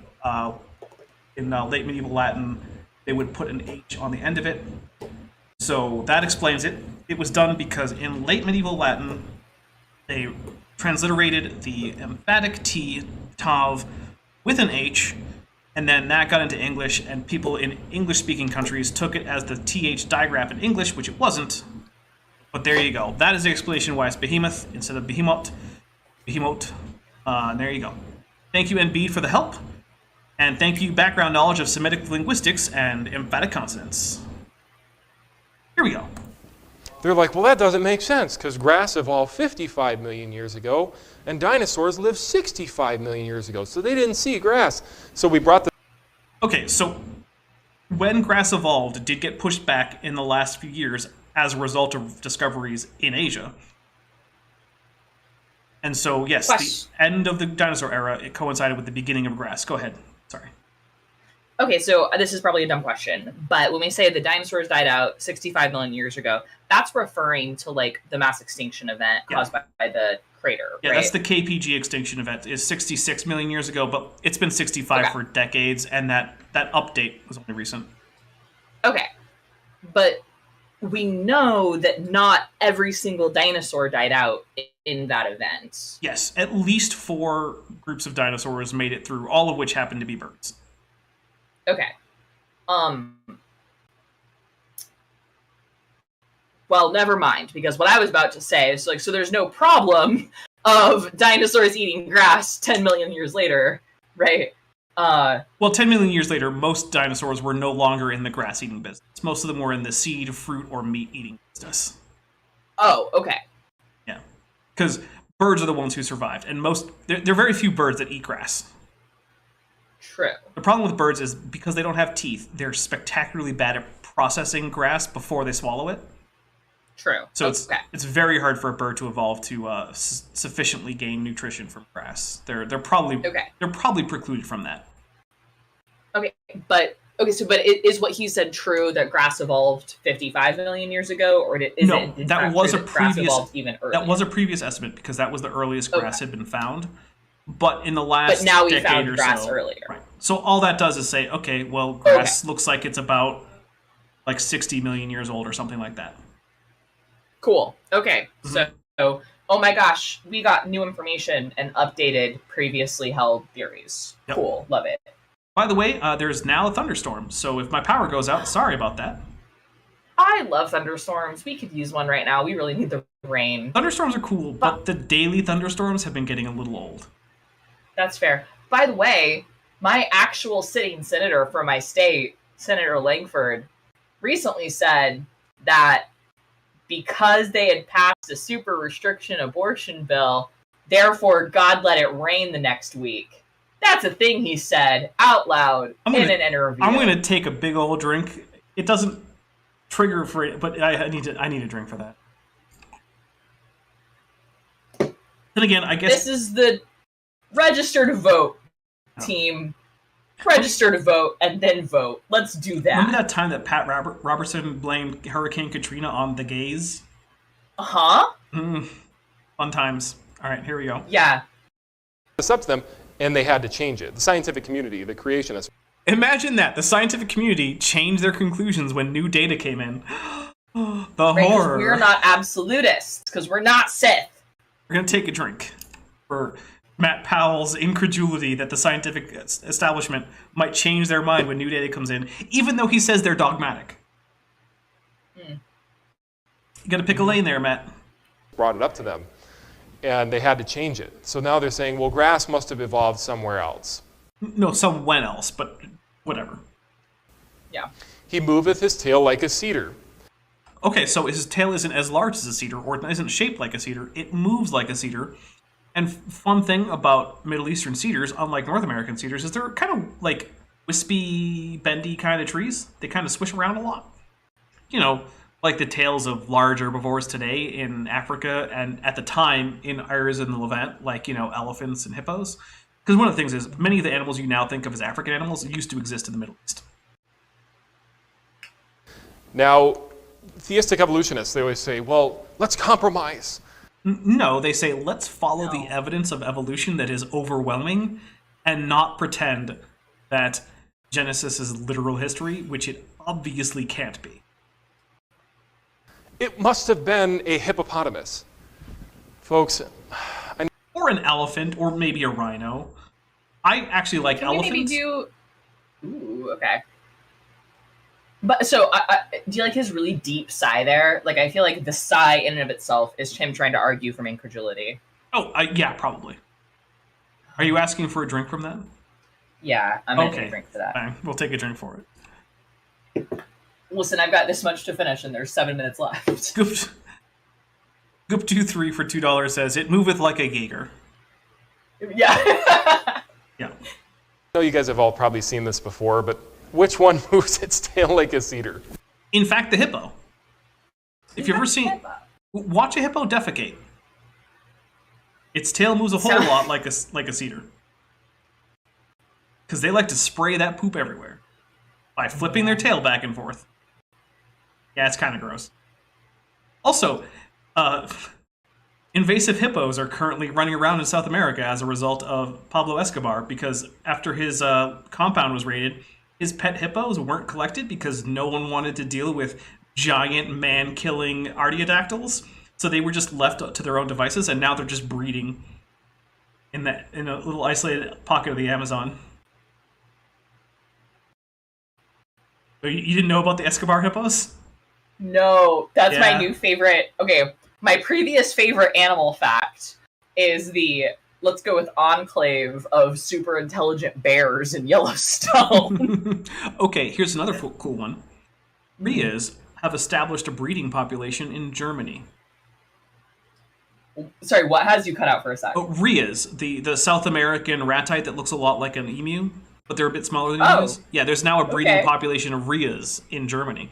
C: medieval Latin they would put an H on the end of it. So that explains it. It was done because in late medieval Latin they transliterated the emphatic T, tav, with an H, and then that got into English, and people in English-speaking countries took it as the TH digraph in English, which it wasn't. But there you go. That is the explanation why it's Behemoth instead of Behemoth. Behemoth. There you go. Thank you, NB, for the help. And thank you, background knowledge of Semitic linguistics and emphatic consonants. Here we go.
E: They're like, well, that doesn't make sense because grass evolved 55 million years ago and dinosaurs lived 65 million years ago. So they didn't see grass. So we brought the...
C: Okay, so when grass evolved, it did get pushed back in the last few years as a result of discoveries in Asia. And so, yes, the end of the dinosaur era, it coincided with the beginning of grass. Go ahead. Sorry.
D: Okay, so this is probably a dumb question, but when we say the dinosaurs died out 65 million years ago, that's referring to like the mass extinction event caused by the crater,
C: yeah,
D: right?
C: That's the KPG extinction event. Is 66 million years ago, but it's been 65 for decades, and that update was only recent.
D: Okay, but we know that not every single dinosaur died out in that event.
C: Yes, at least 4 groups of dinosaurs made it through, all of which happened to be birds.
D: Okay. Well, never mind, because what I was about to say is like, so there's no problem of dinosaurs eating grass 10 million years later, right?
C: Well, 10 million years later, most dinosaurs were no longer in the grass-eating business. Most of them were in the seed, fruit, or meat-eating business.
D: Oh, okay.
C: Yeah. Because birds are the ones who survived, and there are very few birds that eat grass.
D: True.
C: The problem with birds is because they don't have teeth, they're spectacularly bad at processing grass before they swallow it.
D: True.
C: So it's very hard for a bird to evolve to sufficiently gain nutrition from grass. They're probably precluded from that.
D: Okay, but is what he said true that grass evolved 55 million years ago, or
C: that was a previous
D: even earlier?
C: That was a previous estimate because that was the earliest grass had been found. But in the last
D: now we
C: decade
D: found
C: or
D: grass
C: so,
D: earlier.
C: Right. So all that does is say, okay, well, grass looks like it's about like 60 million years old or something like that.
D: Cool. Okay. Mm-hmm. So, oh my gosh, we got new information and updated previously held theories. Yep. Cool. Love it.
C: By the way, there's now a thunderstorm, so if my power goes out, sorry about that.
D: I love thunderstorms. We could use one right now. We really need the rain.
C: Thunderstorms are cool, but the daily thunderstorms have been getting a little old.
D: That's fair. By the way, my actual sitting senator from my state, Senator Langford, recently said that because they had passed a super restriction abortion bill, therefore God let it rain the next week. That's a thing he said out loud in an interview. I'm
C: going to take a big old drink. It doesn't trigger for it, but I need a drink for that. Then again, I guess
D: this is the register to vote team. Register to vote and then vote. Let's do that.
C: Remember that time that Pat Robertson blamed Hurricane Katrina on the gays?
D: Uh-huh.
C: Fun times. All right, here we go.
D: Yeah.
E: It's up to them, and they had to change it. The scientific community, the creationists.
C: Imagine that. The scientific community changed their conclusions when new data came in. The horror.
D: We're not absolutists, because we're not Sith.
C: We're going to take a drink for Matt Powell's incredulity that the scientific establishment might change their mind when new data comes in, even though he says they're dogmatic. You got to pick a lane there, Matt.
E: Brought it up to them, and they had to change it. So now they're saying, well, grass must have evolved somewhere else.
C: No, somewhere else, but whatever.
D: Yeah.
E: He moveth his tail like a cedar.
C: Okay, so his tail isn't as large as a cedar, or it isn't shaped like a cedar. It moves like a cedar. And fun thing about Middle Eastern cedars, unlike North American cedars, is they're kind of like wispy, bendy kind of trees. They kind of swish around a lot. You know, like the tails of large herbivores today in Africa, and at the time in areas in the Levant, like, you know, elephants and hippos. Because one of the things is, many of the animals you now think of as African animals used to exist in the Middle East.
E: Now, theistic evolutionists, they always say, well, let's compromise.
C: No, they say, let's follow the evidence of evolution that is overwhelming and not pretend that Genesis is literal history, which it obviously can't be.
E: It must have been a hippopotamus. Folks,
C: Or an elephant, or maybe a rhino. I actually like
D: Can you
C: elephants.
D: maybe do... Ooh, okay. But so, do you like his really deep sigh there? Like, I feel like the sigh in and of itself is him trying to argue from incredulity.
C: Oh, yeah, probably. Are you asking for a drink from that?
D: Yeah, I'm gonna take a drink for that.
C: Fine, we'll take a drink for it.
D: Listen, I've got this much to finish, and there's 7 minutes left.
C: Goop23 for $2 says, it moveth like a Jaeger.
D: Yeah.
C: Yeah.
E: I know you guys have all probably seen this before, but which one moves its tail like a cedar?
C: In fact, the hippo. If you've ever seen... Watch a hippo defecate. Its tail moves a whole lot like a cedar. Because they like to spray that poop everywhere by flipping their tail back and forth. Yeah, it's kind of gross. Also, invasive hippos are currently running around in South America as a result of Pablo Escobar, because after his compound was raided, his pet hippos weren't collected because no one wanted to deal with giant man-killing artiodactyls. So they were just left to their own devices, and now they're just breeding in a little isolated pocket of the Amazon. You didn't know about the Escobar hippos?
D: No, that's
C: Yeah.
D: my new favorite. Okay, my previous favorite animal fact is the, let's go with enclave of super intelligent bears in Yellowstone.
C: Okay, here's another cool one. Rheas have established a breeding population in Germany.
D: Sorry, what has you cut out for a sec?
C: Oh, rheas, the South American ratite that looks a lot like an emu, but they're a bit smaller than emus. Yeah, there's now a breeding population of rheas in Germany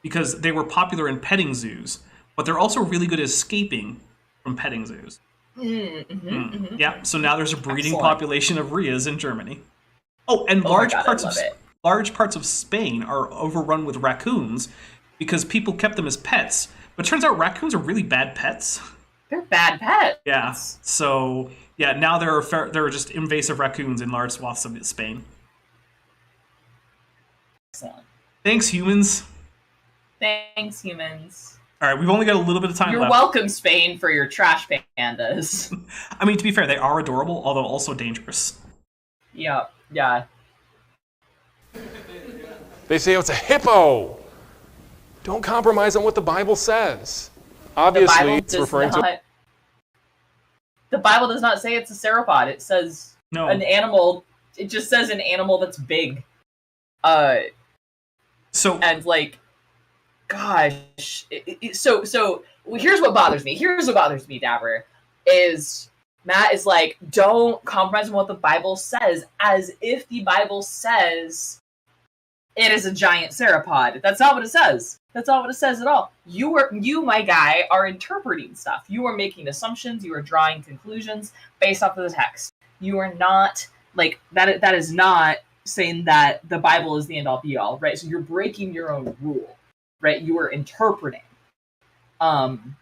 C: because they were popular in petting zoos, but they're also really good at escaping from petting zoos. Yeah, so now there's a breeding population of rheas in Germany. Oh, and large parts of Spain are overrun with raccoons because people kept them as pets. But it turns out raccoons are really bad pets.
D: They're bad pets.
C: Yeah. So yeah, now there are just invasive raccoons in large swaths of Spain.
D: Excellent.
C: Thanks, humans.
D: Thanks, humans.
C: All right, we've only got a little bit of time
D: You're
C: left.
D: welcome, Spain, for your trash pandas.
C: I mean, to be fair, they are adorable, although also dangerous.
D: Yeah.
E: They say it's a hippo. Don't compromise on what the Bible says. Obviously, it's referring to...
D: The Bible does not say it's a sauropod. It says an animal. It just says an animal that's big. And like, gosh. So here's what bothers me. Dabber, is Matt is like, don't compromise on what the Bible says, as if the Bible says it is a giant sauropod. That's not what it says. That's not what it says at all. You, my guy, are interpreting stuff. You are making assumptions. You are drawing conclusions based off of the text. You are not, like, that is not saying that the Bible is the end-all be-all, right? So you're breaking your own rule, right? You are interpreting. And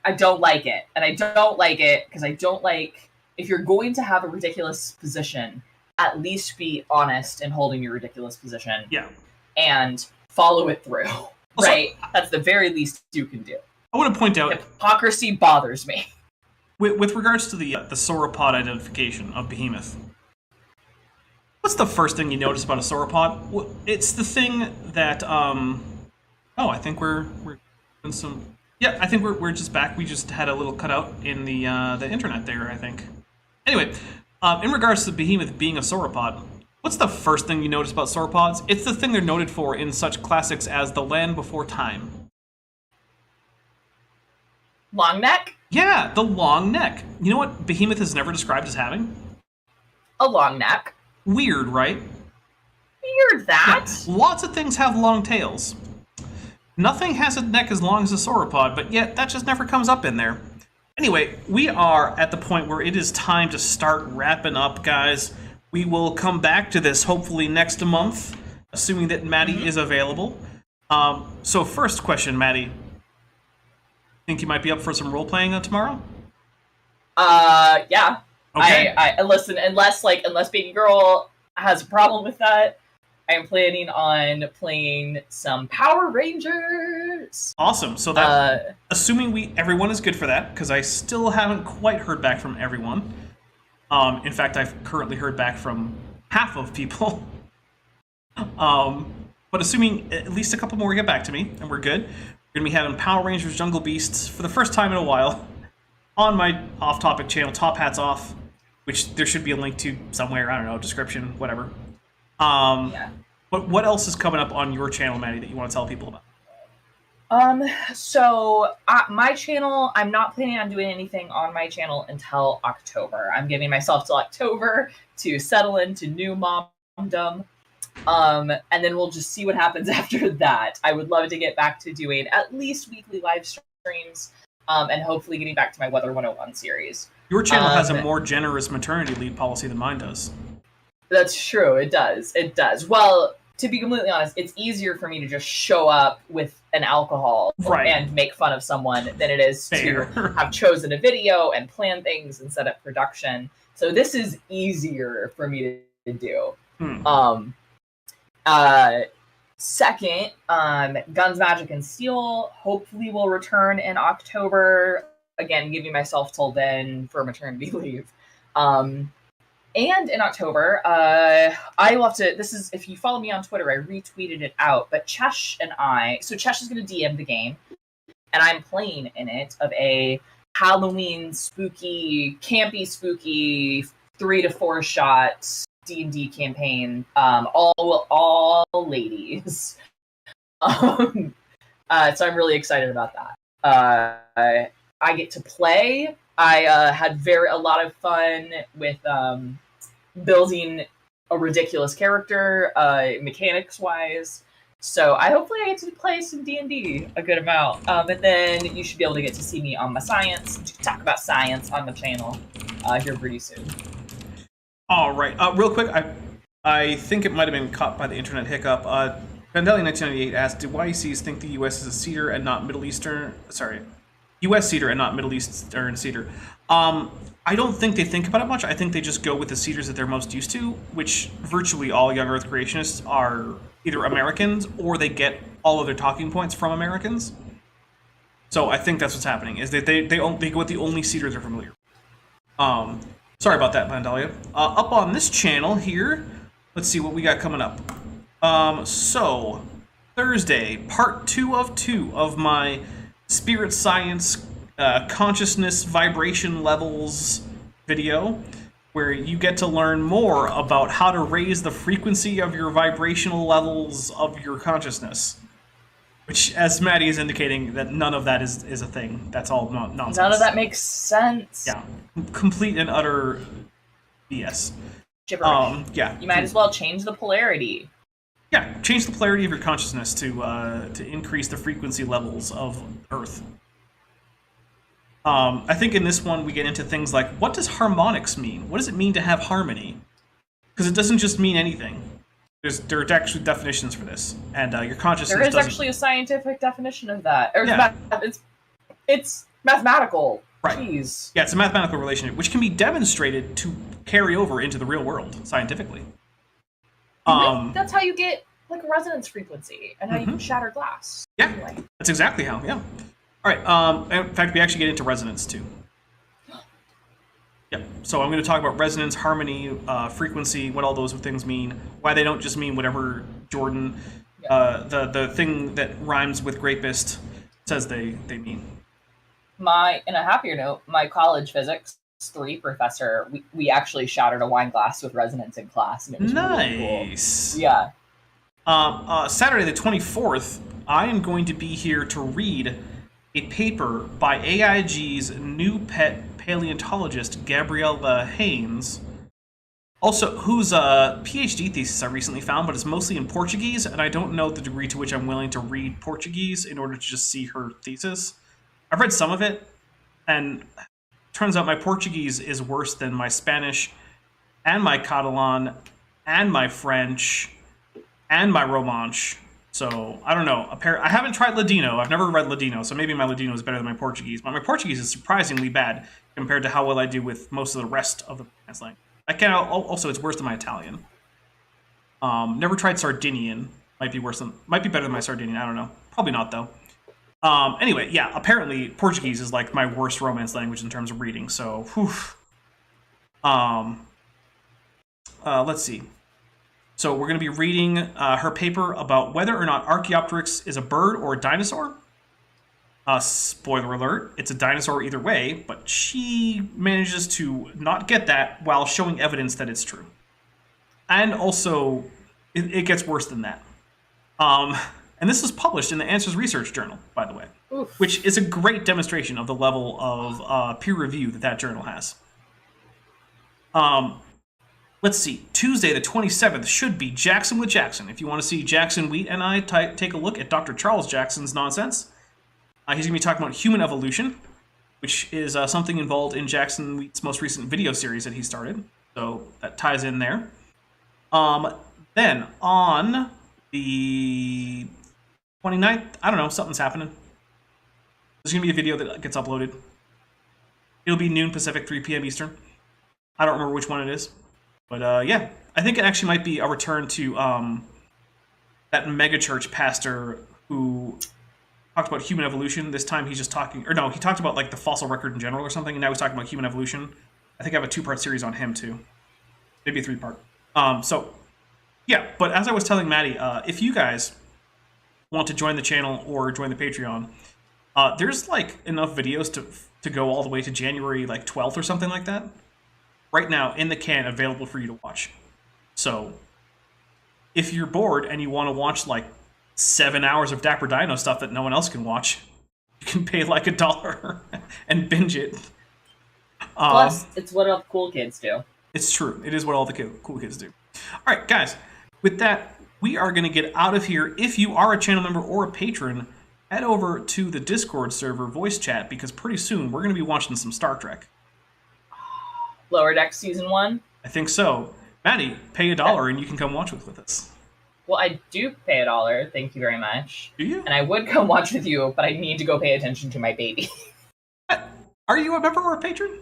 D: I don't like it. And I don't like it because I don't like, if you're going to have a ridiculous position, at least be honest in holding your ridiculous position.
C: Yeah.
D: And follow it through, right? That's the very least you can do.
C: I want to point out...
D: Hypocrisy bothers me.
C: With regards to the sauropod identification of Behemoth, what's the first thing you notice about a sauropod? Well, it's the thing that... I think we're doing some... Yeah, I think we're just back. We just had a little cutout in the internet there, I think. Anyway, in regards to Behemoth being a sauropod, what's the first thing you notice about sauropods? It's the thing they're noted for in such classics as The Land Before Time.
D: Long neck?
C: Yeah, the long neck. You know what Behemoth is never described as having?
D: a long neck.
C: Weird, right?
D: Weird that.
C: Yeah. Lots of things have long tails. Nothing has a neck as long as a sauropod, but yet that just never comes up in there. Anyway, we are at the point where it is time to start wrapping up, guys. We will come back to this hopefully next month, assuming that Maddie is available. So first question, Maddie. Think you might be up for some role-playing tomorrow?
D: Yeah.
C: Okay.
D: I listen, unless Baby Girl has a problem with that, I am planning on playing some Power Rangers.
C: Awesome. So that, assuming everyone is good for that, because I still haven't quite heard back from everyone. In fact, I've currently heard back from half of people. But assuming at least a couple more get back to me, and we're good, we're going to be having Power Rangers Jungle Beasts for the first time in a while on my off-topic channel, Top Hats Off, which there should be a link to somewhere, I don't know, description, whatever.
D: Yeah.
C: But what else is coming up on your channel, Maddie, that you want to tell people about?
D: So my channel, I'm not planning on doing anything on my channel until October. I'm giving myself till October to settle into new momdom. And then we'll just see what happens after that. I would love to get back to doing at least weekly live streams, and hopefully getting back to my Weather 101 series.
C: Your channel has a more generous maternity leave policy than mine does.
D: That's true. It does. It does. Well, to be completely honest, it's easier for me to just show up with an alcohol and make fun of someone than it is to have chosen a video and plan things and set up production. So this is easier for me to do. Second, Guns, Magic, and Steel hopefully will return in October. Again, giving myself till then for maternity leave. And in October, I will have to, this is, if you follow me on Twitter, I retweeted it out, but Chesh and so Chesh is going to DM the game, and I'm playing in it of a Halloween spooky, campy spooky 3 to 4 shot D&D campaign, all ladies. So I'm really excited about that. I get to play. I had a lot of fun with building a ridiculous character, mechanics-wise. So hopefully I get to play some D&D a good amount. And then you should be able to get to see me on my science, talk about science on the channel here pretty soon.
C: All right. Real quick, I think it might have been caught by the internet hiccup. Vandeli1998 asked, do YECs think the U.S. is a cedar and not Middle Eastern... Sorry. U.S. cedar and not Middle Eastern cedar. I don't think they think about it much. I think they just go with the cedars that they're most used to, which virtually all young Earth creationists are either Americans or they get all of their talking points from Americans. So I think that's what's happening, is that they go with the only cedars they're familiar with. Sorry about that, Vandalia. Up on this channel here, let's see what we got coming up. So, Thursday, part 2 of my spirit science consciousness vibration levels video, where you get to learn more about how to raise the frequency of your vibrational levels of your consciousness. Which, as Maddie is indicating, that none of that is a thing. That's all nonsense.
D: None of that makes sense.
C: Yeah. Complete and utter BS.
D: Gibberish.
C: Yeah.
D: You might as well change the polarity.
C: Yeah, change the polarity of your consciousness to increase the frequency levels of Earth. I think in this one we get into things like, what does harmonics mean? What does it mean to have harmony? Because it doesn't just mean anything. There are actually definitions for this, and your consciousness.
D: There is actually a scientific definition of that. It's mathematical.
C: Right.
D: Jeez.
C: Yeah, it's a mathematical relationship, which can be demonstrated to carry over into the real world scientifically.
D: That's how you get like a resonance frequency, and how you can shatter glass.
C: Yeah,
D: anyway.
C: That's exactly how. Yeah. All right. In fact, we actually get into resonance too. Yeah. So I'm going to talk about resonance, harmony, frequency, what all those things mean, why they don't just mean whatever Jordan, the thing that rhymes with rapist, says they mean.
D: In a happier note, my college physics 3 professor, we actually shattered a wine glass with resonance in class, and it was
C: nice.
D: Really cool. Yeah.
C: Saturday the 24th, I am going to be here to read a paper by AIG's new pet paleontologist Gabriella Haynes Also, whose PhD thesis I recently found, but it's mostly in Portuguese, and I don't know the degree to which I'm willing to read Portuguese in order to just see her thesis. I've read some of it, and turns out my Portuguese is worse than my Spanish, and my Catalan, and my French, and my Romansh. So, I don't know. I haven't tried Ladino. I've never read Ladino, so maybe my Ladino is better than my Portuguese. But my Portuguese is surprisingly bad compared to how well I do with most of the rest of the language. Also, it's worse than my Italian. Never tried Sardinian. Might be better than my Sardinian. I don't know. Probably not though. Anyway, yeah. Apparently, Portuguese is like my worst Romance language in terms of reading. So, whew. Let's see. So we're going to be reading her paper about whether or not Archaeopteryx is a bird or a dinosaur. Spoiler alert, it's a dinosaur either way, but she manages to not get that while showing evidence that it's true. And also, it gets worse than that. And this was published in the Answers Research Journal, by the way, which is a great demonstration of the level of peer review that journal has. Let's see, Tuesday the 27th should be Jackson with Jackson. If you want to see Jackson Wheat and I take a look at Dr. Charles Jackson's nonsense. He's going to be talking about human evolution, which is something involved in Jackson Wheat's most recent video series that he started. So that ties in there. Then on the 29th, I don't know, something's happening. There's going to be a video that gets uploaded. It'll be noon Pacific, 3 p.m. Eastern. I don't remember which one it is. But yeah, I think it actually might be a return to that megachurch pastor who talked about human evolution. This time he's just talking, or no, he talked about like the fossil record in general or something, and now he's talking about human evolution. I think I have a 2-part series on him too. Maybe a 3-part. So yeah, but as I was telling Maddie, if you guys want to join the channel or join the Patreon, there's like enough videos to go all the way to January like 12th or something like that. Right now in the can, available for you to watch. So if you're bored and you want to watch like 7 hours of Dapper Dino stuff that no one else can watch, you can pay like $1 and binge it.
D: Plus, it's what all the cool kids do.
C: It's true. It is what all the cool kids do. All right, guys. With that, we are going to get out of here. If you are a channel member or a patron, head over to the Discord server voice chat, because pretty soon we're going to be watching some Star Trek.
D: Lower Deck Season 1?
C: I think so. Maddie, pay $1 and you can come watch with us.
D: Well, I do pay $1. Thank you very much.
C: Do you?
D: And I would come watch with you, but I need to go pay attention to my baby.
C: Are you a member or a patron?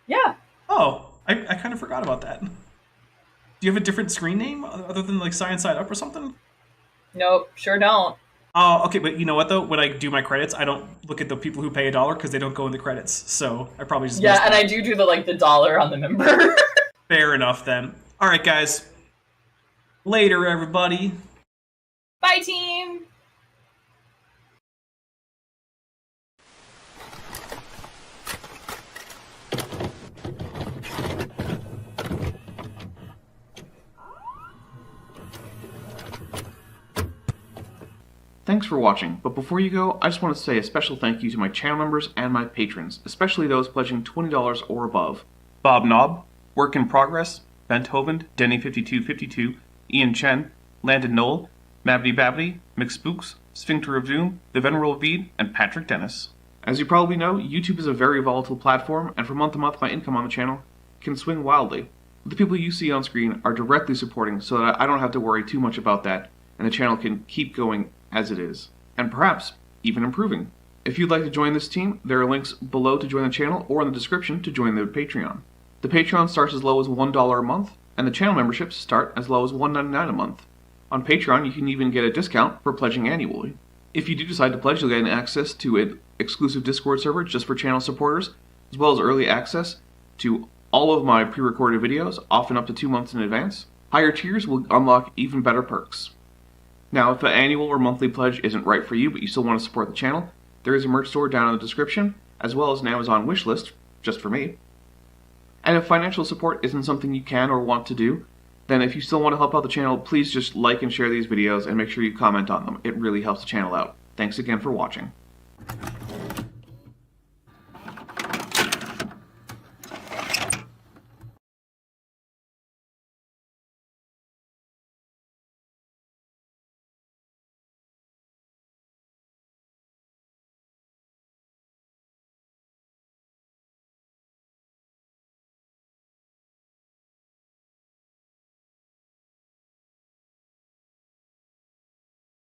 D: Yeah.
C: Oh, I kind of forgot about that. Do you have a different screen name other than like Science Side Up or something?
D: Nope, sure don't.
C: Oh, okay, but you know what though? When I do my credits, I don't look at the people who pay $1 because they don't go in the credits. So I probably just
D: and I do the $1 on the member.
C: Fair enough then. All right, guys. Later, everybody.
D: Bye, team.
F: Thanks for watching, but before you go, I just want to say a special thank you to my channel members and my patrons, especially those pledging $20 or above. Bob Knob, Work in Progress, Benthoven, Denny5252, Ian Chen, Landon Knoll, Mabbity Babbity, McSpooks, Sphincter of Doom, The Venerable Veed, and Patrick Dennis. As you probably know, YouTube is a very volatile platform, and from month to month my income on the channel can swing wildly. The people you see on screen are directly supporting so that I don't have to worry too much about that, and the channel can keep going as it is, and perhaps even improving. If you'd like to join this team, there are links below to join the channel or in the description to join the Patreon. The Patreon starts as low as $1 a month, and the channel memberships start as low as $1.99 a month. On Patreon, you can even get a discount for pledging annually. If you do decide to pledge, you'll get access to an exclusive Discord server just for channel supporters, as well as early access to all of my pre-recorded videos, often up to 2 months in advance. Higher tiers will unlock even better perks. Now, if the annual or monthly pledge isn't right for you, but you still want to support the channel, there is a merch store down in the description, as well as an Amazon wishlist, just for me. And if financial support isn't something you can or want to do, then if you still want to help out the channel, please just like and share these videos and make sure you comment on them. It really helps the channel out. Thanks again for watching.